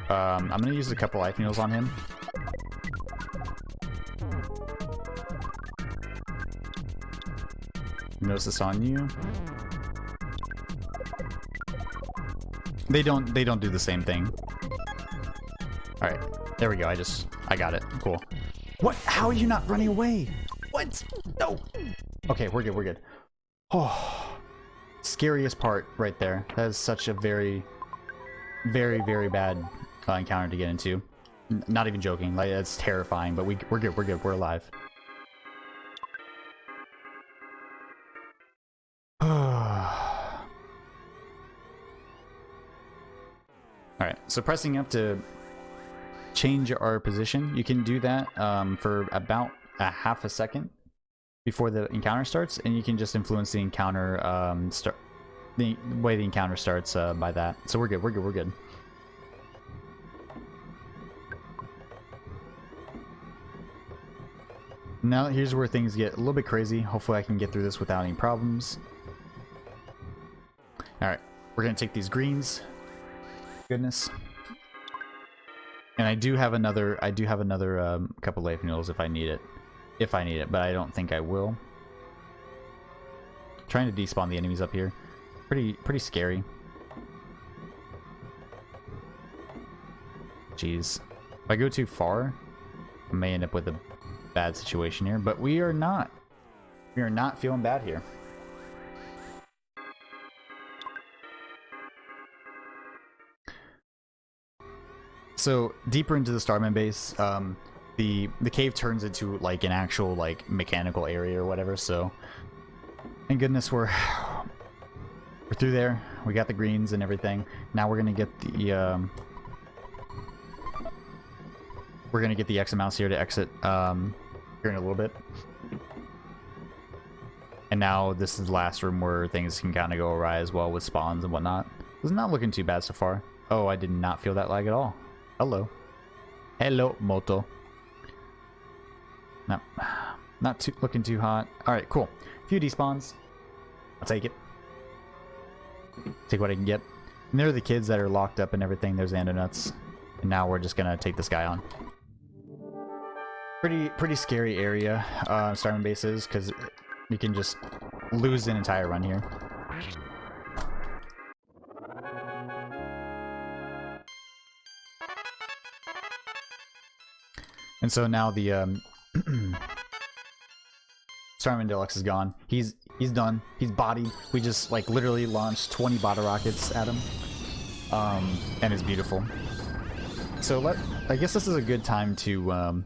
I'm gonna use a couple life needles on him. Notice this on you. They don't do the same thing. Alright, there we go. I got it. Cool. What? How are you not running away? What? No! Okay, we're good. Oh, scariest part right there. That is such a very, very, very bad encounter to get into. Not even joking. Like, that's terrifying, but we're good. We're alive. Alright, so pressing up to change our position, you can do that for about a half a second before the encounter starts, and you can just influence the encounter, the way the encounter starts by that. So we're good. Now here's where things get a little bit crazy. Hopefully I can get through this without any problems. Alright, we're gonna take these greens. Goodness. And I do have another couple life needles if I need it. But I don't think I will. Trying to despawn the enemies up here. Pretty scary. Jeez. If I go too far, I may end up with a bad situation here, but we are not. We are not feeling bad here. So deeper into the Starman base, the cave turns into like an actual like mechanical area or whatever. So thank goodness we're through there. We got the greens and everything. Now we're gonna get the X amounts here to exit here in a little bit. And now this is the last room where things can kind of go awry as well with spawns and whatnot. It's not looking too bad so far. Oh, I did not feel that lag at all. Hello. Hello, Moto. No, not looking too hot. Alright, cool. A few despawns. I'll take it. Take what I can get. And there are the kids that are locked up and everything. There's Andonuts. And now we're just gonna take this guy on. Pretty scary area, Starman base is, because you can just lose an entire run here. And so now the Starman Deluxe is gone. He's done. He's bodied. We just like literally launched 20 bottle rockets at him. And it's beautiful. So I guess this is a good time to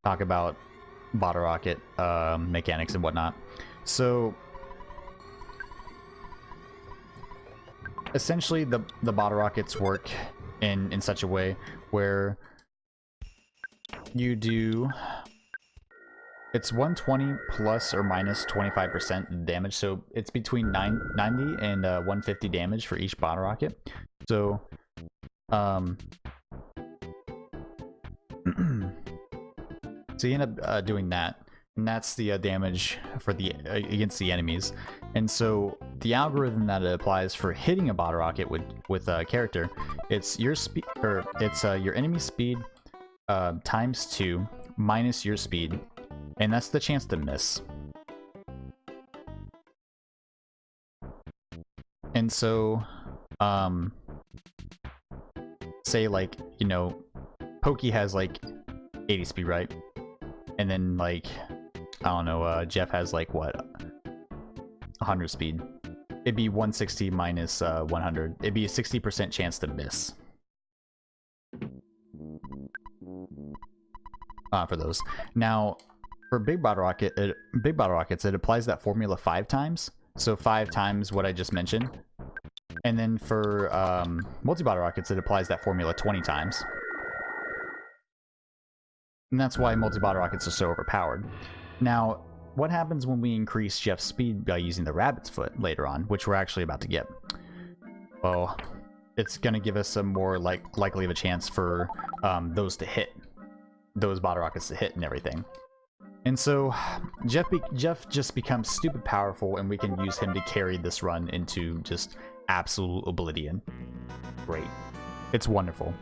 talk about bottle rocket mechanics and whatnot. So essentially the bottle rockets work in such a way where you do, it's 120 plus or minus 25% damage, so it's between 90 and 150 damage for each bottle rocket. So so you end up doing that, and that's the damage for the against the enemies. And so the algorithm that it applies for hitting a bottle rocket with a character, it's your speed, or it's your enemy speed times 2 minus your speed, and that's the chance to miss. And so say, like, you know, Pokey has like 80 speed, right? And then, like, I don't know, Jeff has like what, 100 speed. It'd be 160 minus 100. It'd be a 60% chance to miss. For those. Now, for big bottle rockets, it applies that formula 5 times. So 5 times what I just mentioned. And then for multi-bottle rockets, it applies that formula 20 times. And that's why multi-bottle rockets are so overpowered. Now, what happens when we increase Jeff's speed by using the rabbit's foot later on, which we're actually about to get? Well, it's going to give us some more likely of a chance for those to hit. Those bottle rockets to hit and everything. And so Jeff just becomes stupid powerful, and we can use him to carry this run into just absolute oblivion. Great. It's wonderful.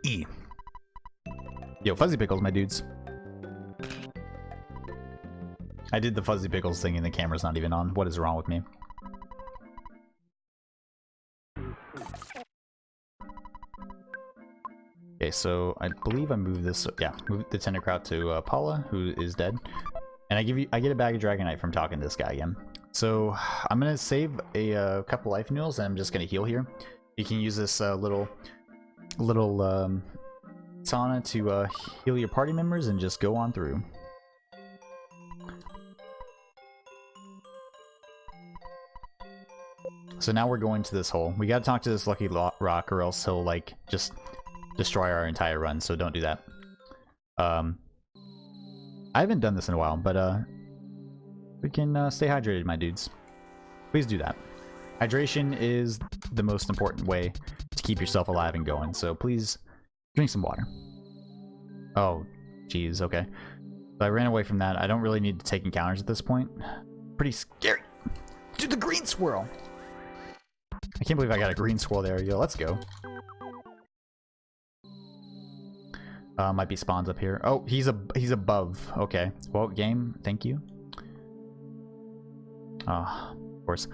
E. Yo, Fuzzy Pickles, my dudes. I did the Fuzzy Pickles thing and the camera's not even on. What is wrong with me? Okay, so I believe I moved this. Yeah, moved the Tenderkraut to Paula, who is dead, and I get a bag of Dragonite from talking to this guy again. So I'm gonna save a couple life noodles, and I'm just gonna heal here. You can use this little sauna to heal your party members and just go on through. So now we're going to this hole. We gotta talk to this Lucky Rock, or else he'll like just destroy our entire run, so don't do that. I haven't done this in a while, but we can stay hydrated, my dudes. Please do that. Hydration is the most important way to keep yourself alive and going, so please drink some water. Oh, jeez, okay. So I ran away from that. I don't really need to take encounters at this point. Pretty scary. Dude, the green swirl! I can't believe I got a green swirl there. Yo, let's go. Might be spawns up here. Oh, he's above. Okay. Well, game, thank you. Of course.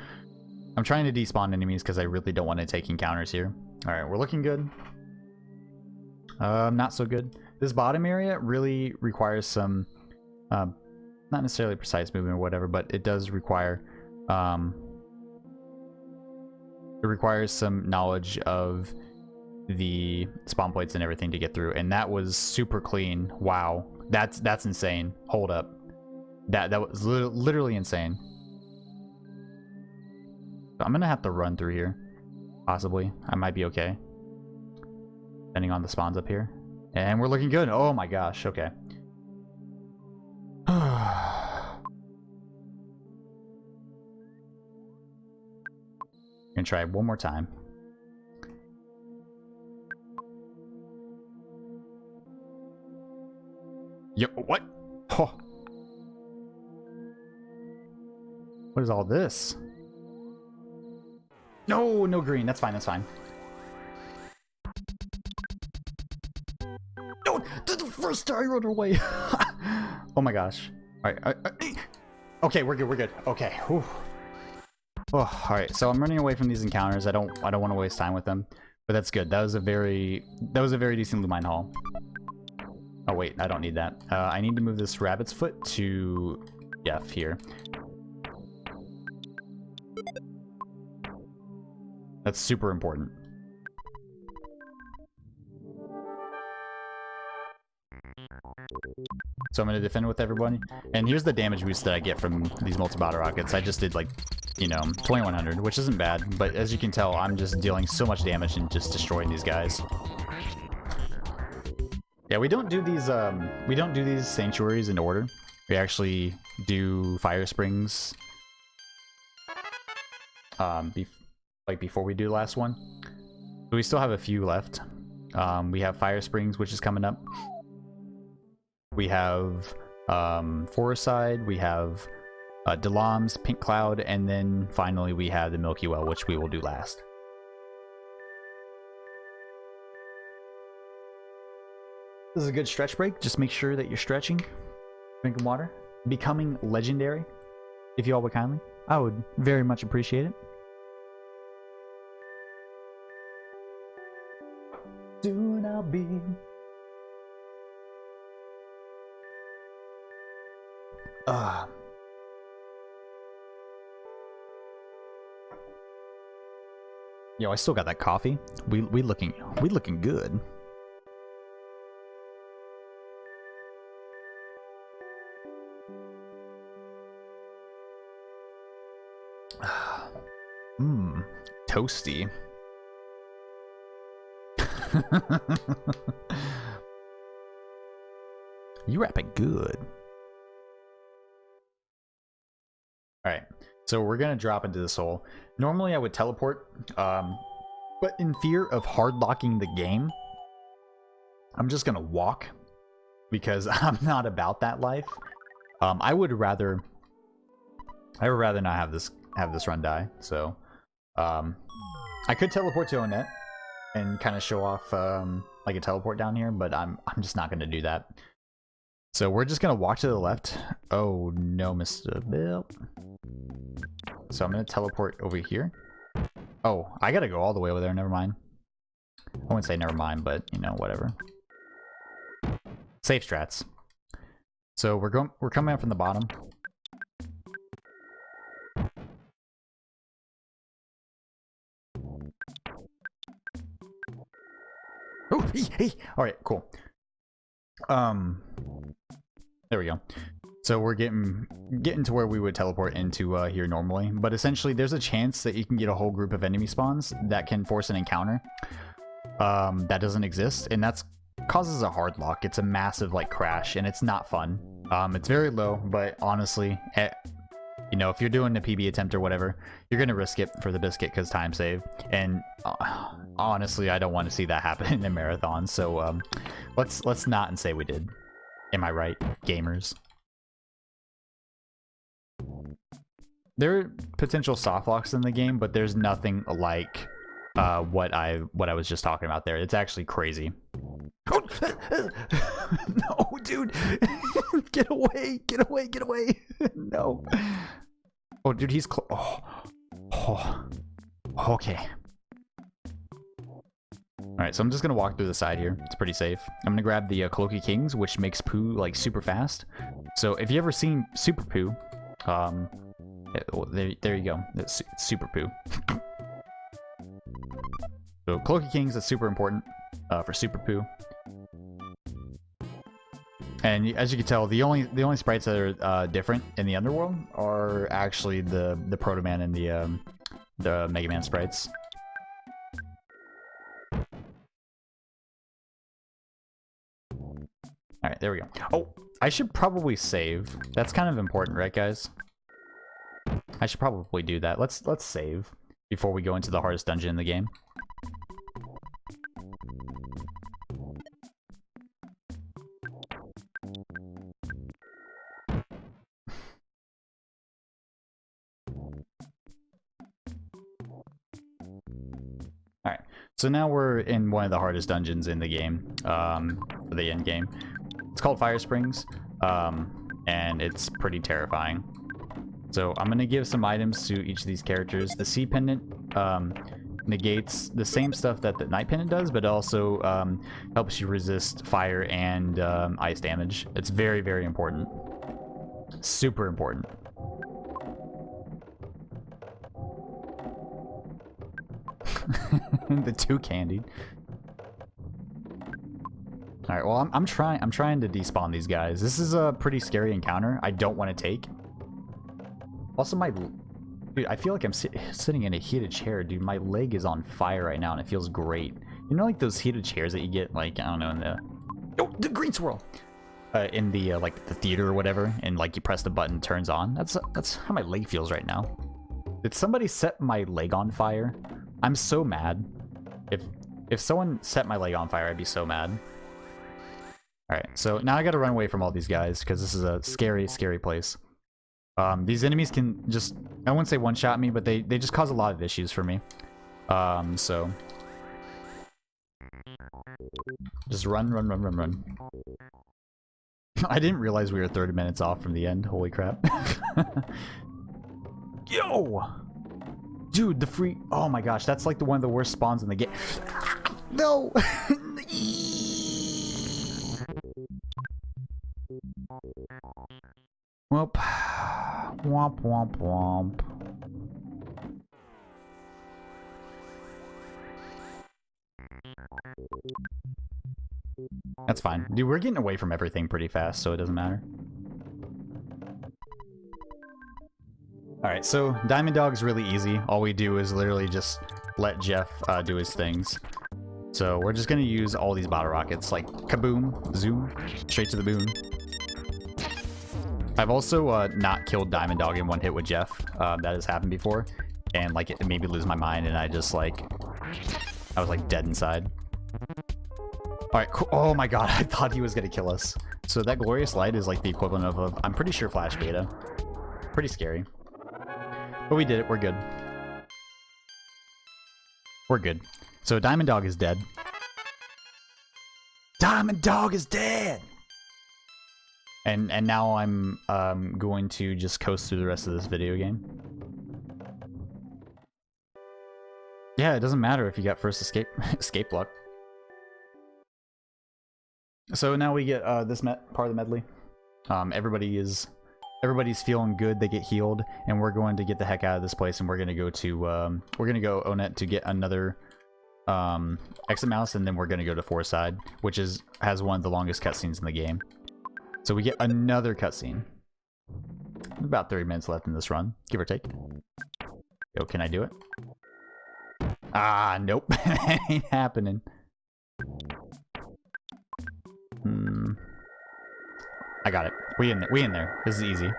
I'm trying to despawn enemies because I really don't want to take encounters here. Alright, we're looking good. Not so good. This bottom area really requires some, not necessarily precise movement or whatever, but it does require, it requires some knowledge of the spawn points and everything to get through, and that was super clean. Wow, that's insane. Hold up, that was literally insane. I'm gonna have to run through here, possibly. I might be okay, depending on the spawns up here. And we're looking good. Oh my gosh. Okay. Gonna try one more time. Yo, what? Oh. What is all this? No, no green. That's fine. That's fine. No, the first time I run away. Oh my gosh. All right. Okay, we're good. We're good. Okay. Whew. Oh, all right. So I'm running away from these encounters. I don't want to waste time with them, but that's good. That was a very decent Lumine haul. Oh wait, I don't need that. I need to move this rabbit's foot to Jeff here. That's super important. So I'm going to defend with everybody. And here's the damage boost that I get from these multi-bottle rockets. I just did like, you know, 2100, which isn't bad. But as you can tell, I'm just dealing so much damage and just destroying these guys. Yeah, we don't do these sanctuaries in order. We actually do fire springs before we do the last one. So we still have a few left. We have fire springs, which is coming up. We have Forest Side, we have Delams, Pink Cloud, and then finally we have the Milky Well, which we will do last. This is a good stretch break. Just make sure that you're stretching, drinking water, becoming legendary, if you all would kindly. I would very much appreciate it. Soon I'll be... Yo, I still got that coffee. We looking good. Toasty. You rapping good. Alright, so we're gonna drop into this hole. Normally I would teleport, but in fear of hard locking the game, I'm just gonna walk because I'm not about that life. I would rather not have this run die. So I could teleport to Onet and kind of show off like a teleport down here, but I'm just not gonna do that. So we're just gonna walk to the left. Oh no, Mr. Bill. So I'm gonna teleport over here. Oh, I gotta go all the way over there. Never mind. I wouldn't say never mind, but you know, whatever. Safe strats. So we're coming up from the bottom. Oh, hey. All right, cool. There we go. So we're getting to where we would teleport into here normally, but essentially there's a chance that you can get a whole group of enemy spawns that can force an encounter that doesn't exist, and that's causes a hard lock. It's a massive like crash, and it's not fun. It's very low, but honestly, you know, if you're doing a PB attempt or whatever, you're gonna risk it for the biscuit because time save. And honestly, I don't want to see that happen in a marathon. So let's not and say we did. Am I right, gamers? There are potential soft locks in the game, but there's nothing like what I was just talking about there. It's actually crazy. No, dude. Get away. No. Oh, dude, he's oh. Okay. Alright, so I'm just gonna walk through the side here. It's pretty safe. I'm gonna grab the Cloaky Kings, which makes poo like super fast. So if you ever seen Super Poo, there you go. It's Super Poo. So Cloaky Kings is super important for Super Poo. And as you can tell, the only sprites that are different in the underworld are actually the Proto Man and the Mega Man sprites. Alright, there we go. Oh, I should probably save. That's kind of important, right, guys? I should probably do that. Let's save before we go into the hardest dungeon in the game. Alright, so now we're in one of the hardest dungeons in the game, for the end game. It's called Fire Springs, and it's pretty terrifying. So I'm going to give some items to each of these characters. The Sea Pendant negates the same stuff that the Night Pendant does, but also helps you resist fire and ice damage. It's very, very important. Super important. The two candied. All right, well, I'm trying to despawn these guys. This is a pretty scary encounter. I don't want to take. Also, dude, I feel like I'm sitting in a heated chair, dude. My leg is on fire right now, and it feels great. You know, like those heated chairs that you get, like, I don't know, in the green swirl, in the like the theater or whatever, and like you press the button, it turns on. That's how my leg feels right now. Did somebody set my leg on fire? I'm so mad. If someone set my leg on fire, I'd be so mad. Alright, so now I gotta run away from all these guys, because this is a scary, scary place. These enemies can just, I wouldn't say one-shot me, but they just cause a lot of issues for me. So... just run. I didn't realize we were 30 minutes off from the end. Holy crap. Yo! Dude, the free... oh my gosh, that's like one of the worst spawns in the game. No! Whoop. Womp womp womp. That's fine. Dude, we're getting away from everything pretty fast, so it doesn't matter. Alright, so Diamond Dog's really easy. All we do is literally just let Jeff do his things. So we're just gonna use all these bottle rockets, like kaboom, zoom, straight to the boom. I've also not killed Diamond Dog in one hit with Jeff. That has happened before. And like it made me lose my mind, and I was like dead inside. Alright, cool. Oh my god, I thought he was gonna kill us. So that glorious light is like the equivalent of I'm pretty sure flash beta. Pretty scary. But we did it, we're good. We're good. So Diamond Dog is dead. Diamond Dog is dead! And now I'm going to just coast through the rest of this video game. Yeah, it doesn't matter if you got first escape luck. So now we get this part of the medley. Everybody's feeling good. They get healed, and we're going to get the heck out of this place. And we're gonna go to Onet to get another exit mouse, and then we're gonna go to Foreside, which has one of the longest cutscenes in the game. So we get another cutscene. About 30 minutes left in this run, give or take. Yo, can I do it? Ah, nope. That ain't happening. I got it. We in there. This is easy.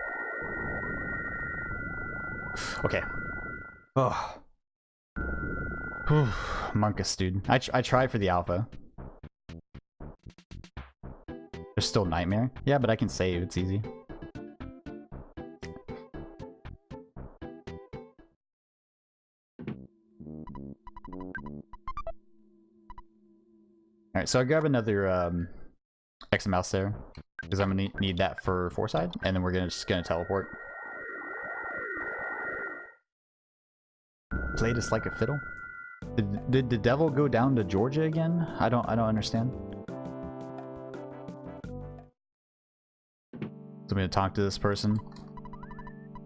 Okay. Oh. Monkus, dude. I tried for the alpha. There's still Nightmare. Yeah, but I can save. It's easy. Alright, so I grab another exit mouse there, because I'm gonna need that for Foreside, and then we're just gonna teleport. Played us like a fiddle. Did the devil go down to Georgia again? I don't understand. So I'm gonna talk to this person.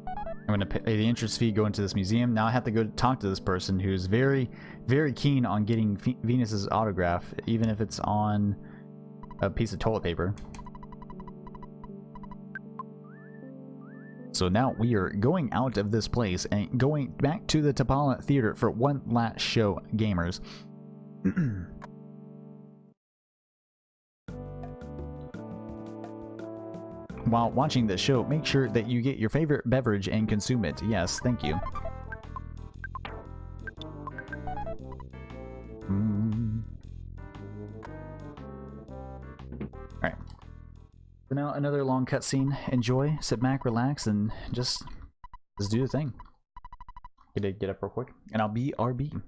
I'm gonna pay the entrance fee, go into this museum. Now I have to go talk to this person who's very, very keen on getting Venus's autograph, even if it's on a piece of toilet paper. So now we are going out of this place and going back to the Tapala Theater for one last show, gamers. While watching the show, make sure that you get your favorite beverage and consume it. Yes, thank you. Alright. So now another long cutscene. Enjoy, sit back, relax, and just do the thing. Get up real quick, and I'll be RB.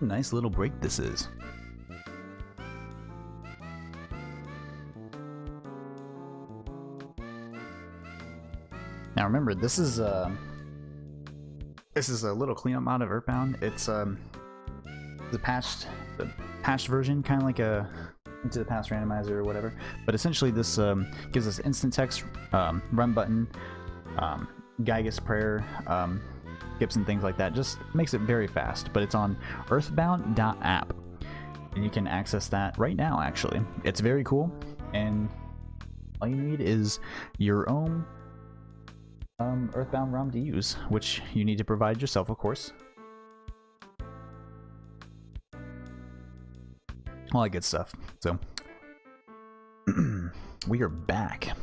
a nice little break this is. Now remember, this is a little cleanup mod of Earthbound. It's the patched version, kind of like a Into the Past randomizer or whatever. But essentially, this gives us instant text, run button, Gygas prayer, skips and things like that. Just makes it very fast. But it's on Earthbound.app, and you can access that right now. Actually, it's very cool, and all you need is your own Earthbound ROM to use, which you need to provide yourself, of course. All that good stuff. So we are back.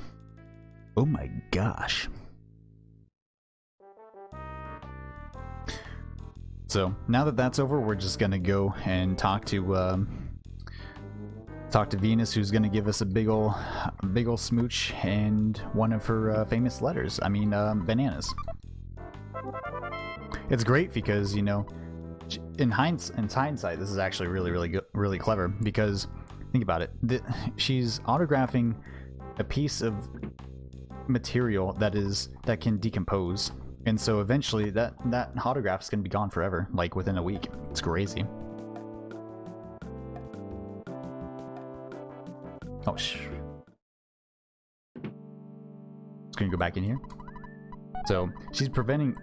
Oh my gosh. So now that that's over, we're just gonna go and talk to Venus, who's gonna give us a big ol' smooch and one of her famous letters. I mean, bananas. It's great because, you know, in hindsight, this is actually really clever, because think about it. She's autographing a piece of material that can decompose, and so eventually that autograph is gonna be gone forever, like within a week. It's crazy. Oh, Just gonna go back in here. So she's preventing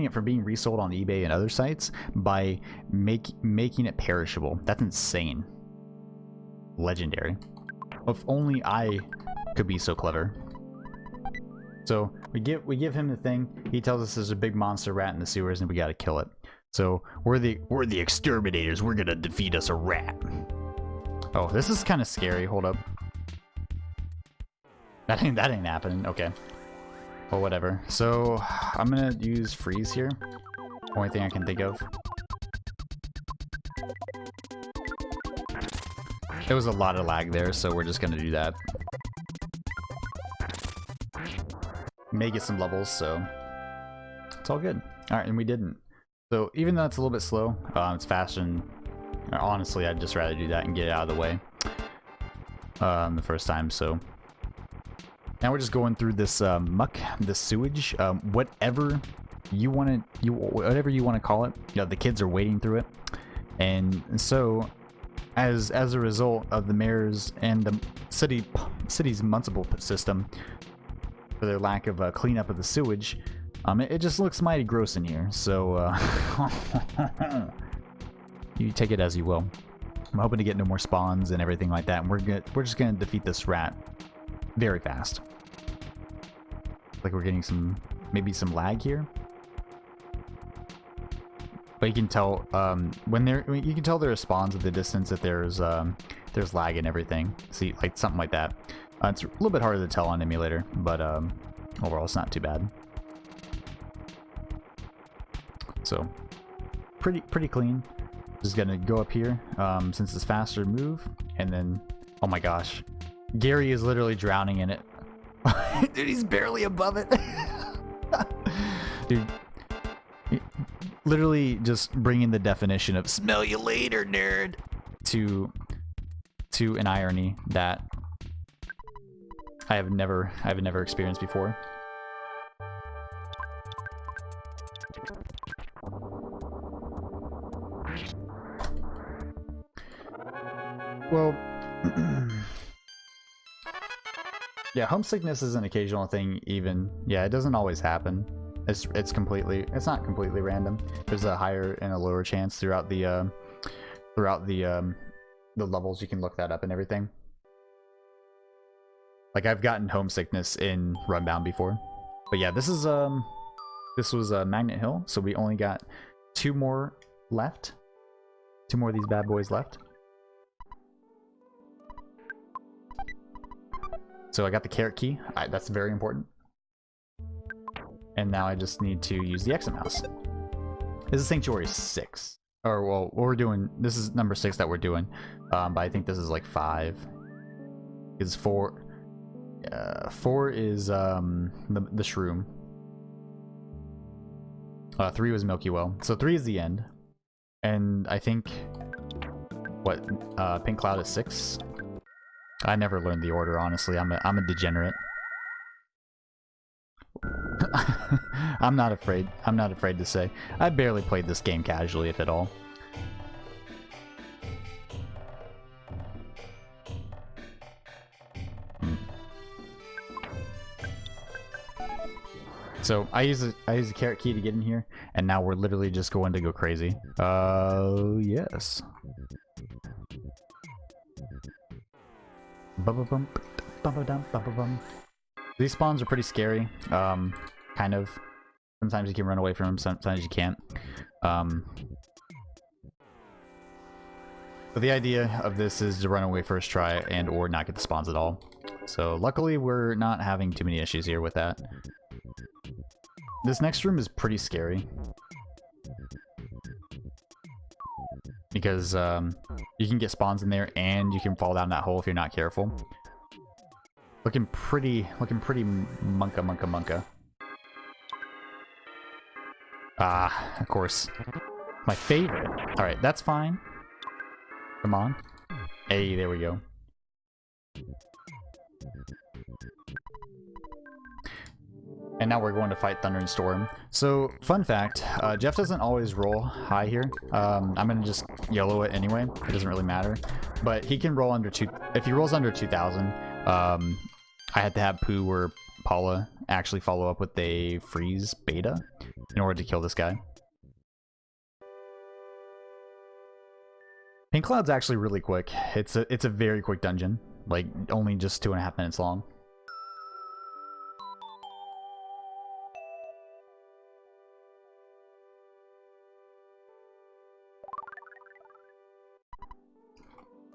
it from being resold on eBay and other sites by making it perishable. That's insane. Legendary. If only I could be so clever. So we give him the thing. He tells us there's a big monster rat in the sewers and we gotta kill it. So we're the exterminators. We're gonna defeat us a rat. Oh, this is kind of scary. Hold up. That ain't happening. Okay. Well, whatever. So I'm gonna use freeze here. Only thing I can think of. There was a lot of lag there, so we're just gonna do that. May get some levels, so it's all good. All right, and we didn't. So even though it's a little bit slow, it's fast, and honestly, I'd just rather do that and get it out of the way the first time. So now we're just going through this muck, this sewage, whatever you want to call it. You know, the kids are wading through it, and so as a result of the mayor's and the city's municipal system for their lack of cleanup of the sewage, it just looks mighty gross in here. So you take it as you will. I'm hoping to get no more spawns and everything like that, and we're just gonna defeat this rat very fast. Like we're getting maybe some lag here, but you can tell you can tell there are spawns at the distance that there's lag and everything. See, like something like that. It's a little bit harder to tell on emulator, but overall it's not too bad. So pretty clean. Just gonna go up here since it's faster to move, and then oh my gosh, Gary is literally drowning in it. Dude, he's barely above it. Dude, literally just bringing the definition of "smell you later, nerd" to an irony that I've never experienced before. Well, yeah, homesickness is an occasional thing. Even yeah, it doesn't always happen. It's not completely random. There's a higher and a lower chance throughout the levels. You can look that up and everything. Like I've gotten homesickness in RunBound before, but yeah, this was Magnet Hill, so we only got 2 more left. 2 more of these bad boys left. So I got the carrot key. That's very important. And now I just need to use the exit mouse. This is Sanctuary 6. Or, well, what we're doing, this is number 6 that we're doing. But I think this is like 5. Because 4 is the shroom. 3 was Milky Well. So 3 is the end. And I think, what, Pink Cloud is 6? I never learned the order, honestly. I'm a degenerate. I'm not afraid. I'm not afraid to say. I barely played this game casually, if at all. So I use a carrot key to get in here, and now we're literally just going to go crazy. Yes. These spawns are pretty scary. Kind of. Sometimes you can run away from them, sometimes you can't. But the idea of this is to run away first try and or not get the spawns at all. So luckily we're not having too many issues here with that. This next room is pretty scary. Because you can get spawns in there and you can fall down that hole if you're not careful. Looking pretty munka. Ah, of course. My favorite. Alright, that's fine. Come on. Hey, there we go. And now we're going to fight Thunder and Storm. So, fun fact, Jeff doesn't always roll high here. I'm going to just YOLO it anyway. It doesn't really matter. But he can roll under 2... If he rolls under 2,000, I had to have Pooh or Paula actually follow up with a freeze beta in order to kill this guy. Pink Cloud's actually really quick. It's a very quick dungeon. Like, only just 2.5 minutes long.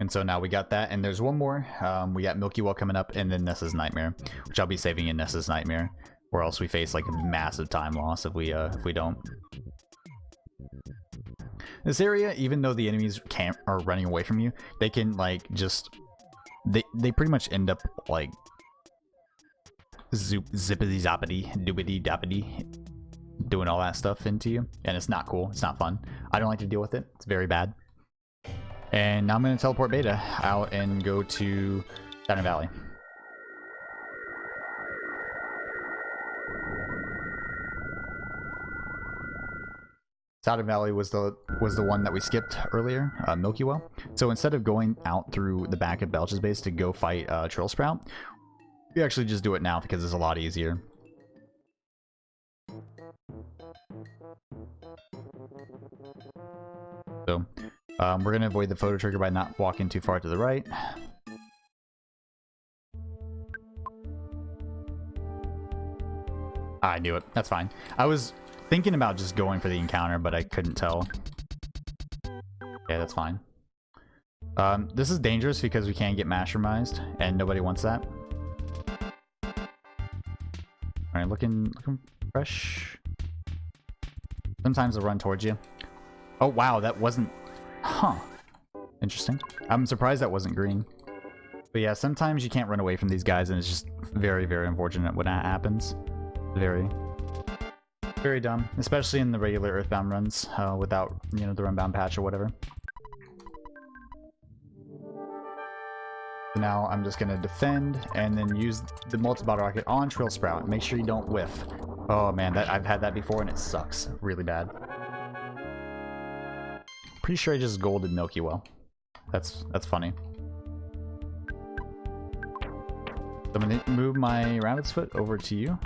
And so now we got that, and there's one more. We got Milky Well coming up, and then Nessa's Nightmare, which I'll be saving in Nessa's Nightmare, or else we face like a massive time loss if we don't. This area, even though the enemies are running away from you, they can like just they pretty much end up like zippity zoppity doobity doppity doing all that stuff into you, and it's not cool. It's not fun. I don't like to deal with it. It's very bad. And now I'm going to teleport Beta out and go to Saturn Valley. Saturn Valley was the one that we skipped earlier, Milky Well. So instead of going out through the back of Belch's base to go fight Trill Sprout, we actually just do it now because it's a lot easier. So we're going to avoid the photo trigger by not walking too far to the right. I knew it. That's fine. I was thinking about just going for the encounter, but I couldn't tell. Yeah, that's fine. This is dangerous because we can't get mushroomized, and nobody wants that. Alright, looking fresh. Sometimes they'll run towards you. Oh, wow, that wasn't... Huh. Interesting. I'm surprised that wasn't green. But yeah, sometimes you can't run away from these guys, and it's just very, very unfortunate when that happens. Very dumb. Especially in the regular Earthbound runs, without, you know, the RunBound patch or whatever. So now I'm just going to defend, and then use the multi-bottle rocket on Trill Sprout. Make sure you don't whiff. Oh man, I've had that before, and it sucks really bad. Pretty sure I just golded Milky Well. That's funny. So I'm gonna move my rabbit's foot over to you.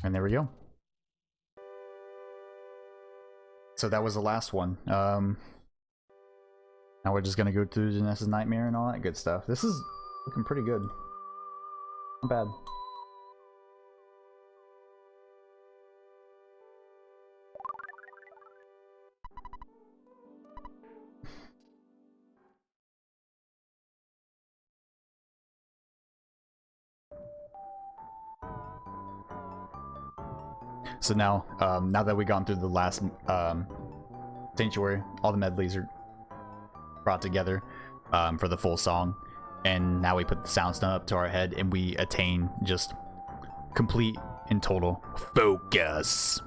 And there we go. So that was the last one. Now we're just gonna go through Nessa's Nightmare and all that good stuff. This is looking pretty good. Not bad. So now, now that we've gone through the last sanctuary, all the medleys are brought together for the full song, and now we put the sound stun up to our head, and we attain just complete in total focus.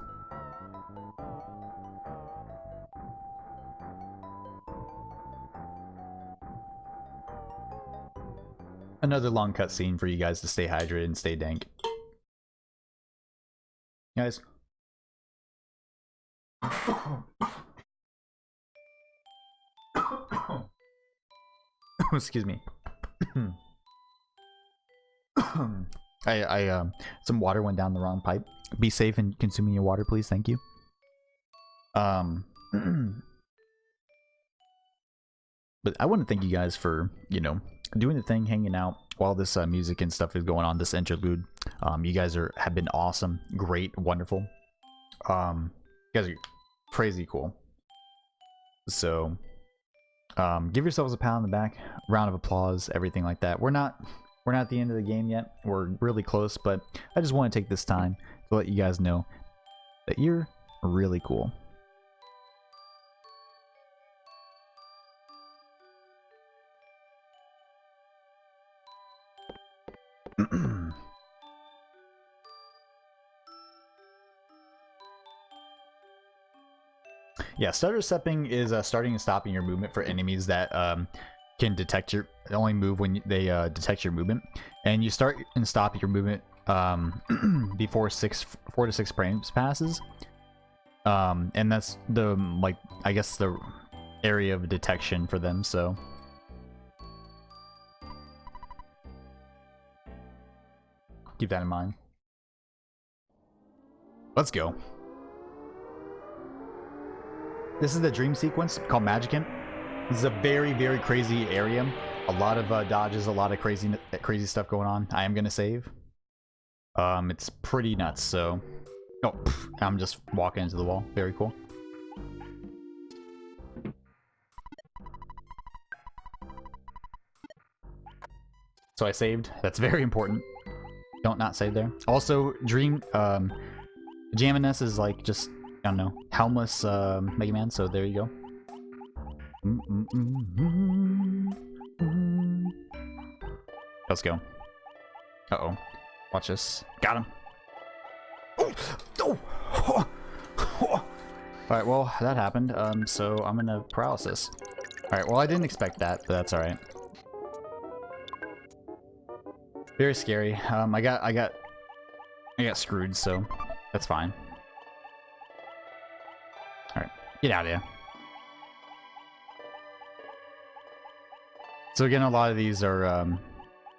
Another long cutscene for you guys to stay hydrated and stay dank. Guys. Excuse me. I some water went down the wrong pipe. Be safe in consuming your water, please. Thank you. But I want to thank you guys for, you know, doing the thing, hanging out while this music and stuff is going on, this interlude. You guys have been awesome, great, wonderful. You guys are crazy cool. So, give yourselves a pat on the back, round of applause, everything like that. We're not at the end of the game yet. We're really close, but I just want to take this time to let you guys know that you're really cool. Yeah, stutter stepping is starting and stopping your movement for enemies that can detect your only move when they detect your movement, and you start and stop your movement before 4 to 6 frames passes, and that's the I guess the area of detection for them. So keep that in mind. Let's go. This is the dream sequence called Magicant. This is a very, very crazy area. A lot of dodges, a lot of crazy stuff going on. I am gonna save. It's pretty nuts. So, oh, I'm just walking into the wall. Very cool. So I saved. That's very important. Don't not save there. Also, dream Jaminess is like just, I don't know, helmless Mega Man, so there you go. Let's go. Uh-oh. Watch this. Got him. Oh! Alright, well, that happened. So I'm gonna paralysis. Alright, well, I didn't expect that, but that's alright. Very scary. I got screwed, so that's fine. Alright, get out of here. So again, a lot of these are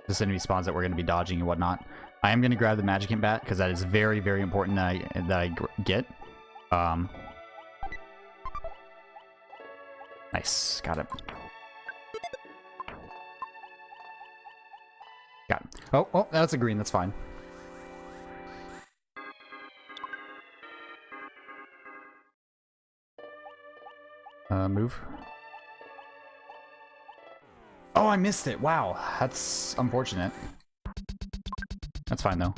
just enemy spawns that we're going to be dodging and whatnot. I am going to grab the Magicant Bat because that is very, very important that I get. Nice, got it. Got it. Oh, that's a green. That's fine. Move. Oh, I missed it. Wow, that's unfortunate. That's fine though.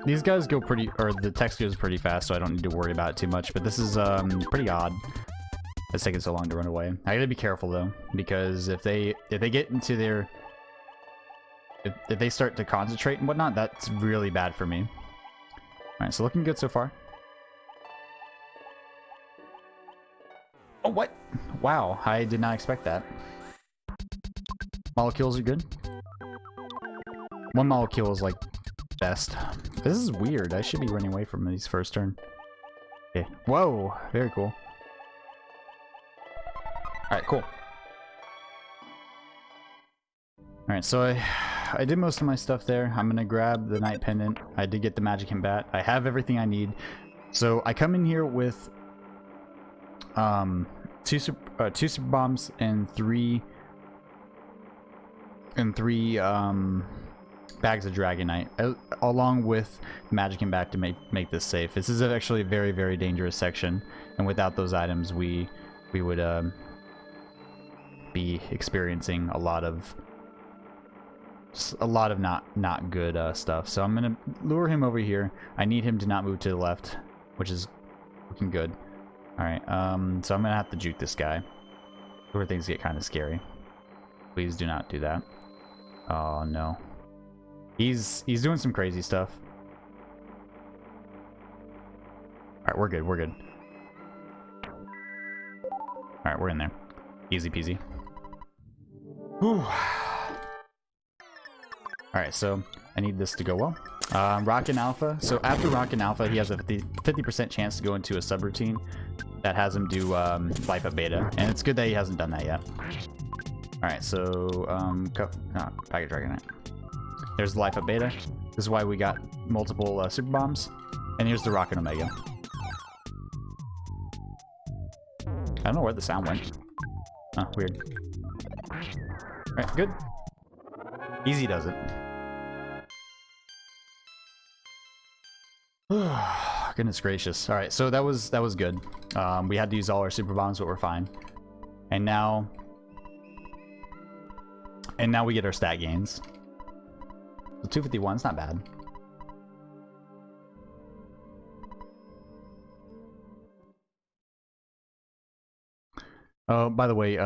These guys go pretty, or the text goes pretty fast, so I don't need to worry about it too much. But this is pretty odd. It's taking so long to run away. I gotta be careful though, because if they get into their, if they start to concentrate and whatnot, that's really bad for me. All right, so looking good so far. Oh, what? Wow, I did not expect that. Molecules are good. One molecule is like best. This is weird. I should be running away from these first turn. Okay. Whoa, very cool. Alright, cool. Alright, so I did most of my stuff there. I'm gonna grab the Night Pendant. I did get the Magicant Bat. I have everything I need. So I come in here with two super bombs and three bags of Dragonite, along with Magicant Bat to make this safe. This is actually a very, very dangerous section, and without those items, we would be experiencing a lot of not good stuff. So I'm gonna lure him over here. I need him to not move to the left, which is looking good. All right, so I'm gonna have to juke this guy, where things get kind of scary. Please do not do that. Oh no, he's doing some crazy stuff. Alright, we're good, we're good. Alright, we're in there. Easy peasy. Whew. Alright, so I need this to go well. Rockin' Alpha. So after Rockin' Alpha, he has a 50% chance to go into a subroutine that has him do Life at Beta. And it's good that he hasn't done that yet. Alright, so Packet Dragon. There's the Life at Beta. This is why we got multiple Super Bombs. And here's the Rockin' Omega. I don't know where the sound went. Oh, weird. Alright, good. Easy does it. Goodness gracious. Alright, so that was good. We had to use all our super bombs, but we're fine. And now we get our stat gains. So 251 is not bad. Oh, by the way,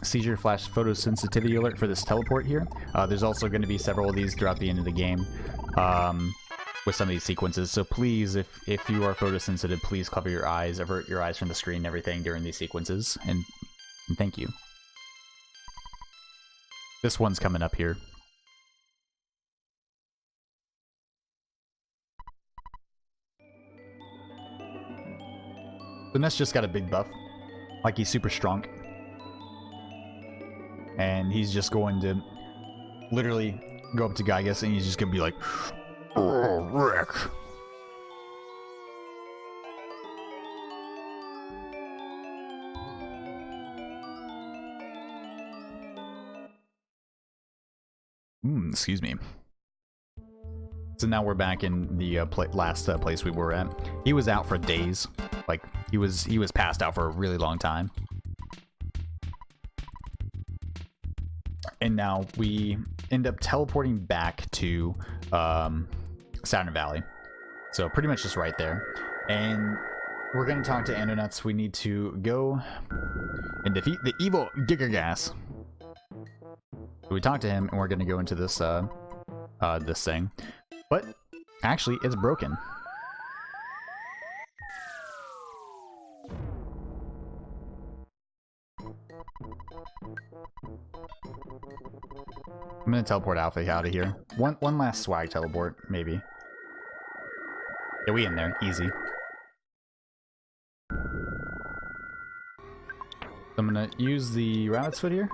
seizure flash photosensitivity alert for this teleport here. There's also going to be several of these throughout the end of the game with some of these sequences. So please, if you are photosensitive, please cover your eyes, avert your eyes from the screen and everything during these sequences. And thank you. This one's coming up here. The SNES just got a big buff. Like, he's super strong. And he's just going to literally go up to Gygus and he's just going to be like, "Oh, Rick." Excuse me. So now we're back in the last place we were at. He was out for days. Like, he was passed out for a really long time. And now we end up teleporting back to Saturn Valley. So pretty much just right there. And we're going to talk to Andonuts. We need to go and defeat the evil Gigagas. So we talk to him and we're going to go into this this thing. But actually, it's broken. I'm gonna teleport Alpha out of here. One last swag teleport, maybe. Yeah, we in there, easy. So I'm gonna use the Rabbit's Foot here.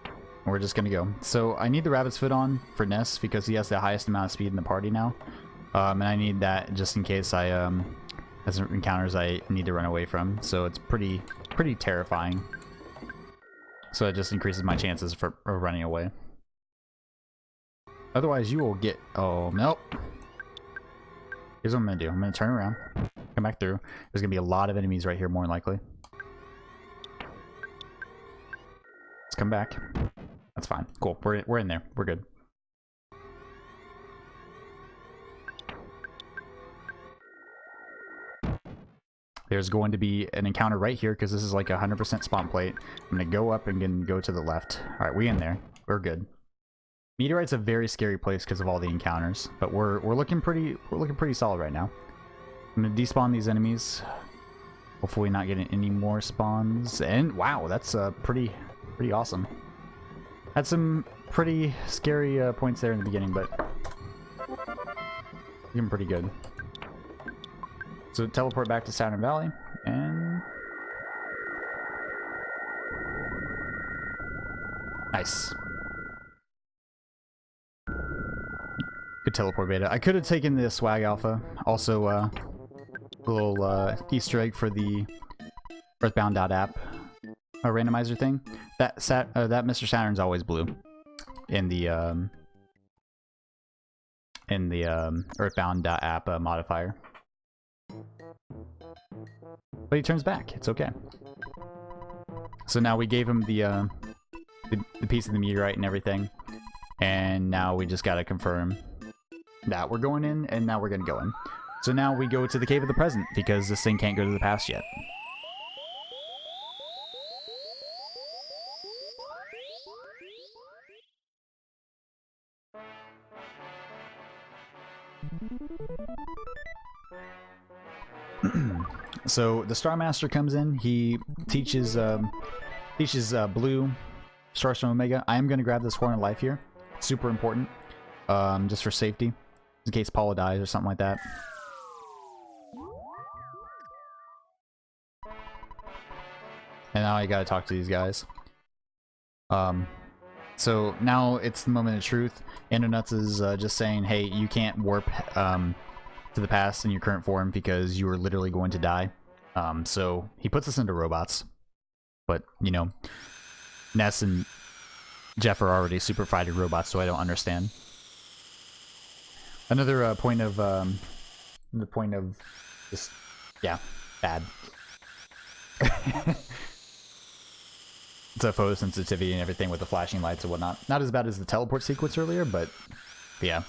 And we're just gonna go. So I need the Rabbit's Foot on for Ness because he has the highest amount of speed in the party now. And I need that just in case I has encounters I need to run away from. So it's pretty terrifying. So it just increases my chances of running away. Otherwise, you will get... Oh, nope. Here's what I'm going to do. I'm going to turn around. Come back through. There's going to be a lot of enemies right here, more than likely. Let's come back. That's fine. Cool. We're in there. We're good. There's going to be an encounter right here because this is like a 100% spawn plate. I'm going to go up and then go to the left. All right, we in there. We're good. Meteorite's a very scary place because of all the encounters, but we're looking pretty solid right now. I'm gonna despawn these enemies. Hopefully not getting any more spawns. And wow, that's pretty awesome. Had some pretty scary points there in the beginning, but looking pretty good. So teleport back to Saturn Valley and nice. Good teleport beta. I could have taken the swag alpha. Also, a little Easter egg for the Earthbound.app randomizer thing. That Mr. Saturn's always blue in the Earthbound.app modifier. But he turns back. It's okay. So now we gave him the piece of the meteorite and everything, and now we just gotta confirm that we're going in, and now we're gonna go in. So now we go to the Cave of the Present, because this thing can't go to the past yet. So the Star Master comes in. He teaches Blue Starstorm Omega. I am going to grab this Horn of Life here. Super important. Just for safety. In case Paula dies or something like that. And now I gotta talk to these guys. So now it's the moment of truth. Endonuts is just saying, hey, you can't warp to the past in your current form because you are literally going to die. So he puts us into robots. But, you know, Ness and Jeff are already super fighting robots, so I don't understand. Another point of just, yeah, bad. It's a photosensitivity and everything with the flashing lights and whatnot. Not as bad as the teleport sequence earlier, but yeah.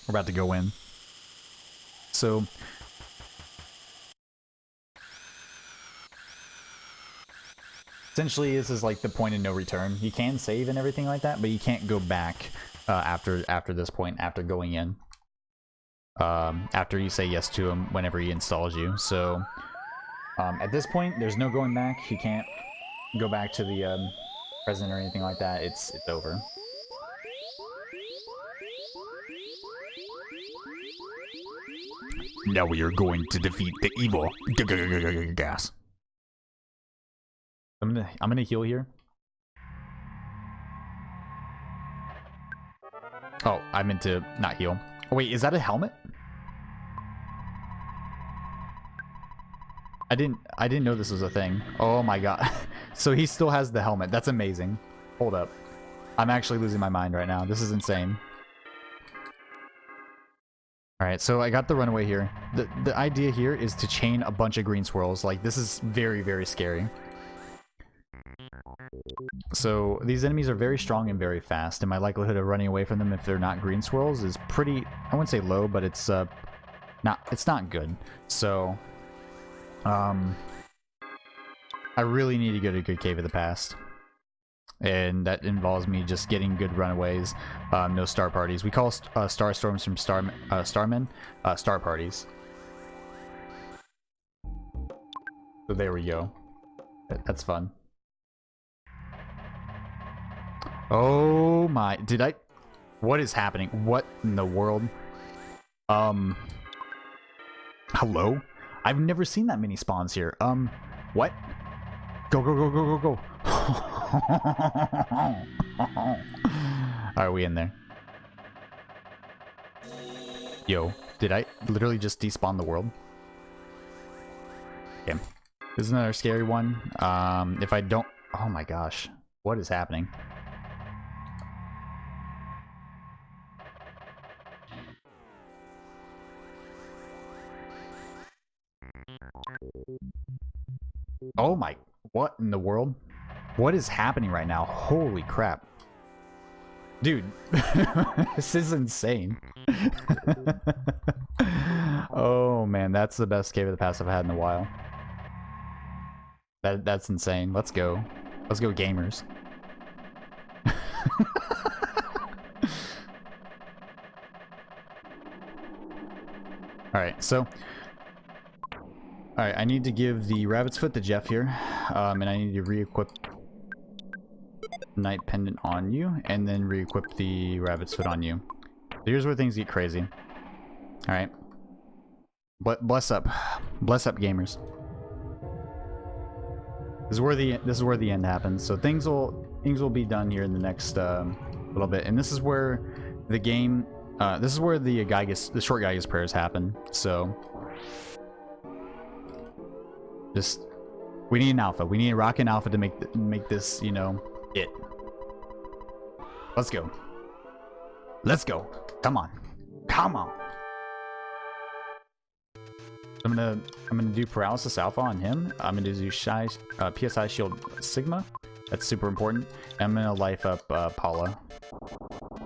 We're about to go in. So essentially this is like the point of no return. You can save and everything like that, but you can't go back after this point, after going in. After you say yes to him whenever he installs you. So at this point, there's no going back. You can't go back to the present or anything like that. It's over. Now we are going to defeat the evil gas. I'm gonna heal here. Oh, I meant to not heal. Oh, wait, is that a helmet? I didn't know this was a thing. Oh my god. So he still has the helmet. That's amazing. Hold up. I'm actually losing my mind right now. This is insane. Alright, so I got the runaway here. The idea here is to chain a bunch of green swirls. Like, this is very, very scary. So these enemies are very strong and very fast, and my likelihood of running away from them if they're not green swirls is pretty, I wouldn't say low, but it's not good. So I really need to go to a good Cave of the Past. And that involves me just getting good runaways, no star parties. We call star storms from starmen star parties. So there we go. That's fun. Oh my, what is happening? What in the world? Hello? I've never seen that many spawns here. What? Go, go, go, go, go, go. Are we in there? Yo, did I literally just despawn the world? Okay. This is another scary one. If I don't... Oh my gosh. What is happening? Oh my... What in the world? What is happening right now? Holy crap. Dude, this is insane. Oh man, that's the best Cave of the Past I've had in a while. That's insane. Let's go. Let's go, gamers. Alright, so... Alright, I need to give the Rabbit's Foot to Jeff here. And I need to re-equip Night Pendant on you, and then re-equip the Rabbit's Foot on you. So here's where things get crazy. Alright. Bless up. Bless up, gamers. This is where the end happens. So things will be done here in the next little bit. And this is where the game this is where the short Gaius prayers happen. So just, we need an alpha. We need a rockin' alpha to make this, you know, it. Let's go. Let's go. Come on. Come on. I'm gonna do paralysis alpha on him. I'm gonna do PSI shield sigma. That's super important. And I'm gonna life up Paula.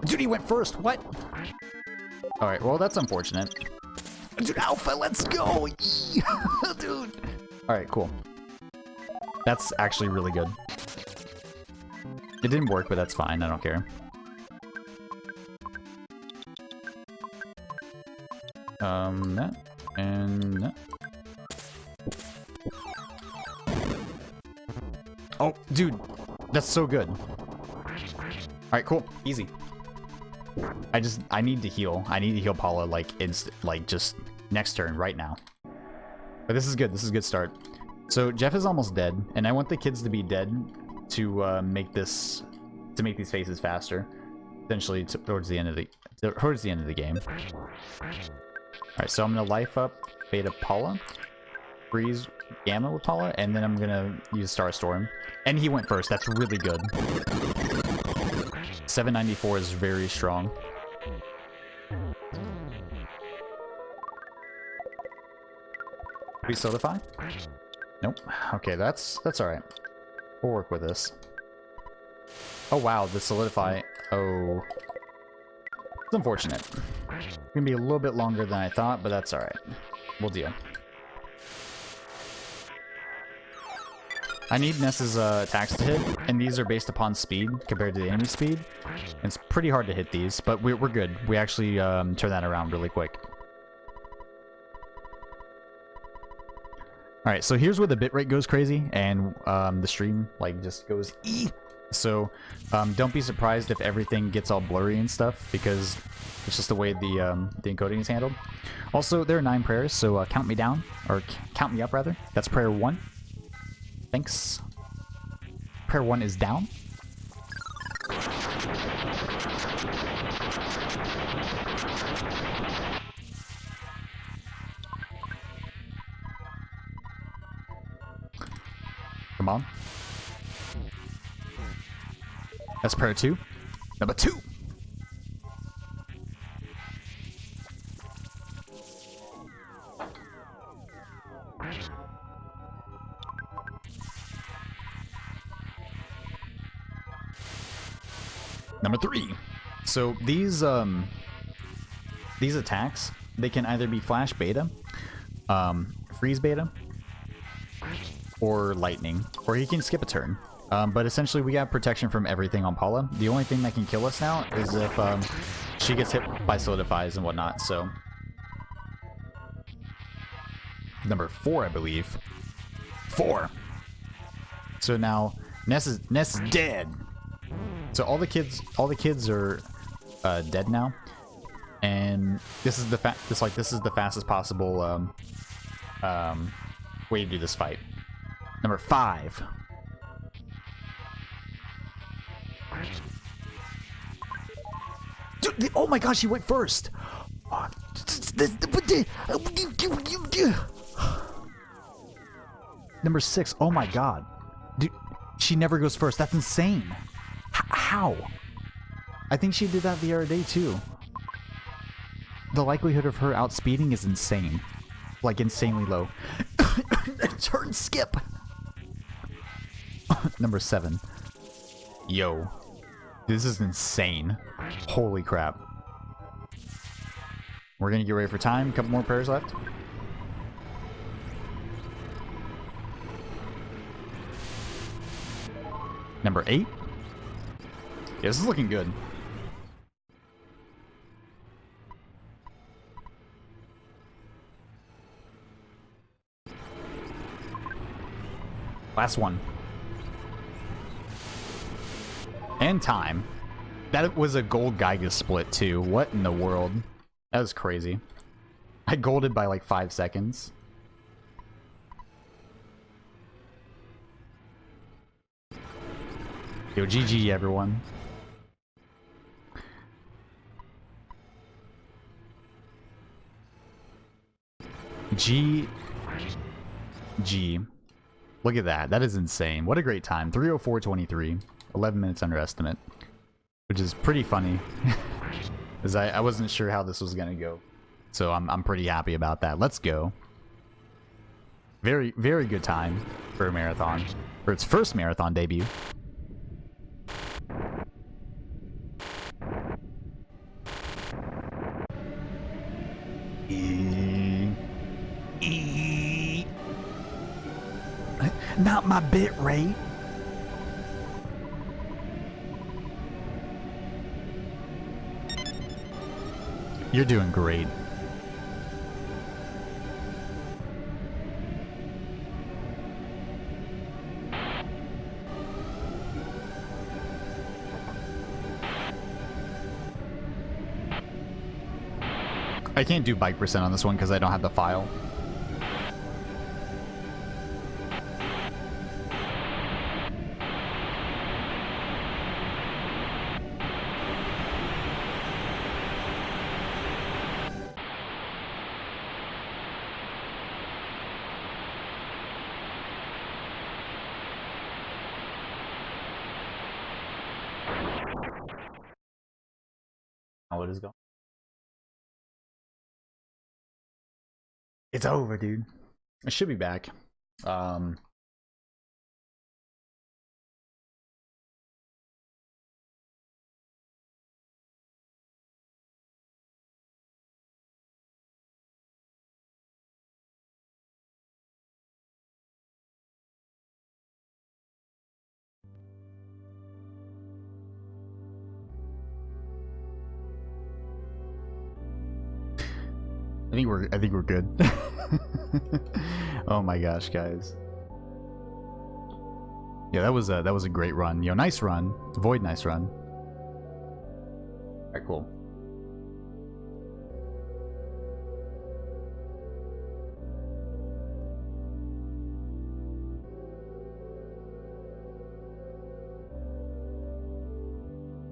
Dude, he went first. What? All right. Well, that's unfortunate. Dude, alpha. Let's go. Dude. All right. Cool. That's actually really good. It didn't work, but that's fine. I don't care. That. And... Oh, dude. That's so good. Alright, cool. Easy. I need to heal. I need to heal Paula, like, just next turn, right now. But this is good. This is a good start. So, Jeff is almost dead, and I want the kids to be dead to make these phases faster. Essentially, towards the end of the game. Alright, so I'm gonna life up Beta Paula, freeze Gamma with Paula, and then I'm gonna use Star Storm. And he went first. That's really good. 794 is very strong. We solidify? Nope. Okay, that's alright. We'll work with this. Oh wow, the solidify. Oh. It's unfortunate. It's gonna be a little bit longer than I thought, but that's alright. We'll deal. I need Ness's attacks to hit, and these are based upon speed compared to the enemy speed. And it's pretty hard to hit these, but we're good. We actually turn that around really quick. Alright, so here's where the bitrate goes crazy, and the stream like just goes ee. So don't be surprised if everything gets all blurry and stuff, because it's just the way the encoding is handled. Also, there are 9 prayers, so count me down, or count me up rather. That's prayer 1. Thanks. Prayer 1 is down. Come on. That's prayer 2. Number 2. Number 3. So these attacks, they can either be flash beta, freeze beta, or lightning, or he can skip a turn. But essentially we got protection from everything on Paula. The only thing that can kill us now is if she gets hit by solidifies and whatnot. So number 4, I believe. 4. So now Ness is dead. So all the kids are dead now, and this is the fastest possible way to do this fight. Number 5. Dude, oh my gosh, he went first. Number 6. Oh my god, dude, she never goes first. That's insane. How? I think she did that the other day too. The likelihood of her outspeeding is insane. Like, insanely low. Turn skip! Number 7. Yo. This is insane. Holy crap. We're gonna get ready for time. A couple more prayers left. Number 8. Yeah, this is looking good. Last one. And time. That was a gold Geiger split too. What in the world? That was crazy. I golded by like 5 seconds. Yo, GG everyone. G. Look at that. That is insane. What a great time. 3:04:23. 11 minutes under estimate. Which is pretty funny. Because I wasn't sure how this was going to go. So I'm pretty happy about that. Let's go. Very, very good time for a marathon. For its first marathon debut. Not my bit rate. You're doing great. I can't do bike percent on this one because I don't have the file. What is going? It's over, dude. I should be back. I think we're good. Oh my gosh, guys. Yeah, that was a great run. Yo, nice run. Void, nice run. Alright, cool.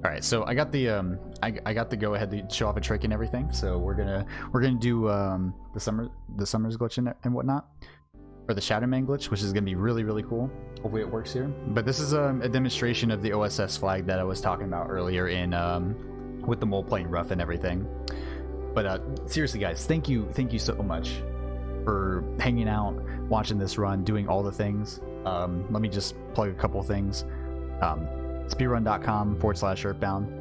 All right, so I got the I got the go ahead to show off a trick and everything. So we're gonna do the summer's glitch and whatnot, or the Shatterman glitch, which is gonna be really cool. Hopefully it works here. But this is a demonstration of the OSS flag that I was talking about earlier in with the mole playing rough and everything. But seriously, guys, thank you so much for hanging out, watching this run, doing all the things. Let me just plug a couple things. speedrun.com/Earthbound.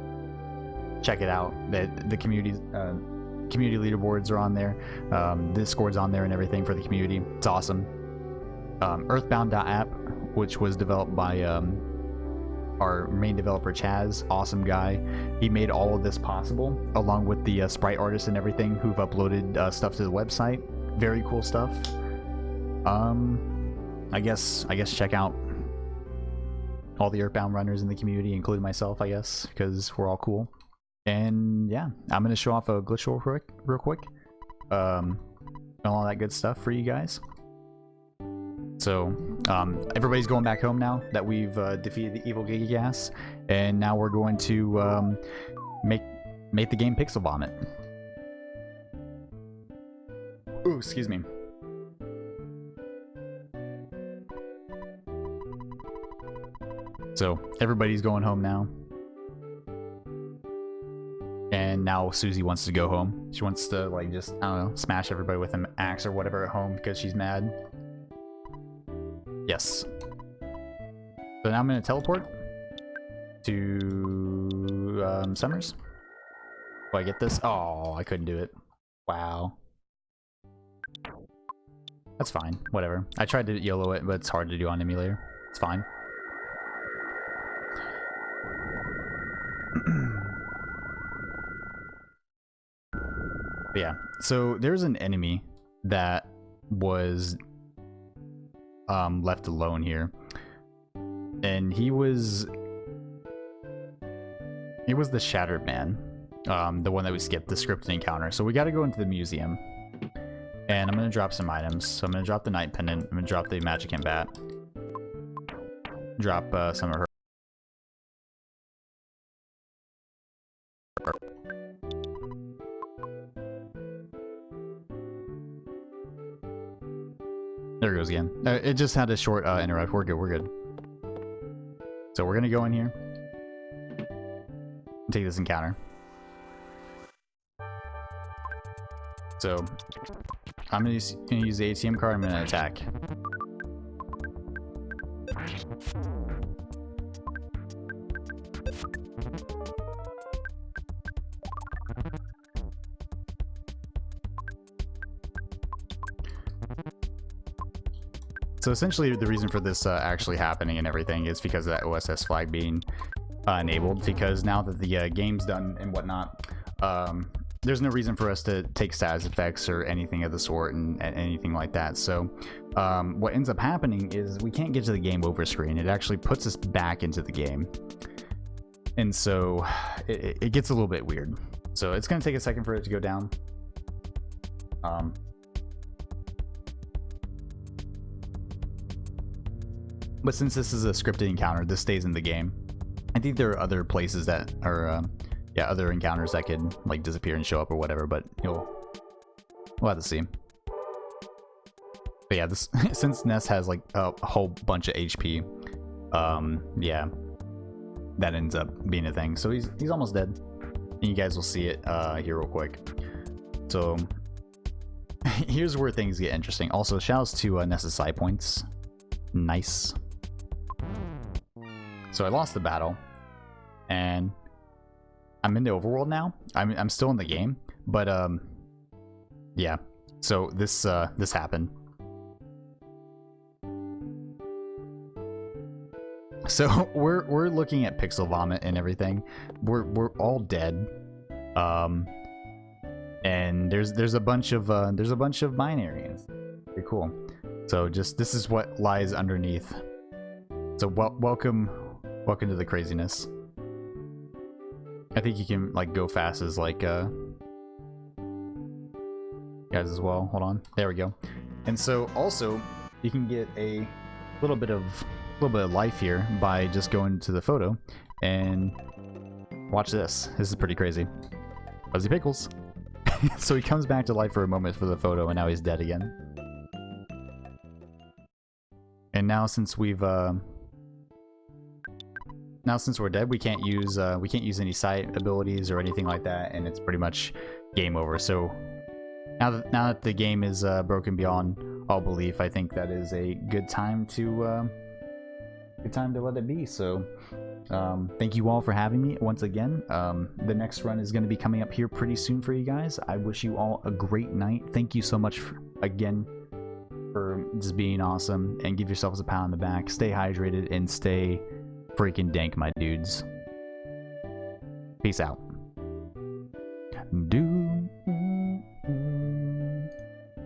Check it out. The community leaderboards are on there. Discord's on there and everything for the community. It's awesome. Earthbound.app, which was developed by our main developer Chaz. Awesome guy. He made all of this possible, along with the sprite artists and everything who've uploaded stuff to the website. Very cool stuff. I guess check out all the Earthbound runners in the community, including myself, I guess, because we're all cool. And yeah, I'm gonna show off a glitch real quick, and all that good stuff for you guys. So everybody's going back home now that we've defeated the evil Gigagas, and now we're going to make the game pixel vomit. Ooh, excuse me. So everybody's going home now. And now Susie wants to go home. She wants to, like, just, I don't know, smash everybody with an axe or whatever at home because she's mad. Yes. So now I'm going to teleport to Summers. Do I get this? Oh, I couldn't do it. Wow. That's fine. Whatever. I tried to YOLO it, but it's hard to do on emulator. It's fine. But yeah, so there's an enemy that was left alone here, and he was the Shattered Man, the one that we skipped, the scripted encounter. So we got to go into the museum, and I'm gonna drop some items. So I'm gonna drop the Night Pendant, I'm gonna drop the Magic and Bat, drop some of her. There it goes again. It just had a short interrupt. We're good. So we're gonna go in here and take this encounter. So I'm gonna use the ATM card. I'm gonna attack. So essentially the reason for this actually happening and everything is because of that OSS flag being enabled, because now that the game's done and whatnot, there's no reason for us to take status effects or anything of the sort and anything like that. So what ends up happening is we can't get to the game over screen. It actually puts us back into the game. And so it gets a little bit weird. So it's going to take a second for it to go down. But since this is a scripted encounter, this stays in the game. I think there are other places that are, yeah, other encounters that could like disappear and show up or whatever. But we'll have to see. But yeah, this since Ness has like a whole bunch of HP, yeah, that ends up being a thing. So he's almost dead, and you guys will see it here real quick. So here's where things get interesting. Also, shouts to Ness's side points. Nice. So I lost the battle, and I'm in the overworld now. I'm still in the game, but yeah. So this happened. So we're looking at pixel vomit and everything. We're all dead. And there's a bunch of binaries. Pretty cool. So just this is what lies underneath. So welcome to the craziness. I think you can like go fast as like guys as well. Hold on. There we go. And so also you can get a little bit of life here by just going to the photo and watch this. This is pretty crazy. Fuzzy Pickles. So he comes back to life for a moment for the photo, and now he's dead again. And now since we've we're dead, we can't use any sight abilities or anything like that, and it's pretty much game over. So now that the game is broken beyond all belief, I think that is a good time to let it be. So thank you all for having me once again. The next run is going to be coming up here pretty soon for you guys. I wish you all a great night. Thank you so much again for just being awesome, and give yourselves a pat on the back. Stay hydrated and stay freaking dank, my dudes. Peace out. Dude.